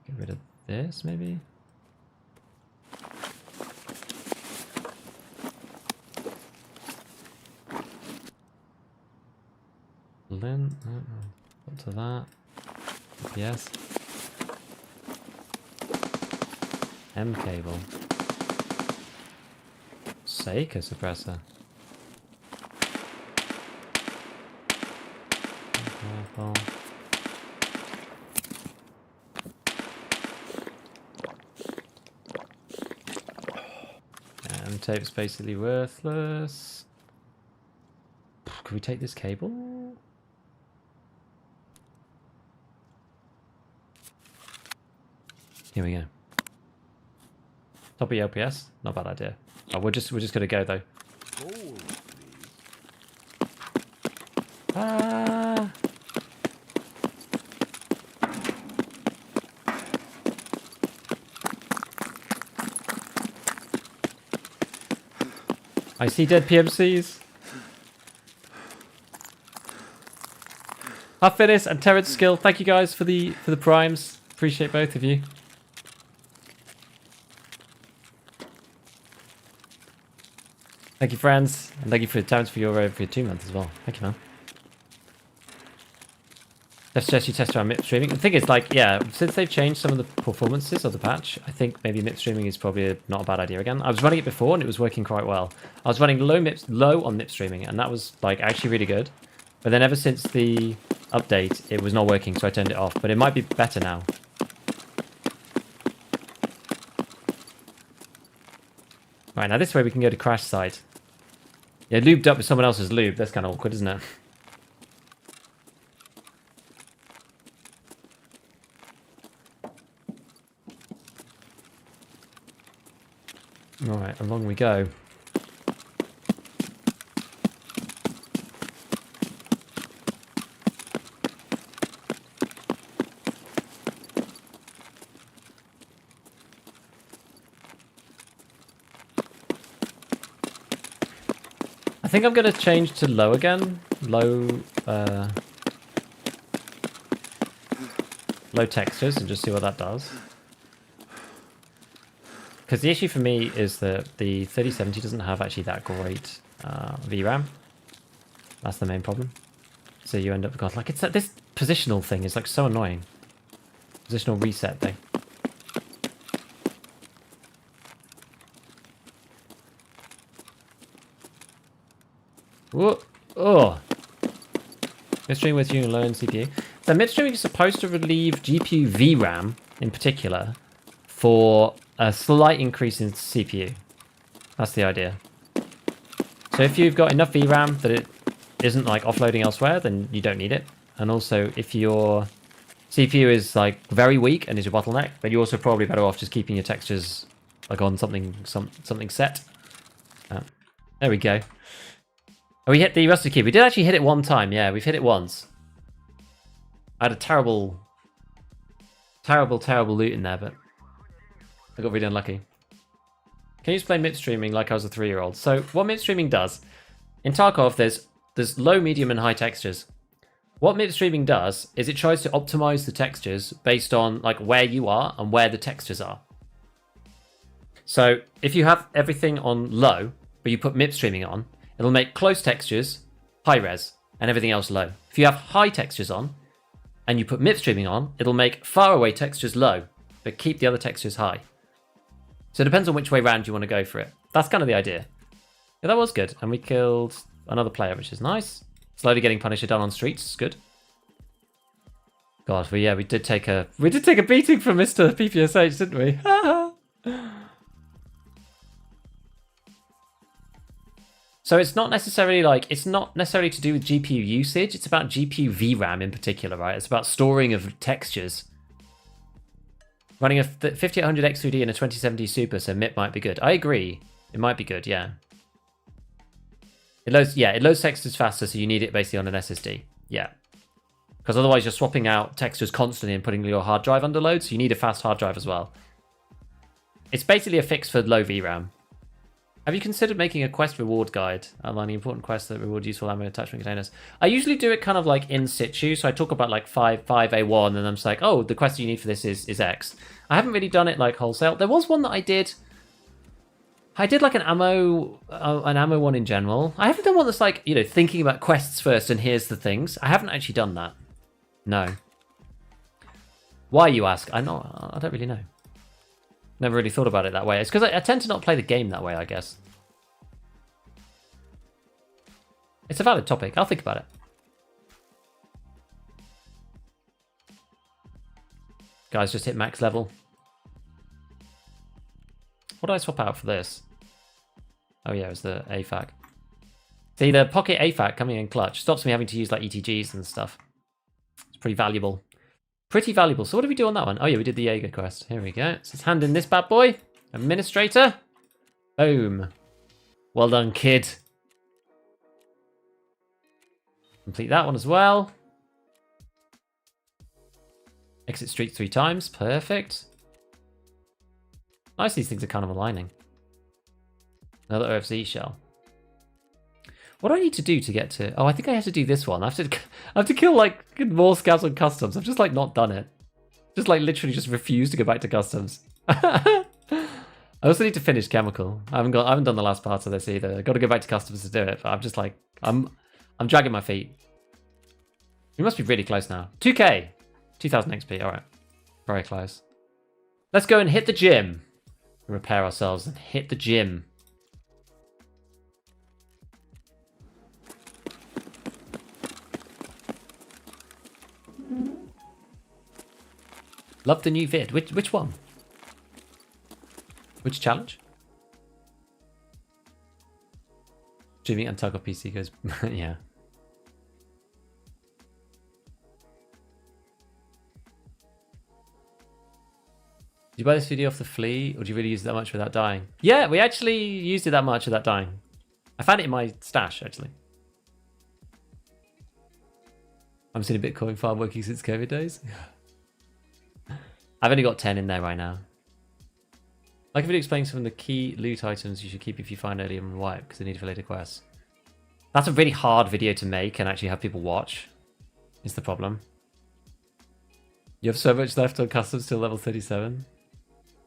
Get rid of this, maybe? Lint. Up to that. Yes. M cable. Seika suppressor. Careful. And tape's basically worthless. Can we take this cable? Here we go. Top of LPS, not a bad idea. Oh, we're just gonna go though. Ah. I see dead PMCs. Finis and Terrence Skill, thank you guys for the primes. Appreciate both of you. Thank you, friends, and thank you for Terrence for your 2 months as well. Thank you, man. I suggest you test around MIP streaming. The thing is, like, yeah, since they've changed some of the performances of the patch, I think maybe MIP streaming is probably not a bad idea again. I was running it before and it was working quite well. I was running low on MIP streaming, and that was like actually really good. But then ever since the update, it was not working, so I turned it off. But it might be better now. Right, now this way we can go to crash site. Yeah, lubed up with someone else's lube. That's kind of awkward, isn't it? Alright, along we go. I think I'm going to change to low again. Low textures and just see what that does. Because the issue for me is that the 3070 doesn't have actually that great VRAM. That's the main problem. So you end up, God, like, it's that this positional thing is like so annoying. Positional reset thing. Whoa. Oh. Midstream with you low CPU. So midstream is supposed to relieve GPU VRAM in particular for a slight increase in CPU. That's the idea. So if you've got enough VRAM that it isn't like offloading elsewhere, then you don't need it. And also if your CPU is like very weak and is your bottleneck, then you're also probably better off just keeping your textures like on something set. There we go. Oh, we hit the rusted cube. We did actually hit it one time. Yeah, we've hit it once. I had a terrible loot in there, but I got really unlucky. Can you explain MIP streaming like I was a 3-year-old? So what MIP streaming does, in Tarkov, there's low, medium, and high textures. What MIP streaming does is it tries to optimize the textures based on like where you are and where the textures are. So if you have everything on low, but you put MIP streaming on, it'll make close textures high res and everything else low. If you have high textures on and you put MIP streaming on, it'll make far away textures low, but keep the other textures high. So it depends on which way round you want to go for it. That's kind of the idea. Yeah, that was good. And we killed another player, which is nice. Slowly getting Punisher done on streets. It's good. God, we did take a beating from Mr. PPSH, didn't we? So it's not necessarily to do with GPU usage. It's about GPU VRAM in particular, right? It's about storing of textures. Running a 5800 X3D and a 2070 Super, so MIP might be good. I agree. It might be good, yeah. It loads textures faster, so you need it basically on an SSD. Yeah. Because otherwise you're swapping out textures constantly and putting your hard drive under load, so you need a fast hard drive as well. It's basically a fix for low VRAM. Have you considered making a quest reward guide outlining important quests that reward useful ammo attachment containers? I usually do it kind of like in situ, so I talk about like 5A1, and I'm just like, oh, the quest you need for this is X. I haven't really done it like wholesale. There was one that I did. I did like an ammo one in general. I haven't done one that's like, you know, thinking about quests first and here's the things. I haven't actually done that. No. Why, you ask? I don't really know. Never really thought about it that way. It's because I tend to not play the game that way, I guess. It's a valid topic. I'll think about it. Guys, just hit max level. What did I swap out for this? Oh yeah, it was the AFAC. See, the pocket AFAC coming in clutch stops me having to use like ETGs and stuff. It's pretty valuable. Pretty valuable. So what did we do on that one? Oh yeah, we did the Jaeger quest. Here we go. So let's hand in this bad boy. Administrator. Boom. Well done, kid. Complete that one as well. Exit street 3 times. Perfect. Nice, these things are kind of aligning. Another OFC shell. What do I need to do to get to... Oh, I think I have to do this one. I have to kill, like, more scouts on customs. I've just, like, not done it. Just, like, literally just refused to go back to customs. I also need to finish chemical. I haven't done the last part of this either. I've got to go back to customs to do it, but I'm just, like... I'm dragging my feet. We must be really close now. 2k! 2000 XP, alright. Very close. Let's go and hit the gym. Repair ourselves and hit the gym. Love the new vid. Which one? Which challenge? Streaming and Tarkov PC goes... yeah. Did you buy this video off the flea, or do you really use it that much without dying? Yeah, we actually used it that much without dying. I found it in my stash, actually. I'm seeing a Bitcoin farm working since COVID days. I've only got 10 in there right now. Like if it explains some of the key loot items you should keep if you find earlier and wipe, because they need for later quests. That's a really hard video to make and actually have people watch, is the problem. You have so much left on customs till level 37.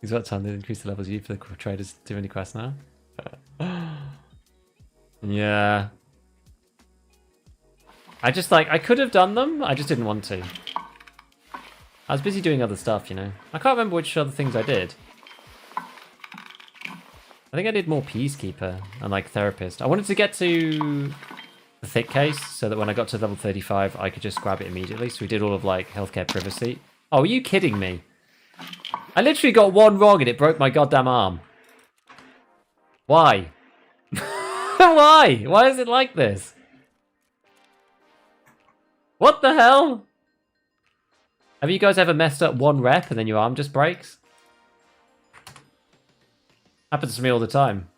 It's about time they increase the levels you need for the traders to do any quests now. Yeah. I could have done them, I just didn't want to. I was busy doing other stuff, you know. I can't remember which other things I did. I think I did more Peacekeeper and like Therapist. I wanted to get to the thick case so that when I got to level 35 I could just grab it immediately. So we did all of like healthcare privacy. Oh, are you kidding me? I literally got one wrong and it broke my goddamn arm. Why? Why? Why is it like this? What the hell? Have you guys ever messed up one rep and then your arm just breaks? Happens to me all the time.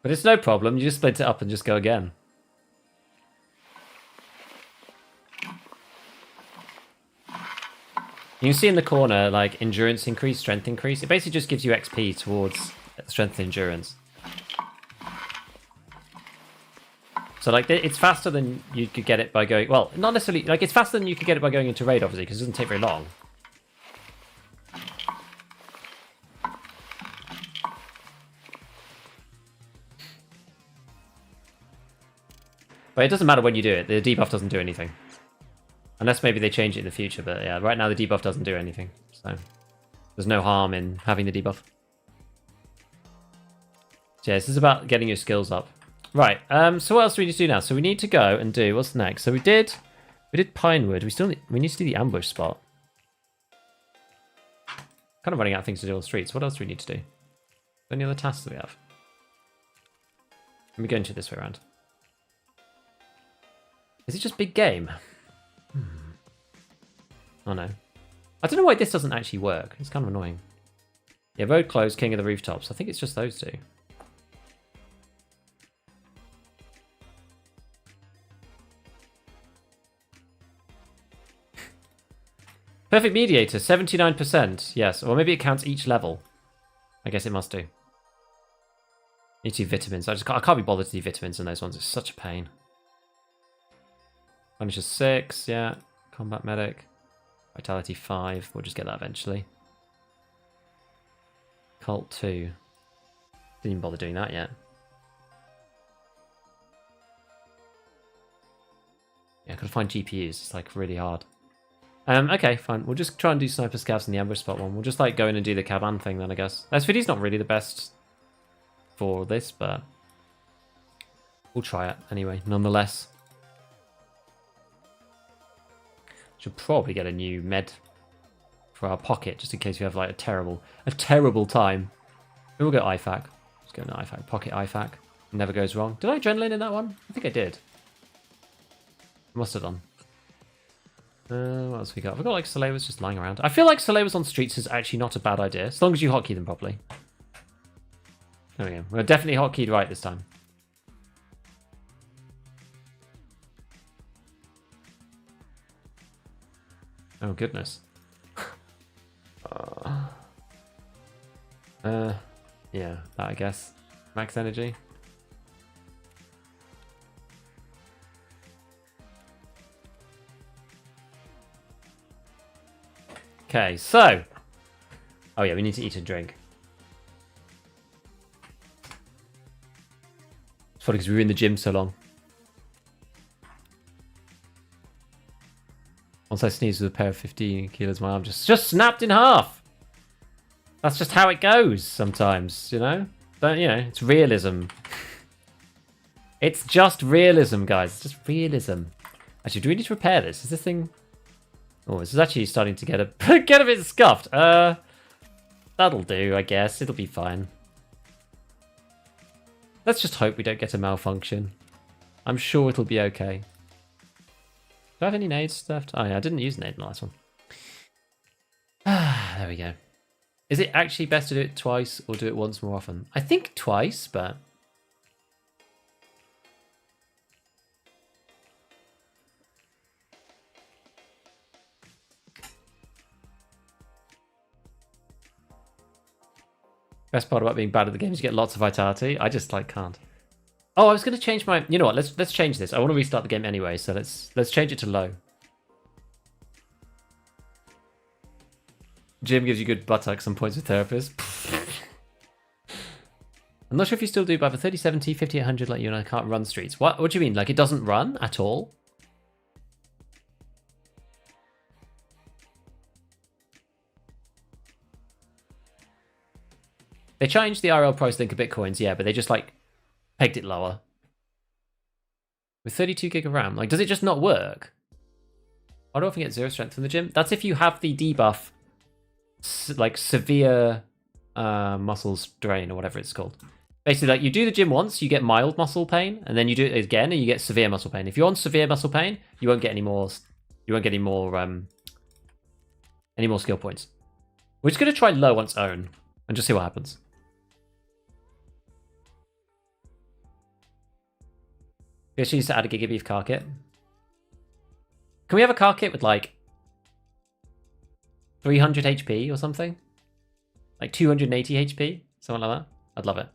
But it's no problem, you just split it up and just go again. You can see in the corner, like, endurance increase, strength increase. It basically just gives you XP towards strength and endurance. So, like, it's faster than you could get it by going... Well, not necessarily... Like, it's faster than you could get it by going into raid, obviously, because it doesn't take very long. But it doesn't matter when you do it. The debuff doesn't do anything. Unless maybe they change it in the future. But yeah, right now the debuff doesn't do anything. So there's no harm in having the debuff. So yeah, this is about getting your skills up. Right, so what else do we need to do now? So we need to go and do... What's next? So we did Pinewood. We need to do the ambush spot. Kind of running out of things to do on the streets. What else do we need to do? Any other tasks that we have? Let me go into this way around. Is it just big game? Oh no. I don't know why this doesn't actually work. It's kind of annoying. Yeah, road closed, king of the rooftops. I think it's just those two. Perfect mediator, 79%. Yes, or maybe it counts each level. I guess it must do. Need to do vitamins. I can't be bothered to do vitamins in those ones. It's such a pain. Punisher 6, yeah. Combat medic. Vitality 5. We'll just get that eventually. Cult 2. Didn't even bother doing that yet. Yeah, I gotta find GPUs. It's like really hard. Okay, fine. We'll just try and do sniper scouts in the ambush spot one. We'll just like go in and do the Kaban thing then, I guess. SVD's not really the best for this, but we'll try it anyway, nonetheless. Should probably get a new med for our pocket, just in case we have like a terrible time. Maybe we'll go IFAC. Let's go into IFAC. Pocket IFAC. Never goes wrong. Did I adrenaline in that one? I think I did. Must have done. What else we got? We've got like Solevas just lying around. I feel like Solevas on streets is actually not a bad idea, as long as you hotkey them properly. There we go. We're definitely hotkeyed right this time. Oh goodness. Yeah, that I guess. Max energy. Okay, so. Oh yeah, we need to eat and drink. It's funny because we were in the gym so long. Once I sneezed with a pair of 15 kilos, my arm just snapped in half. That's just how it goes sometimes, you know? Don't, you know, it's realism. It's just realism, guys. It's just realism. Actually, do we need to repair this? Is this thing... Oh, this is actually starting to get a get a bit scuffed. That'll do, I guess. It'll be fine. Let's just hope we don't get a malfunction. I'm sure it'll be okay. Do I have any nades left? Oh yeah, I didn't use a nade in the last one. There we go. Is it actually best to do it twice or do it once more often? I think twice, but... Best part about being bad at the game is you get lots of vitality. I just like can't. Oh, I was going to change my... You know what? Let's change this. I want to restart the game anyway, so let's change it to low. Gym gives you good buttocks and points with therapist. I'm not sure if you still do, but I have a 3070, 5800 like you, and I can't run streets. What do you mean? Like it doesn't run at all? They changed the RL price link of Bitcoins, yeah, but they just like pegged it lower. With 32 gig of RAM, like does it just not work? Why do I often get 0 strength from the gym? That's if you have the debuff, like severe muscle strain or whatever it's called. Basically, like you do the gym once, you get mild muscle pain, and then you do it again, and you get severe muscle pain. If you're on severe muscle pain, you won't get any more. You won't get any more skill points. We're just gonna try low on its own and just see what happens. We actually need to add a Giga Beef car kit. Can we have a car kit with like 300 HP or something? Like 280 HP? Something like that? I'd love it.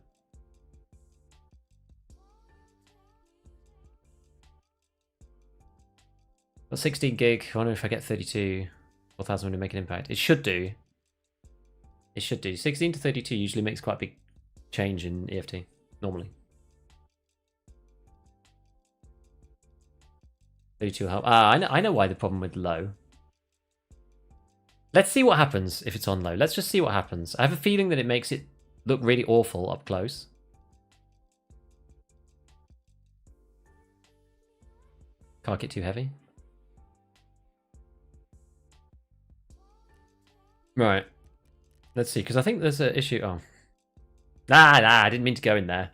Got 16 gig. I wonder if I get 32 4,000 to make an impact. It should do. It should do. 16 to 32 usually makes quite a big change in EFT, normally. 32 will help. I know why the problem with low. Let's see what happens if it's on low. Let's just see what happens. I have a feeling that it makes it look really awful up close. Can't get too heavy. Right. Let's see, because I think there's an issue. Oh. Nah, I didn't mean to go in there.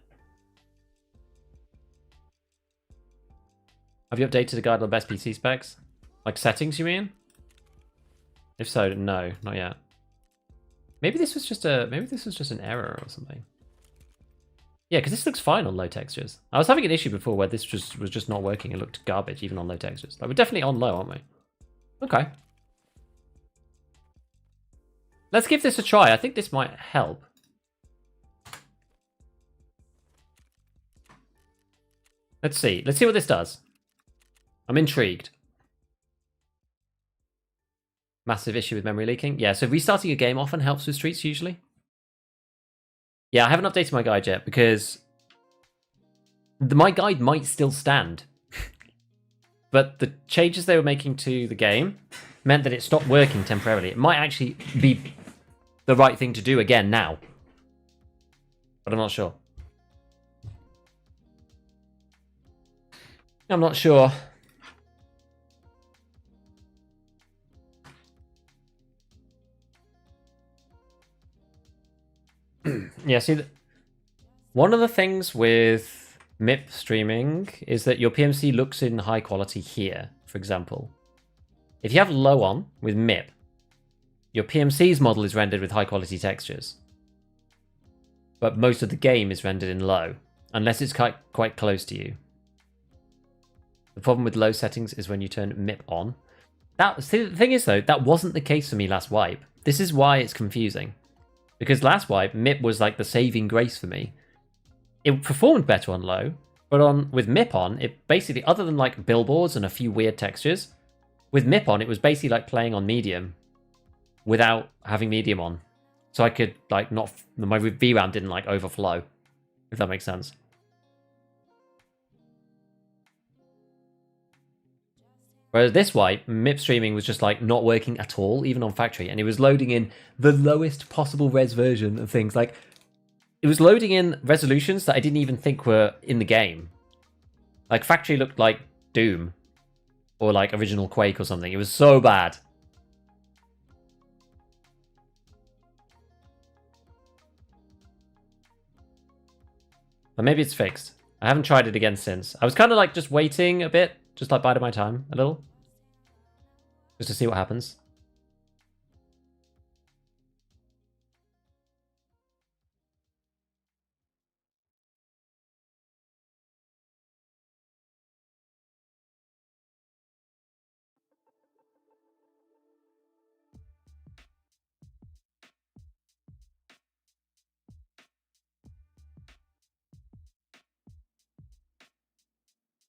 Have you updated the guide on best PC specs? Like settings, you mean? If so, no, not yet. Maybe this was just an error or something. Yeah, because this looks fine on low textures. I was having an issue before where this was just not working. It looked garbage even on low textures. Like we're definitely on low, aren't we? Okay. Let's give this a try. I think this might help. Let's see. Let's see what this does. I'm intrigued. Massive issue with memory leaking. Yeah, so restarting a game often helps with streets usually. Yeah, I haven't updated my guide yet because my guide might still stand. But the changes they were making to the game meant that it stopped working temporarily. It might actually be the right thing to do again now. But I'm not sure. I'm not sure. Yeah, see, one of the things with MIP streaming is that your PMC looks in high quality here, for example. If you have low on with MIP, your PMC's model is rendered with high quality textures. But most of the game is rendered in low, unless it's quite close to you. The problem with low settings is when you turn MIP on. See, the thing is though, that wasn't the case for me last wipe. This is why it's confusing. Because last wipe, MIP was like the saving grace for me. It performed better on low, but with MIP on, it basically, other than like billboards and a few weird textures, with MIP on, it was basically like playing on medium without having medium on. So I could like not, my VRAM didn't like overflow, if that makes sense. Whereas this wipe, MIP streaming was just like not working at all, even on factory, and it was loading in the lowest possible res version of things. Like, it was loading in resolutions that I didn't even think were in the game. Like, factory looked like Doom, or like original Quake or something. It was so bad. But maybe it's fixed. I haven't tried it again since. I was kind of like just waiting a bit. Just like biding my time a little. Just to see what happens.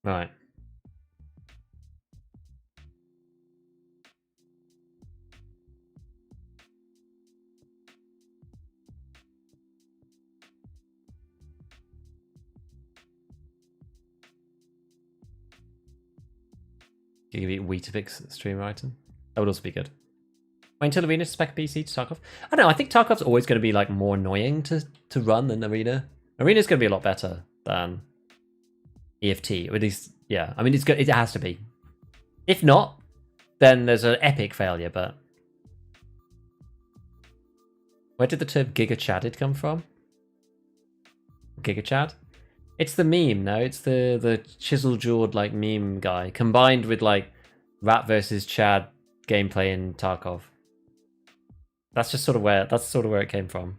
Right. You can give it Weetabix streamer item. That would also be good. Wait until Arena to spec a PC to Tarkov. I don't know, I think Tarkov's always going to be like more annoying to run than Arena. Arena's going to be a lot better than EFT. Or at least, yeah. I mean, it's good. It has to be. If not, then there's an epic failure, but... Where did the term Giga Chadded come from? Giga Chad? It's the meme, no? It's the chisel-jawed, like, meme guy, combined with, like, Rat versus Chad gameplay in Tarkov. That's just sort of where it came from,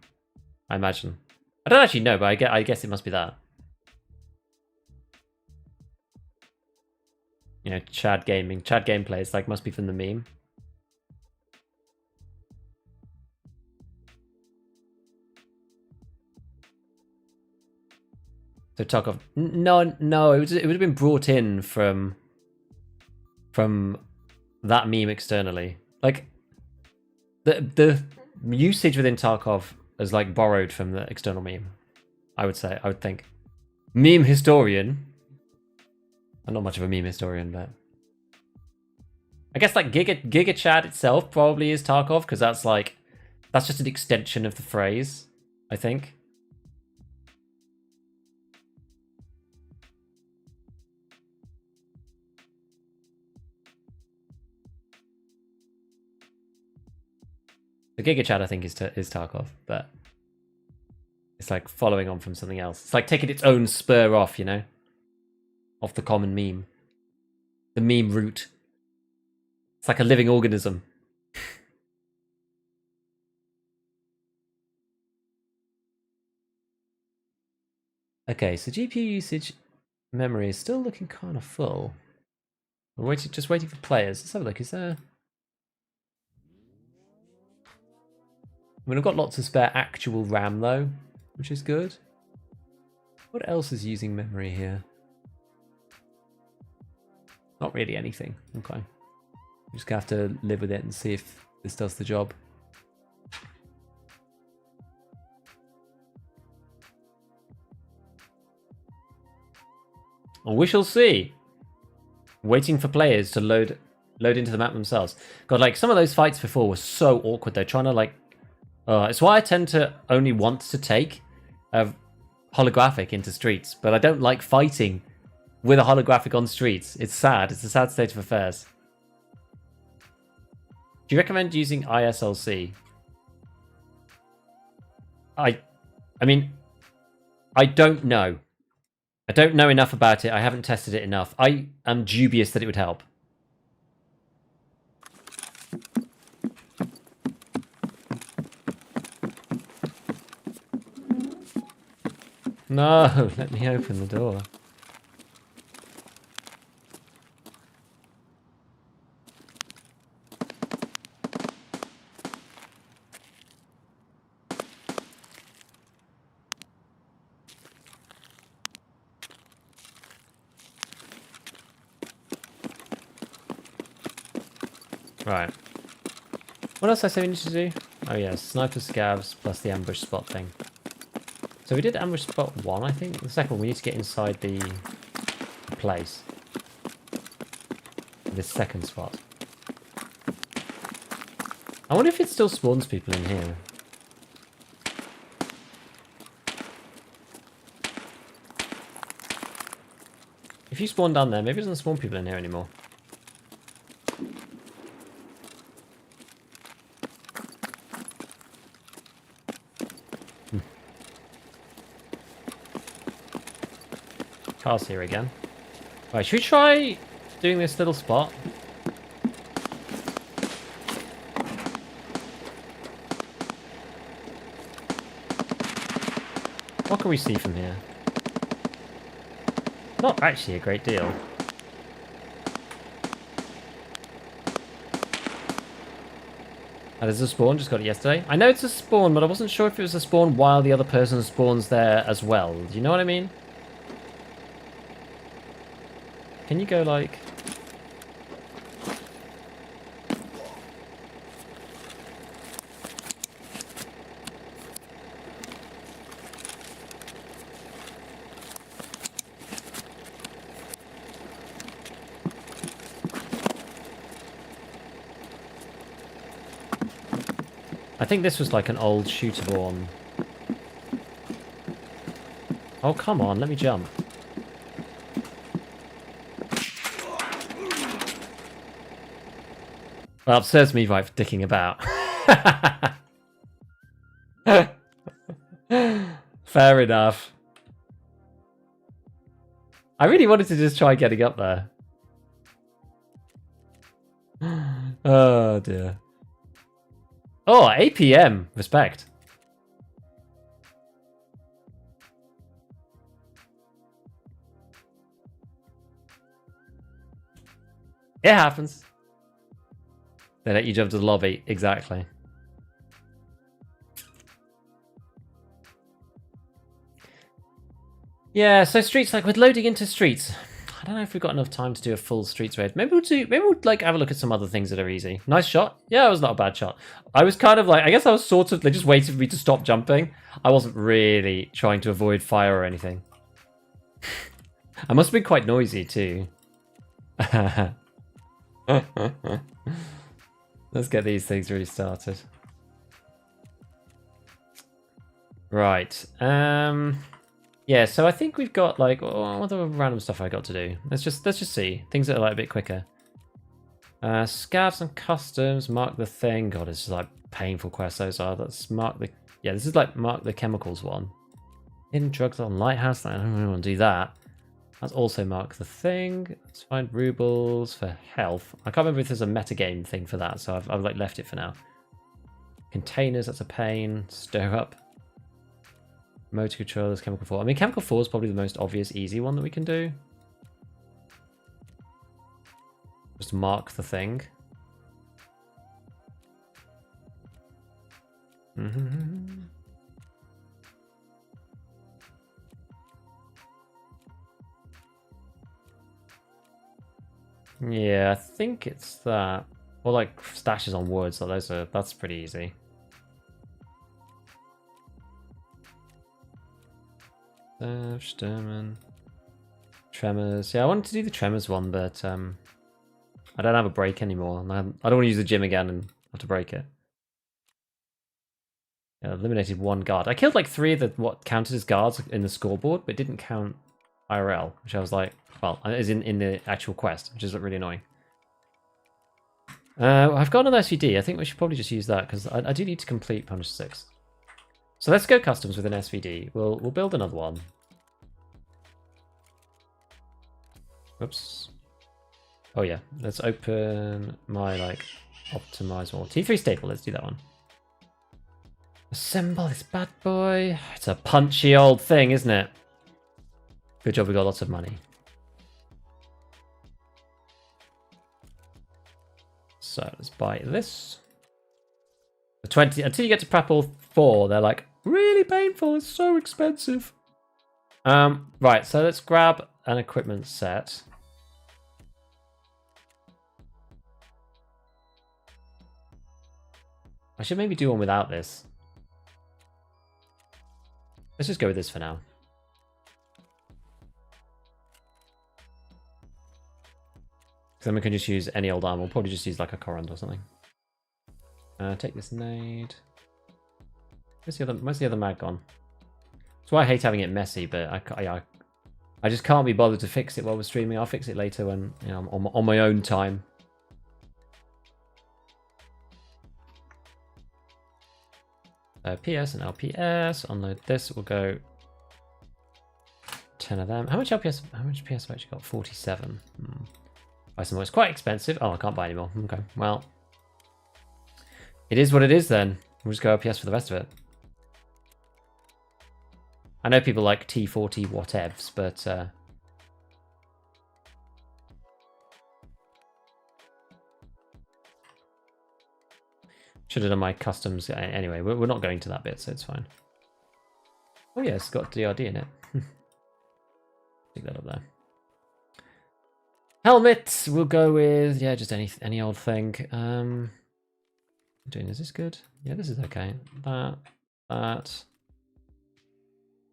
I imagine. I don't actually know, but I guess it must be that. You know, Chad gameplay is like must be from the meme. So Tarkov, no, it would have been brought in from that meme externally. Like the usage within Tarkov is like borrowed from the external meme. I would think. Meme historian. I'm not much of a meme historian, but I guess like Giga Chad itself probably is Tarkov because that's just an extension of the phrase, I think. The Giga Chad, I think, is Tarkov, but it's like following on from something else. It's like taking its own spur off, you know? Off the common meme. The meme root. It's like a living organism. Okay, so GPU usage memory is still looking kind of full. We're just waiting for players. Let's have a look. Is there... I mean, I've got lots of spare actual RAM though, which is good. What else is using memory here? Not really anything. Okay. I'm just gonna have to live with it and see if this does the job. And we shall see. Waiting for players to load into the map themselves. God, like some of those fights before were so awkward. They're trying to like. It's why I tend to only want to take a holographic into streets, but I don't like fighting with a holographic on streets. It's sad. It's a sad state of affairs. Do you recommend using ISLC? I mean, I don't know. I don't know enough about it. I haven't tested it enough. I am dubious that it would help. No, let me open the door. Right. What else did I say we need to do? Oh yeah, sniper scavs plus the ambush spot thing. So we did ambush spot 1, I think. The second one, we need to get inside the place. This second spot. I wonder if it still spawns people in here. If you spawn down there, maybe it doesn't spawn people in here anymore. Car's here again. Right, should we try doing this little spot? What can we see from here? Not actually a great deal. Oh, there's a spawn, just got it yesterday. I know it's a spawn, but I wasn't sure if it was a spawn while the other person spawns there as well. Do you know what I mean? Can you go like... I think this was like an old shooter-born. Oh, come on, let me jump. Well, it serves me right for dicking about. Fair enough. I really wanted to just try getting up there. Oh, dear. Oh, APM. Respect. It happens. They let you jump to the lobby. Exactly. Yeah, so streets, like with loading into streets. I don't know if we've got enough time to do a full streets raid. Maybe we'll like have a look at some other things that are easy. Nice shot. Yeah, it was not a bad shot. I was kind of like, I guess I was sort of, they just waited for me to stop jumping. I wasn't really trying to avoid fire or anything. I must have been quite noisy too. Let's get these things really started. Right. Yeah, so I think we've got like what other random stuff I got to do. Let's just see. Things that are like a bit quicker. Scavs and customs, mark the thing. God, it's just like painful quests those are. Let's mark the this is like mark the chemicals one. Hidden drugs on lighthouse. I don't really want to do that. Let's also mark the thing. Let's find rubles for health. I can't remember if there's a metagame thing for that, so I've like left it for now. Containers, that's a pain. Stir up. Motor controllers, chemical 4. I mean, chemical 4 is probably the most obvious, easy one that we can do. Just mark the thing. Mm-hmm. Yeah, I think it's that. Or like stashes on wood, so that's pretty easy. Sturman. Tremors. Yeah, I wanted to do the Tremors one, but I don't have a break anymore. And I don't want to use the gym again and have to break it. Yeah, eliminated one guard. I killed like 3 of the what counted as guards in the scoreboard, but it didn't count IRL, which I was like, well, is in the actual quest, which is really annoying. I've got another SVD. I think we should probably just use that because I do need to complete Punish 6. So let's go customs with an SVD. We'll build another one. Oops. Oh yeah, let's open my like optimize or T3 staple. Let's do that one. Assemble this bad boy. It's a punchy old thing, isn't it? Good job, we got lots of money. So let's buy this. The 20 until you get to prep all 4, they're like really painful. It's so expensive. Right. So let's grab an equipment set. I should maybe do one without this. Let's just go with this for now. Then we can just use any old armor. We'll probably just use like a Corund or something. Take this nade. Where's the other mag gone? That's why I hate having it messy, but I just can't be bothered to fix it while we're streaming. I'll fix it later when on my own time. PS and LPS. Unload this. We'll go 10 of them. How much LPS? How much PS have I actually got? 47. Buy some more. It's quite expensive. Oh, I can't buy anymore. Okay, well, it is what it is then. We'll just go LPS for the rest of it. I know people like T40 whatevs, but should have done my customs anyway. We're not going to that bit, so it's fine. Oh yeah, it's got DRD in it. Stick that up there. Helmet, we'll go with just any old thing. Is this good? Yeah, this is okay. That.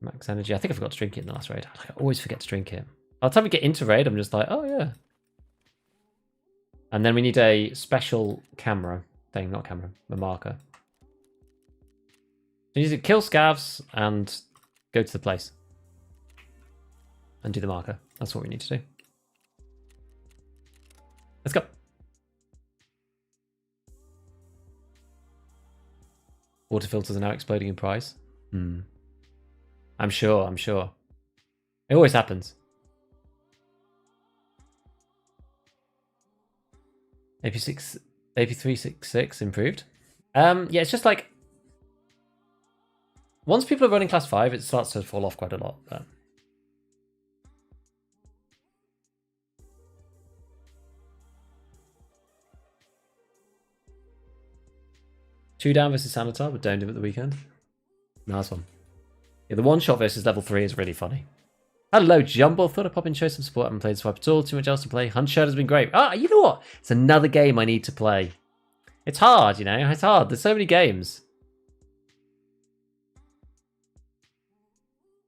Max energy. I think I forgot to drink it in the last raid. I always forget to drink it. By the time we get into raid, I'm just like, oh yeah. And then we need a special camera thing, not camera, a marker. So you need to kill scavs and go to the place. And do the marker. That's what we need to do. Let's go. Water filters are now exploding in price. I'm sure. It always happens. AP366 improved. Yeah, it's just like once people are running class 5, it starts to fall off quite a lot. But... Two down versus Sanitar, but don't do it at the weekend. Nice one. Yeah, the one shot versus level 3 is really funny. Hello, Jumble. Thought I'd pop in, show some support. I haven't played Swipe at all. Too much else to play. Hunt Shadow has been great. You know what? It's another game I need to play. It's hard, you know? It's hard. There's so many games.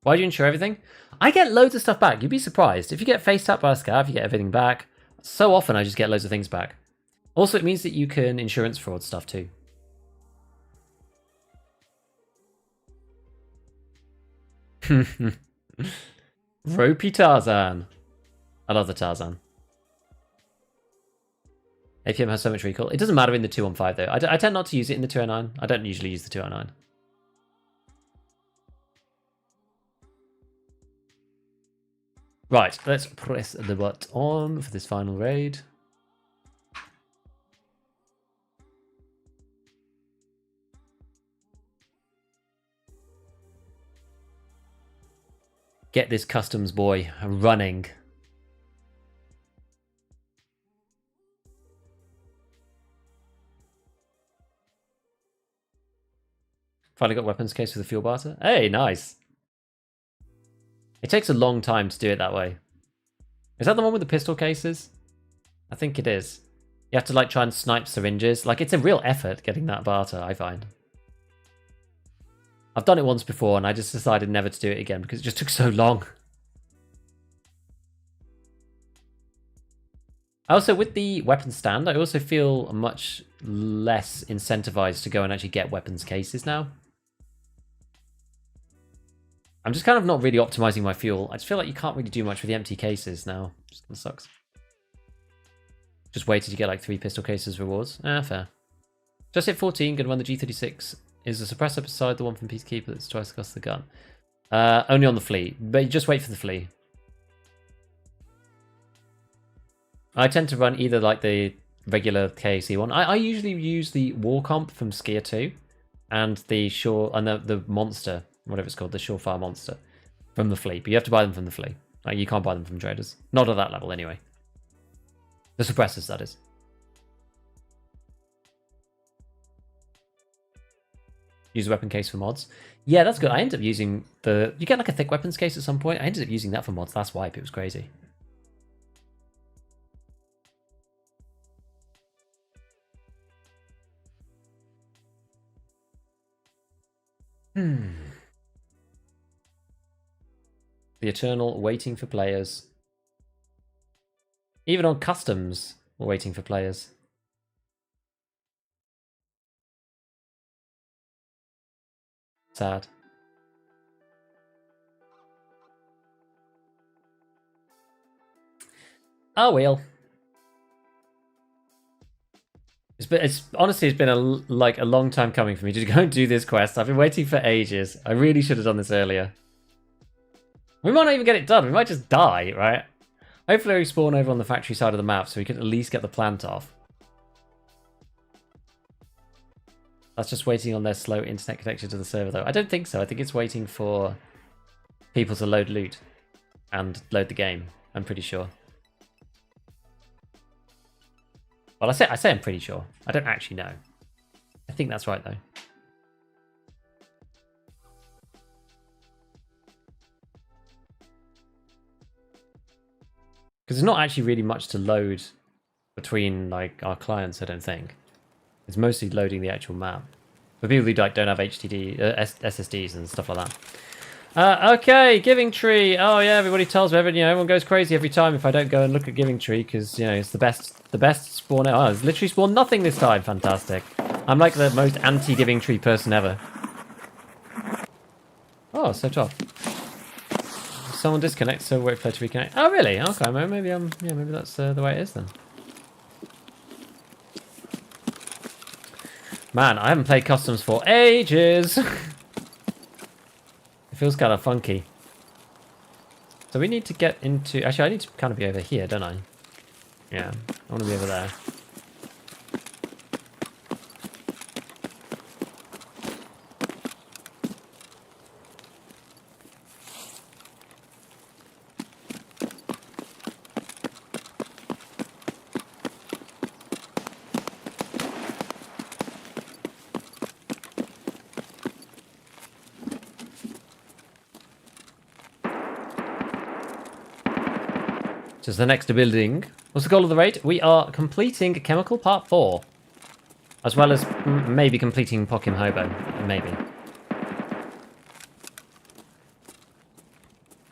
Why do you insure everything? I get loads of stuff back. You'd be surprised. If you get face tapped by a scav, you get everything back. So often I just get loads of things back. Also, it means that you can insurance fraud stuff too. Ropey Tarzan. I love the Tarzan. APM has so much recall. It doesn't matter in the 215 though. I tend not to use it in the 209. I don't usually use the 209. Right, let's press the button on for this final raid. Get this customs boy running. Finally got weapons case with a fuel barter. Hey, nice. It takes a long time to do it that way. Is that the one with the pistol cases? I think it is. You have to like try and snipe syringes. Like, it's a real effort getting that barter, I find. I've done it once before and I just decided never to do it again because it just took so long. Also, with the weapon stand, I also feel much less incentivized to go and actually get weapons cases now. I'm just kind of not really optimizing my fuel. I just feel like you can't really do much with the empty cases now. Just kind of sucks. Just waited to get like 3 pistol cases rewards. Ah, fair. Just hit 14, gonna run the G36. Is the suppressor beside the one from Peacekeeper that's twice the cost of the gun? Only on the flea, but you just wait for the flea. I tend to run either like the regular KAC one. I usually use the War Comp from Skier 2 and the the monster, whatever it's called, the Surefire monster from the flea. But you have to buy them from the flea. Like, you can't buy them from traders. Not at that level anyway. The suppressors, that is. Use a weapon case for mods. Yeah, that's good. I ended up using the... You get like a thick weapons case at some point. I ended up using that for mods last wipe. It was crazy. The eternal waiting for players. Even on customs, we're waiting for players. Sad. Oh well. It's honestly, it's been a long time coming for me to go and do this quest. I've been waiting for ages. I really should have done this earlier. We might not even get it done. We might just die, right? Hopefully we spawn over on the factory side of the map so we can at least get the plant off. That's just waiting on their slow internet connection to the server, though. I don't think so. I think it's waiting for people to load loot and load the game. I'm pretty sure. Well, I say I'm pretty sure. I don't actually know. I think that's right, though. Because there's not actually really much to load between like our clients, I don't think. It's mostly loading the actual map. For people who like, don't have SSDs and stuff like that. Okay, Giving Tree. Oh yeah, everybody tells me, everyone goes crazy every time if I don't go and look at Giving Tree because it's the best spawn. Oh, it's literally spawned nothing this time. Fantastic. I'm like the most anti-Giving Tree person ever. Oh, so tough. Someone disconnects, so wait for player to reconnect. Oh really? Okay, maybe maybe that's the way it is then. Man, I haven't played customs for ages. It feels kind of funky. So we need to get into... Actually, I need to kind of be over here, don't I? Yeah, I want to be over there. Just the next building. What's the goal of the raid? We are completing Chemical Part 4. As well as maybe completing Pokim Hobo. Maybe.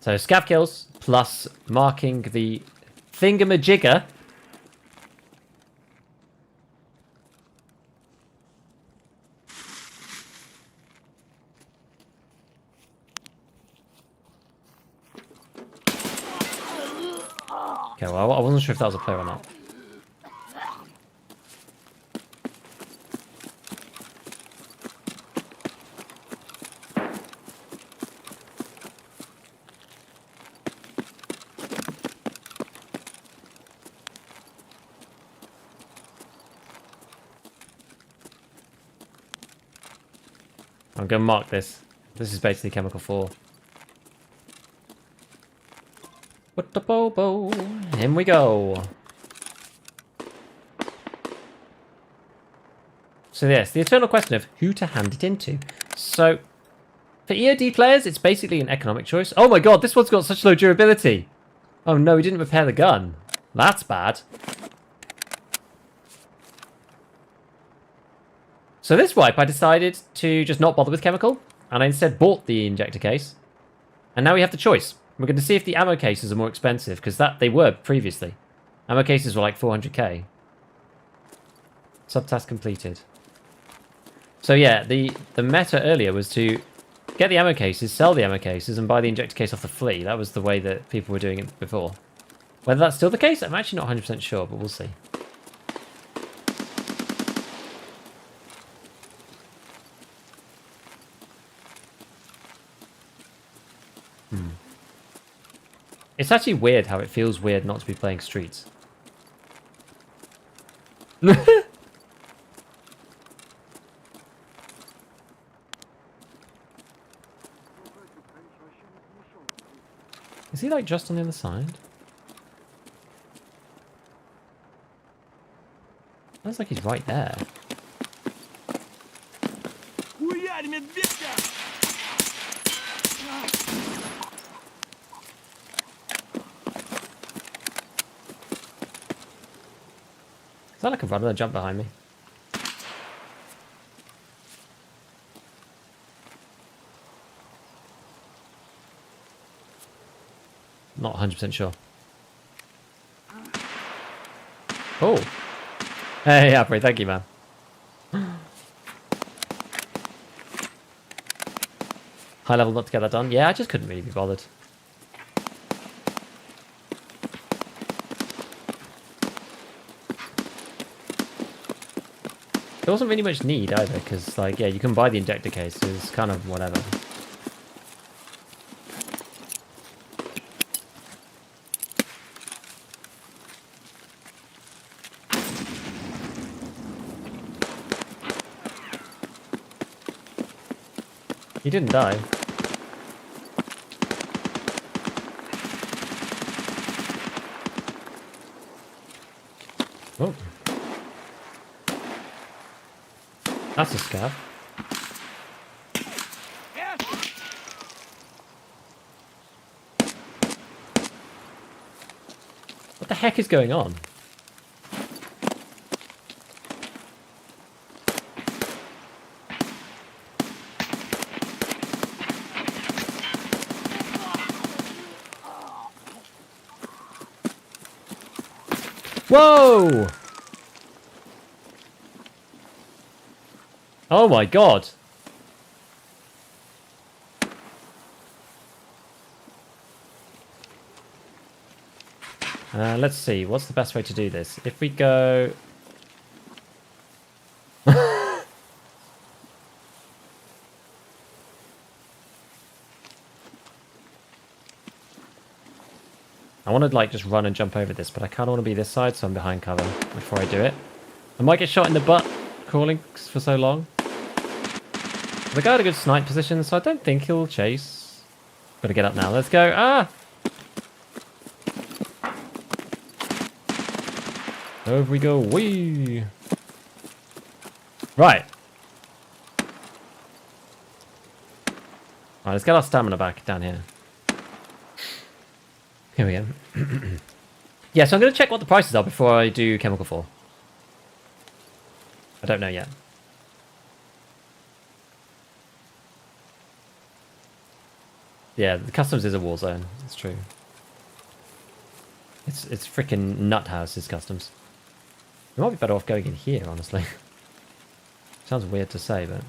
So scav kills plus marking the thingamajigger. Okay, well, I wasn't sure if that was a player or not. I'm going to mark this. This is basically Chemical 4. What the bobo? In we go. So yes, the eternal question of who to hand it into. So, for EOD players, it's basically an economic choice. Oh my god, this one's got such low durability. Oh no, we didn't repair the gun. That's bad. So this wipe, I decided to just not bother with chemical, and I instead bought the injector case. And now we have the choice. We're going to see if the ammo cases are more expensive, because they were previously. Ammo cases were like 400k. Subtask completed. So yeah, the meta earlier was to get the ammo cases, sell the ammo cases, and buy the injector case off the flea. That was the way that people were doing it before. Whether that's still the case, I'm actually not 100% sure, but we'll see. It's actually weird how it feels weird not to be playing Streets. Is he like just on the other side? Looks like he's right there. Is that like a runner that jumped behind me? Not 100% sure. Oh. Hey, Apri, thank you, man. High level not to get that done. Yeah, I just couldn't really be bothered. There wasn't really much need either, because, like, yeah, you can buy the injector case, so it's kind of whatever. He didn't die. Oh. That's a scav. What the heck is going on? Whoa! Oh my god. Let's see, what's the best way to do this? If we go... I want to like just run and jump over this, but I kind of want to be this side, so I'm behind cover before I do it. I might get shot in the butt crawling for so long. The guy had a good snipe position, so I don't think he'll chase. Gotta get up now. Let's go. Ah! Over we go. Whee! Right. Alright, let's get our stamina back down here. Here we go. Yeah, so I'm going to check what the prices are before I do Chemical Fall. I don't know yet. Yeah, the customs is a war zone. It's true. It's freaking nut houses customs. We might be better off going in here, honestly. Sounds weird to say, but...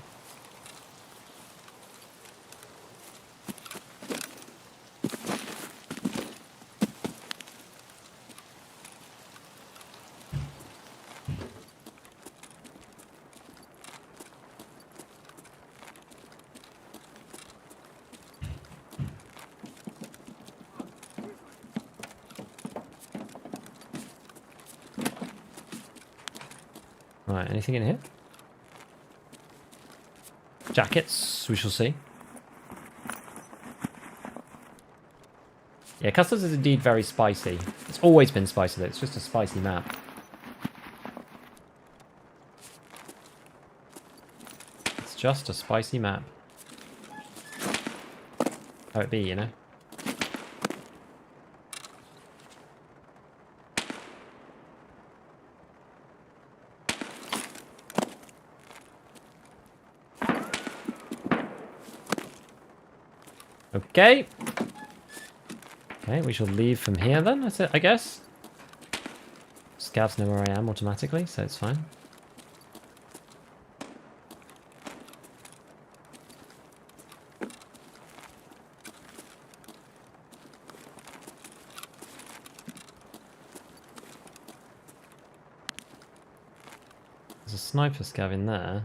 Right, anything in here? Jackets, we shall see. Yeah, customs is indeed very spicy. It's always been spicy though, it's just a spicy map. Let's just a spicy map. How it be, you know? Okay. Okay, we shall leave from here then, that's it, I guess. Scouts know where I am automatically, so it's fine. There's a sniper scav in there.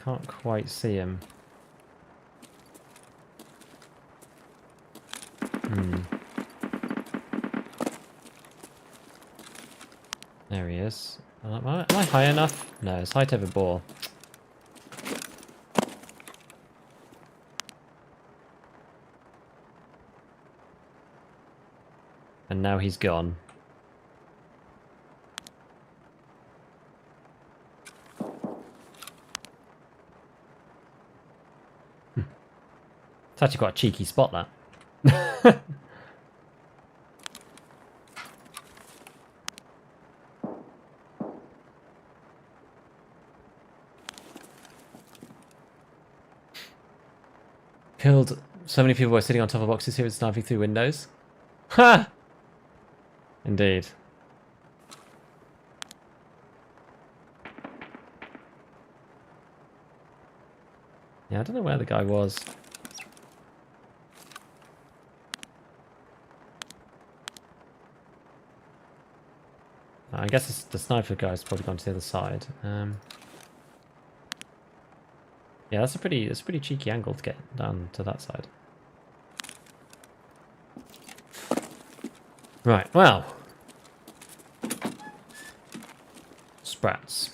Can't quite see him. There he is. Am I high enough? No, it's height over bore. And now he's gone. It's actually quite a cheeky spot, that. Killed so many people were sitting on top of boxes here and sniping through windows. Ha! Indeed. Yeah, I don't know where the guy was. I guess the sniper guy's probably gone to the other side. Yeah, that's a pretty cheeky angle to get down to that side. Right, well. Sprats.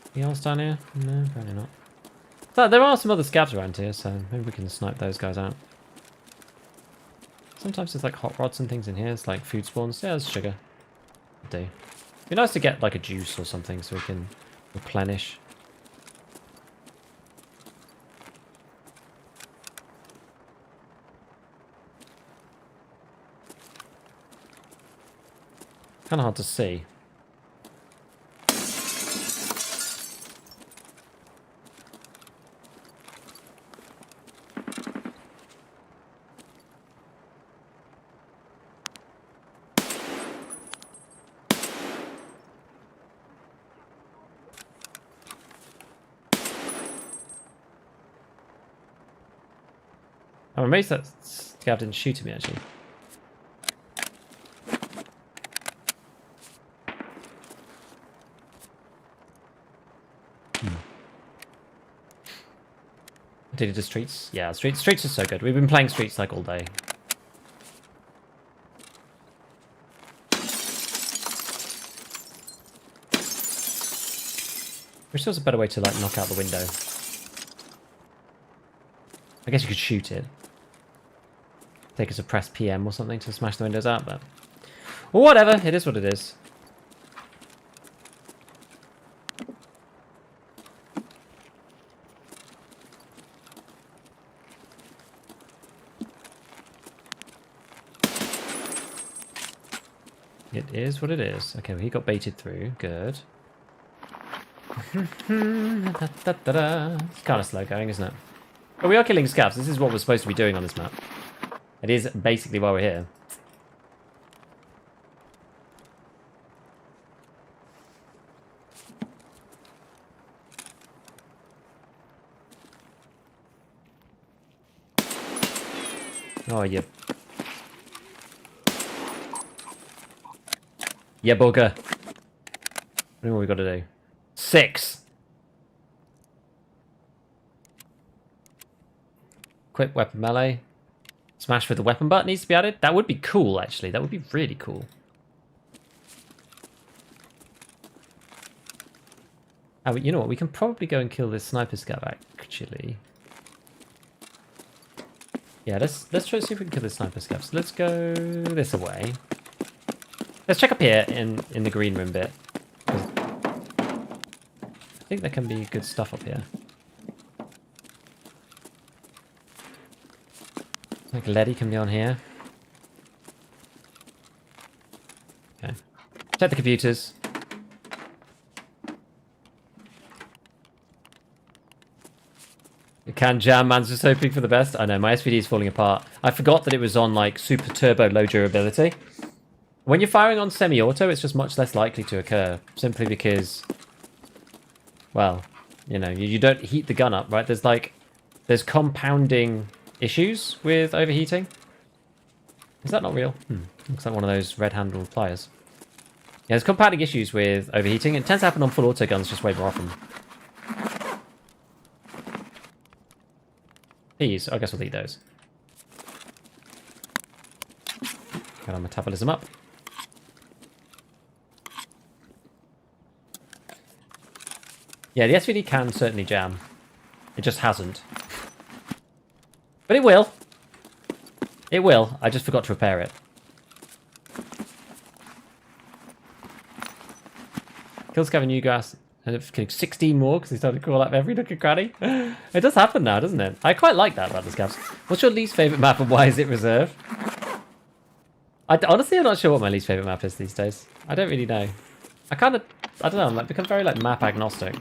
Anything else down here? No, probably not. So there are some other scavs around here, so maybe we can snipe those guys out. Sometimes there's like hot rods and things in here. It's like food spawns. Yeah, there's sugar. Do. Be nice to get like a juice or something so we can replenish. Kind of hard to see. I'm amazed that scav didn't shoot at me, actually. Did he do streets? Yeah, streets are so good. We've been playing streets like all day. Wish there was a better way to like knock out the window. I guess you could shoot it. Take a suppressed PM or something to smash the windows out, but... Well, whatever, it is what it is. It is what it is. Okay, well, he got baited through. Good. It's kind of slow going, isn't it? But we are killing scavs. This is what we're supposed to be doing on this map. It is basically why we're here. Oh, yeah. Yeah, bugger. What do we got to do? 6. Quick weapon melee. Smash with the weapon button needs to be added. That would be cool, actually. That would be really cool. Oh, you know what? We can probably go and kill this sniper scav, actually. Yeah, let's try to see if we can kill this sniper scav. So let's go this way. Let's check up here in the green room bit. I think there can be good stuff up here. Like leady can be on here. Okay. Check the computers. It can jam, man's just hoping for the best. I know, my SPD is falling apart. I forgot that it was on like super turbo low durability. When you're firing on semi-auto, it's just much less likely to occur. Simply because, well, you know, you don't heat the gun up, right? There's compounding issues with overheating. Is that not real? Looks like one of those red-handled pliers. Yeah, there's compounding issues with overheating. It tends to happen on full auto guns just way more often. These, I guess we'll eat those. Get our metabolism up. Yeah, the SVD can certainly jam. It just hasn't. But it will. It will. I just forgot to repair it. Kills Kevin Newgrass. And it's killing 16 more because he started to call up every nook and cranny. It does happen now, doesn't it? I quite like that about the scavs. What's your least favourite map and why is it reserved? Honestly, I'm not sure what my least favourite map is these days. I don't really know. I don't know, I'm like become very like map agnostic.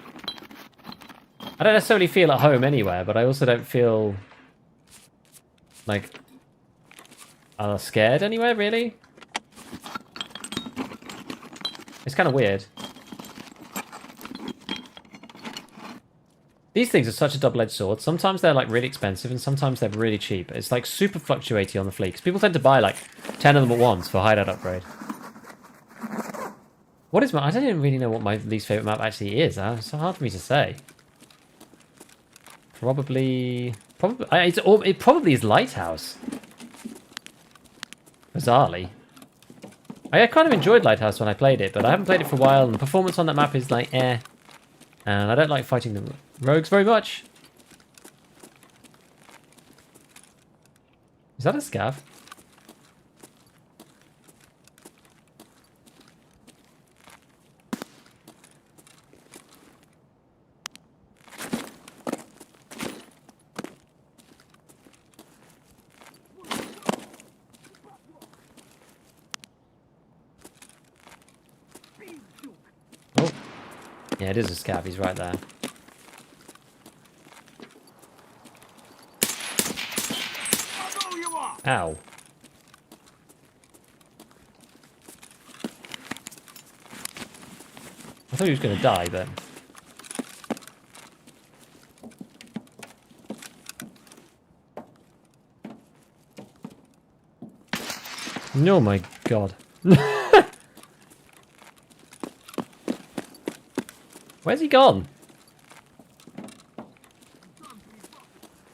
I don't necessarily feel at home anywhere, but I also don't feel like scared anywhere, really. It's kind of weird. These things are such a double-edged sword. Sometimes they're like really expensive and sometimes they're really cheap. It's like super fluctuating on the fleet. Because people tend to buy like 10 of them at once for hideout upgrade. What is I don't even really know what my least favourite map actually is. It's so hard for me to say. Probably it probably is Lighthouse. Bizarrely. I kind of enjoyed Lighthouse when I played it, but I haven't played it for a while and the performance on that map is like eh. And I don't like fighting the rogues very much. Is that a scav? Oh. Yeah, it is a scav. He's right there. Ow. I thought he was going to die, but... Oh my god. Where's he gone?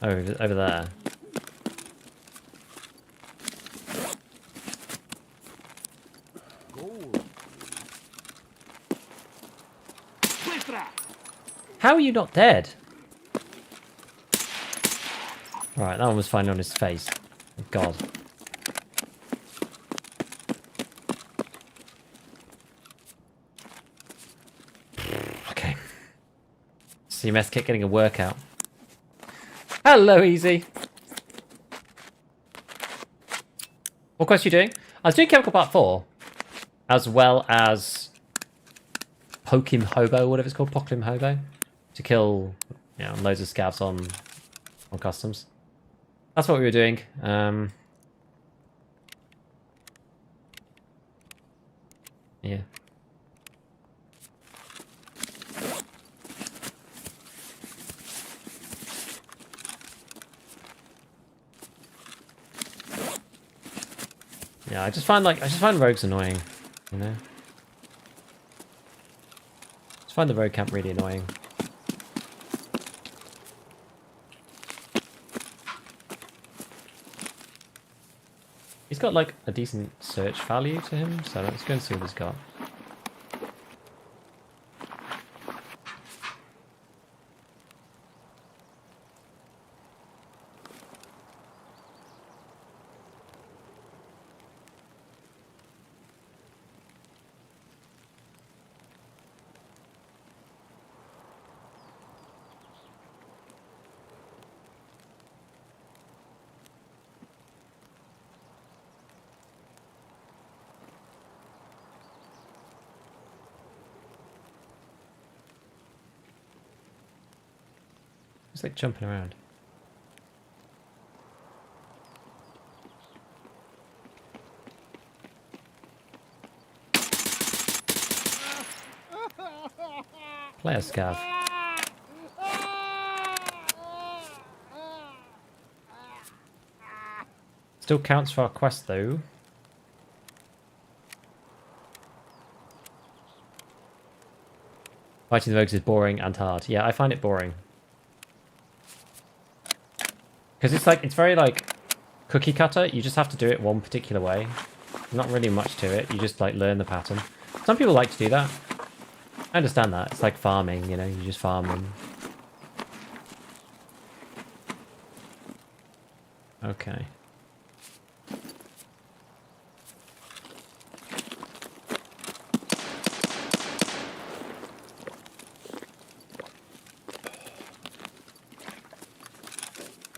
Oh, over there. How are you not dead? Right, that one was finally on his face. Oh, god. Okay. CMS kit getting a workout. Hello, Easy. What quest are you doing? I was doing Chemical Part 4, as well as Pokim Hobo, whatever it's called, Poklim Hobo, to kill, you know, loads of scavs on customs. That's what we were doing. Yeah. Yeah, I just find rogues annoying, you know. I find the rogue camp really annoying. He's got like a decent search value to him, so let's go and see what he's got. It's like jumping around. Play a scav. Still counts for our quest though. Fighting the rogues is boring and hard. Yeah, I find it boring. Because it's like, it's very like cookie cutter. You just have to do it one particular way. Not really much to it. You just like learn the pattern. Some people like to do that. I understand that. It's like farming, you know, you just farm them. Okay.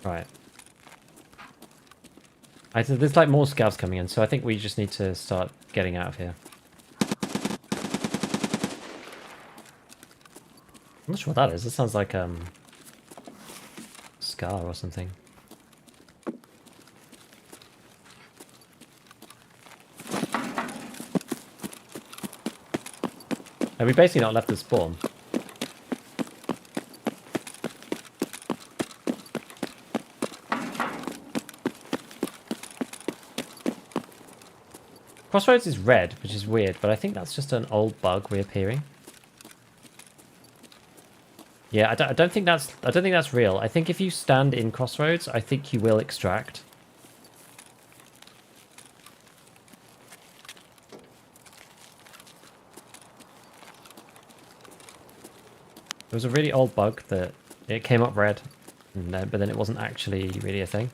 Right. There's like more scavs coming in, so I think we just need to start getting out of here. I'm not sure what that is. It sounds like Scar or something. And we basically not left the spawn. Crossroads is red, which is weird, but I think that's just an old bug reappearing. Yeah, I don't think that's real. I think if you stand in Crossroads, I think you will extract. There was a really old bug that it came up red, but then it wasn't actually really a thing.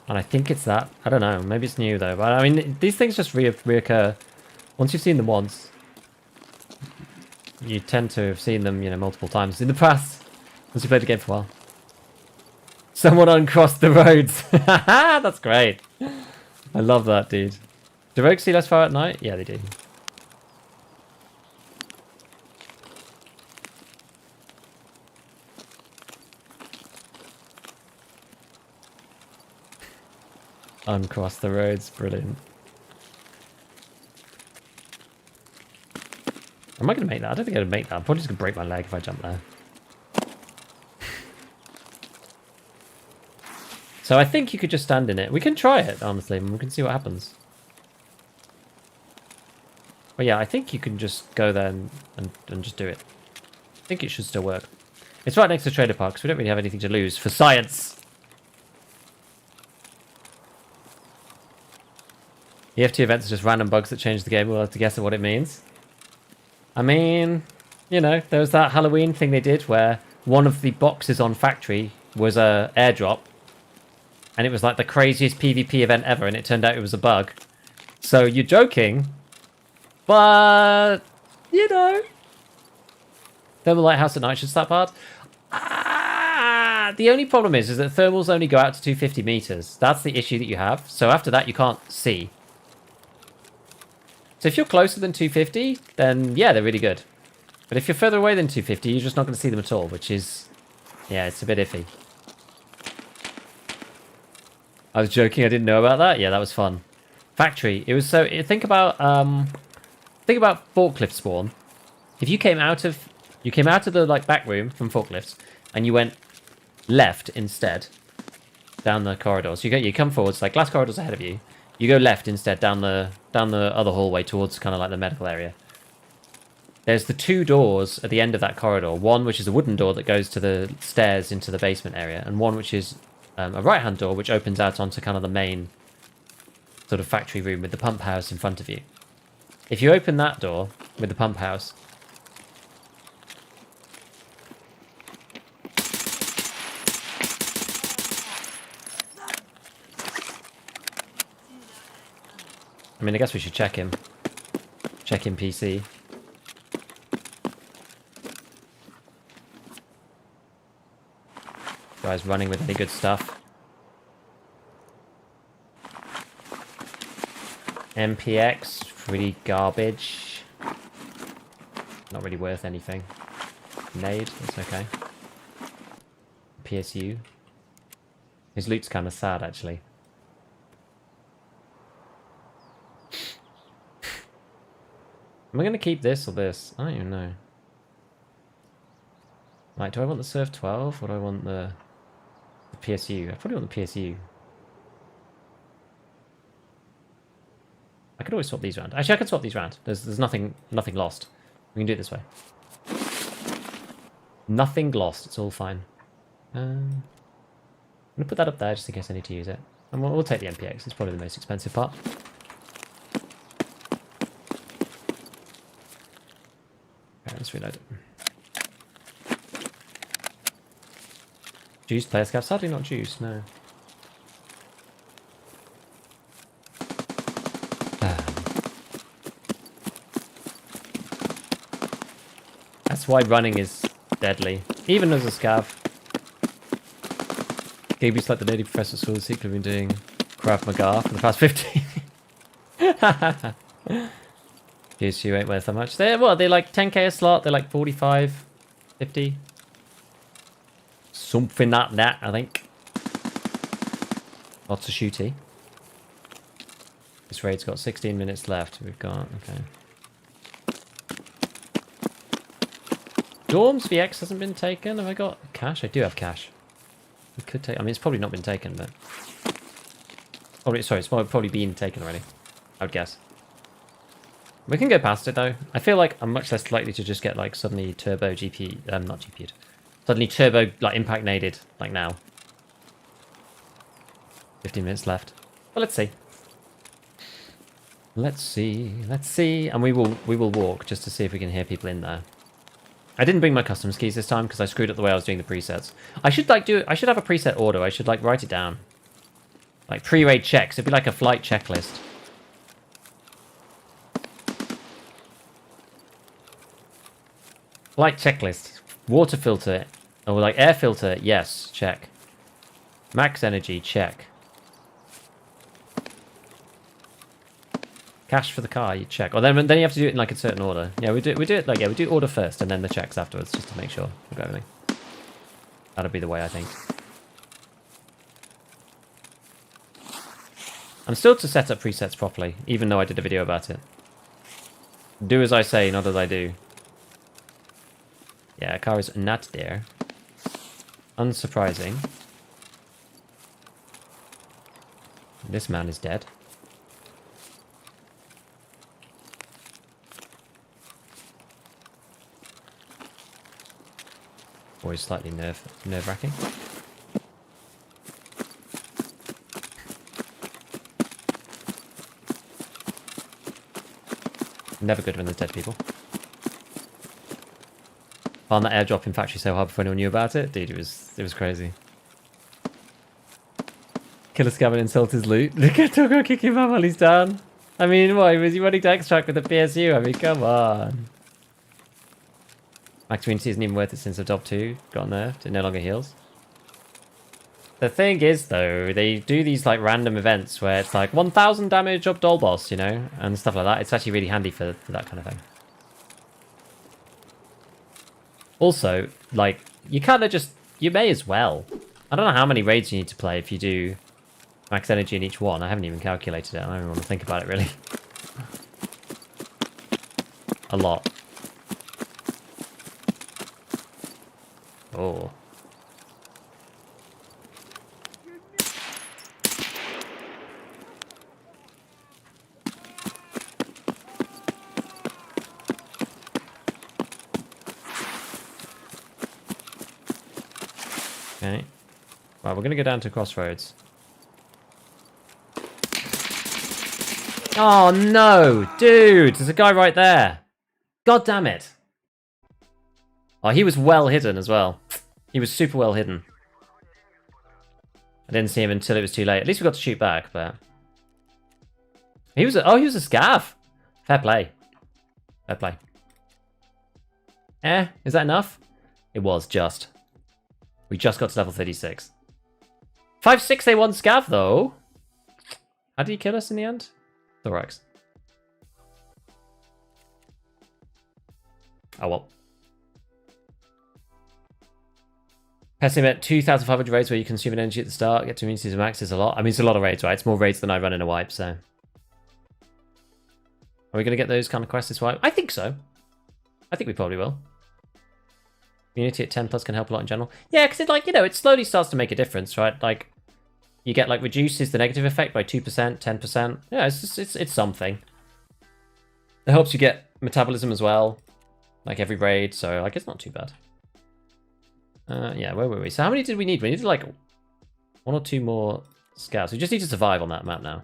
And I think it's that. I don't know. Maybe it's new though. But I mean, these things just reoccur. Once you've seen them once, you tend to have seen them, you know, multiple times in the past. Once you played the game for a while. Someone uncrossed the roads. That's great. I love that, dude. Do rogues see less fire at night? Yeah, they do. Uncross the roads, brilliant. Am I going to make that? I don't think I'm going to make that. I'm probably just going to break my leg if I jump there. So I think you could just stand in it. We can try it, honestly, and we can see what happens. But yeah, I think you can just go there and just do it. I think it should still work. It's right next to Trader Park, so we don't really have anything to lose for science. EFT events are just random bugs that change the game. We'll have to guess at what it means. I mean, you know, there was that Halloween thing they did where one of the boxes on Factory was a airdrop. And it was like the craziest PvP event ever, and it turned out it was a bug. So you're joking, but, you know. Thermal Lighthouse at night should start hard. The only problem is that thermals only go out to 250 meters. That's the issue that you have. So after that, you can't see. So if you're closer than 250, then yeah, they're really good. But if you're further away than 250, you're just not going to see them at all, which is, yeah, it's a bit iffy. I was joking, I didn't know about that. Yeah, that was fun. Factory. It was so, think about forklift spawn. If you came out of the like back room from forklifts and you went left instead down the corridors. You come forwards, like glass corridors ahead of you. You go left instead down the other hallway towards kind of like the medical area. There's the two doors at the end of that corridor. One which is a wooden door that goes to the stairs into the basement area, and one which is a right-hand door which opens out onto kind of the main sort of factory room with the pump house in front of you. If you open that door with the pump house, I mean, I guess we should check him. Check him PC. Guy's running with any good stuff. MPX, pretty garbage. Not really worth anything. Nade, that's okay. PSU. His loot's kind of sad, actually. Am I going to keep this or this? I don't even know. Like, do I want the Surf 12 or do I want the PSU? I probably want the PSU. I could always swap these around. Actually, I could swap these around. There's nothing lost. We can do it this way. Nothing lost. It's all fine. I'm going to put that up there just in case I need to use it. And we'll take the MPX. It's probably the most expensive part. Okay, let's reload it. Juice player scav? Sadly not juice, no. That's why running is deadly. Even as a scav. Gaby's like the lady professor at school secretly been doing Krav Maga for the past 15. PSU ain't worth that much. They're like 10k a slot, they're like 45, 50. Something like that, I think. Lots of shooty. This raid's got 16 minutes left. We've got, okay. Dorms VX hasn't been taken. Have I got cash? I do have cash. We could take, I mean, it's probably not been taken, but... it's probably been taken already, I would guess. We can go past it, though. I feel like I'm much less likely to just get, like, suddenly turbo GP... not GP'd. Suddenly turbo, like, impact naded, like now. 15 minutes left. Well, let's see. Let's see. And we will walk just to see if we can hear people in there. I didn't bring my customs keys this time because I screwed up the way I was doing the presets. I should have a preset order. I should like write it down. Like pre-raid checks. It'd be like a flight checklist. Flight checklist. Water filter. Or like air filter. Yes. Check. Max energy. Check. Cash for the car, you check. Or then you have to do it in like a certain order. Yeah, we do it like, yeah, we do order first and then the checks afterwards, just to make sure we've got everything. That'll be the way, I think. I'm still to set up presets properly, even though I did a video about it. Do as I say, not as I do. Yeah, car is not there. Unsurprising. This man is dead. Always slightly nerve-wracking. Never good when there's dead people. Found that airdrop in factory so hard before anyone knew about it. Dude, it was crazy. Killer Scav insult his loot. Look at Toko kick him up while he's down. I mean, what? Was he running to extract with the PSU? I mean, come on. Max Community isn't even worth it since the Dob 2 got nerfed. It no longer heals. The thing is, though, they do these like random events where it's like 1,000 damage up Doll Boss, you know, and stuff like that. It's actually really handy for that kind of thing. Also, like, you kind of just... You may as well. I don't know how many raids you need to play if you do max energy in each one. I haven't even calculated it. I don't even want to think about it, really. A lot. Oh. Okay. Right, we're going to go down to Crossroads. Oh, no! Dude, there's a guy right there. God damn it. Oh, he was well hidden as well. He was super well hidden. I didn't see him until it was too late. At least we got to shoot back, but... He was a scav. Fair play. Fair play. Is that enough? It was just. We just got to level 36. 5-6 they won scav, though. How did he kill us in the end? Thorax. Oh, well. Pessimist, 2,500 raids where you consume energy at the start, get to immunities max is a lot. I mean, it's a lot of raids, right? It's more raids than I run in a wipe, so. Are we going to get those kind of quests this wipe? I think so. I think we probably will. Immunity at 10 plus can help a lot in general. Yeah, because it, like, you know, it slowly starts to make a difference, right? Like, you get, like, reduces the negative effect by 2%, 10%. Yeah, it's just, it's something. It helps you get metabolism as well, like every raid, so, like, it's not too bad. Yeah, where were we? So how many did we need? We needed, like, 1 or 2 more scouts. We just need to survive on that map now.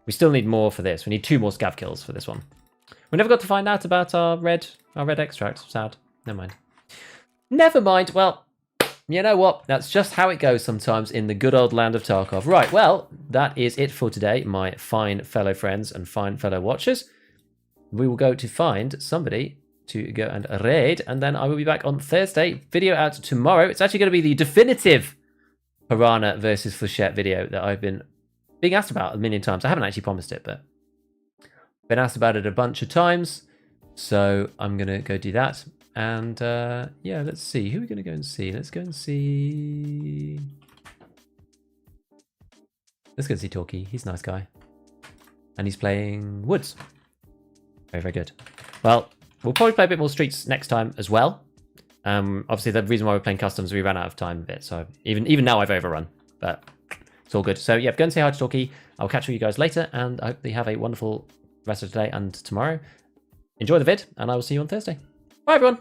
We still need more for this. We need 2 more scav kills for this one. We never got to find out about our red extract. Sad. Never mind. Never mind. Well, you know what? That's just how it goes sometimes in the good old land of Tarkov. Right, well, that is it for today, my fine fellow friends and fine fellow watchers. We will go to find somebody to go and raid, and then I will be back on Thursday. Video out tomorrow. It's actually going to be the definitive Piranha versus Flechette video that I've been being asked about a million times. I haven't actually promised it, but been asked about it a bunch of times. So I'm going to go do that. And yeah, let's see. Who are we going to go and see? Let's go and see Torky. He's a nice guy. And he's playing Woods. Very, very good. Well, we'll probably play a bit more Streets next time as well. Obviously, the reason why we're playing Customs, we ran out of time a bit. So even now I've overrun. But it's all good. So yeah, go and say hi to Torky. I'll catch you guys later. And I hope you have a wonderful rest of today and tomorrow. Enjoy the vid. And I will see you on Thursday. Bye, everyone.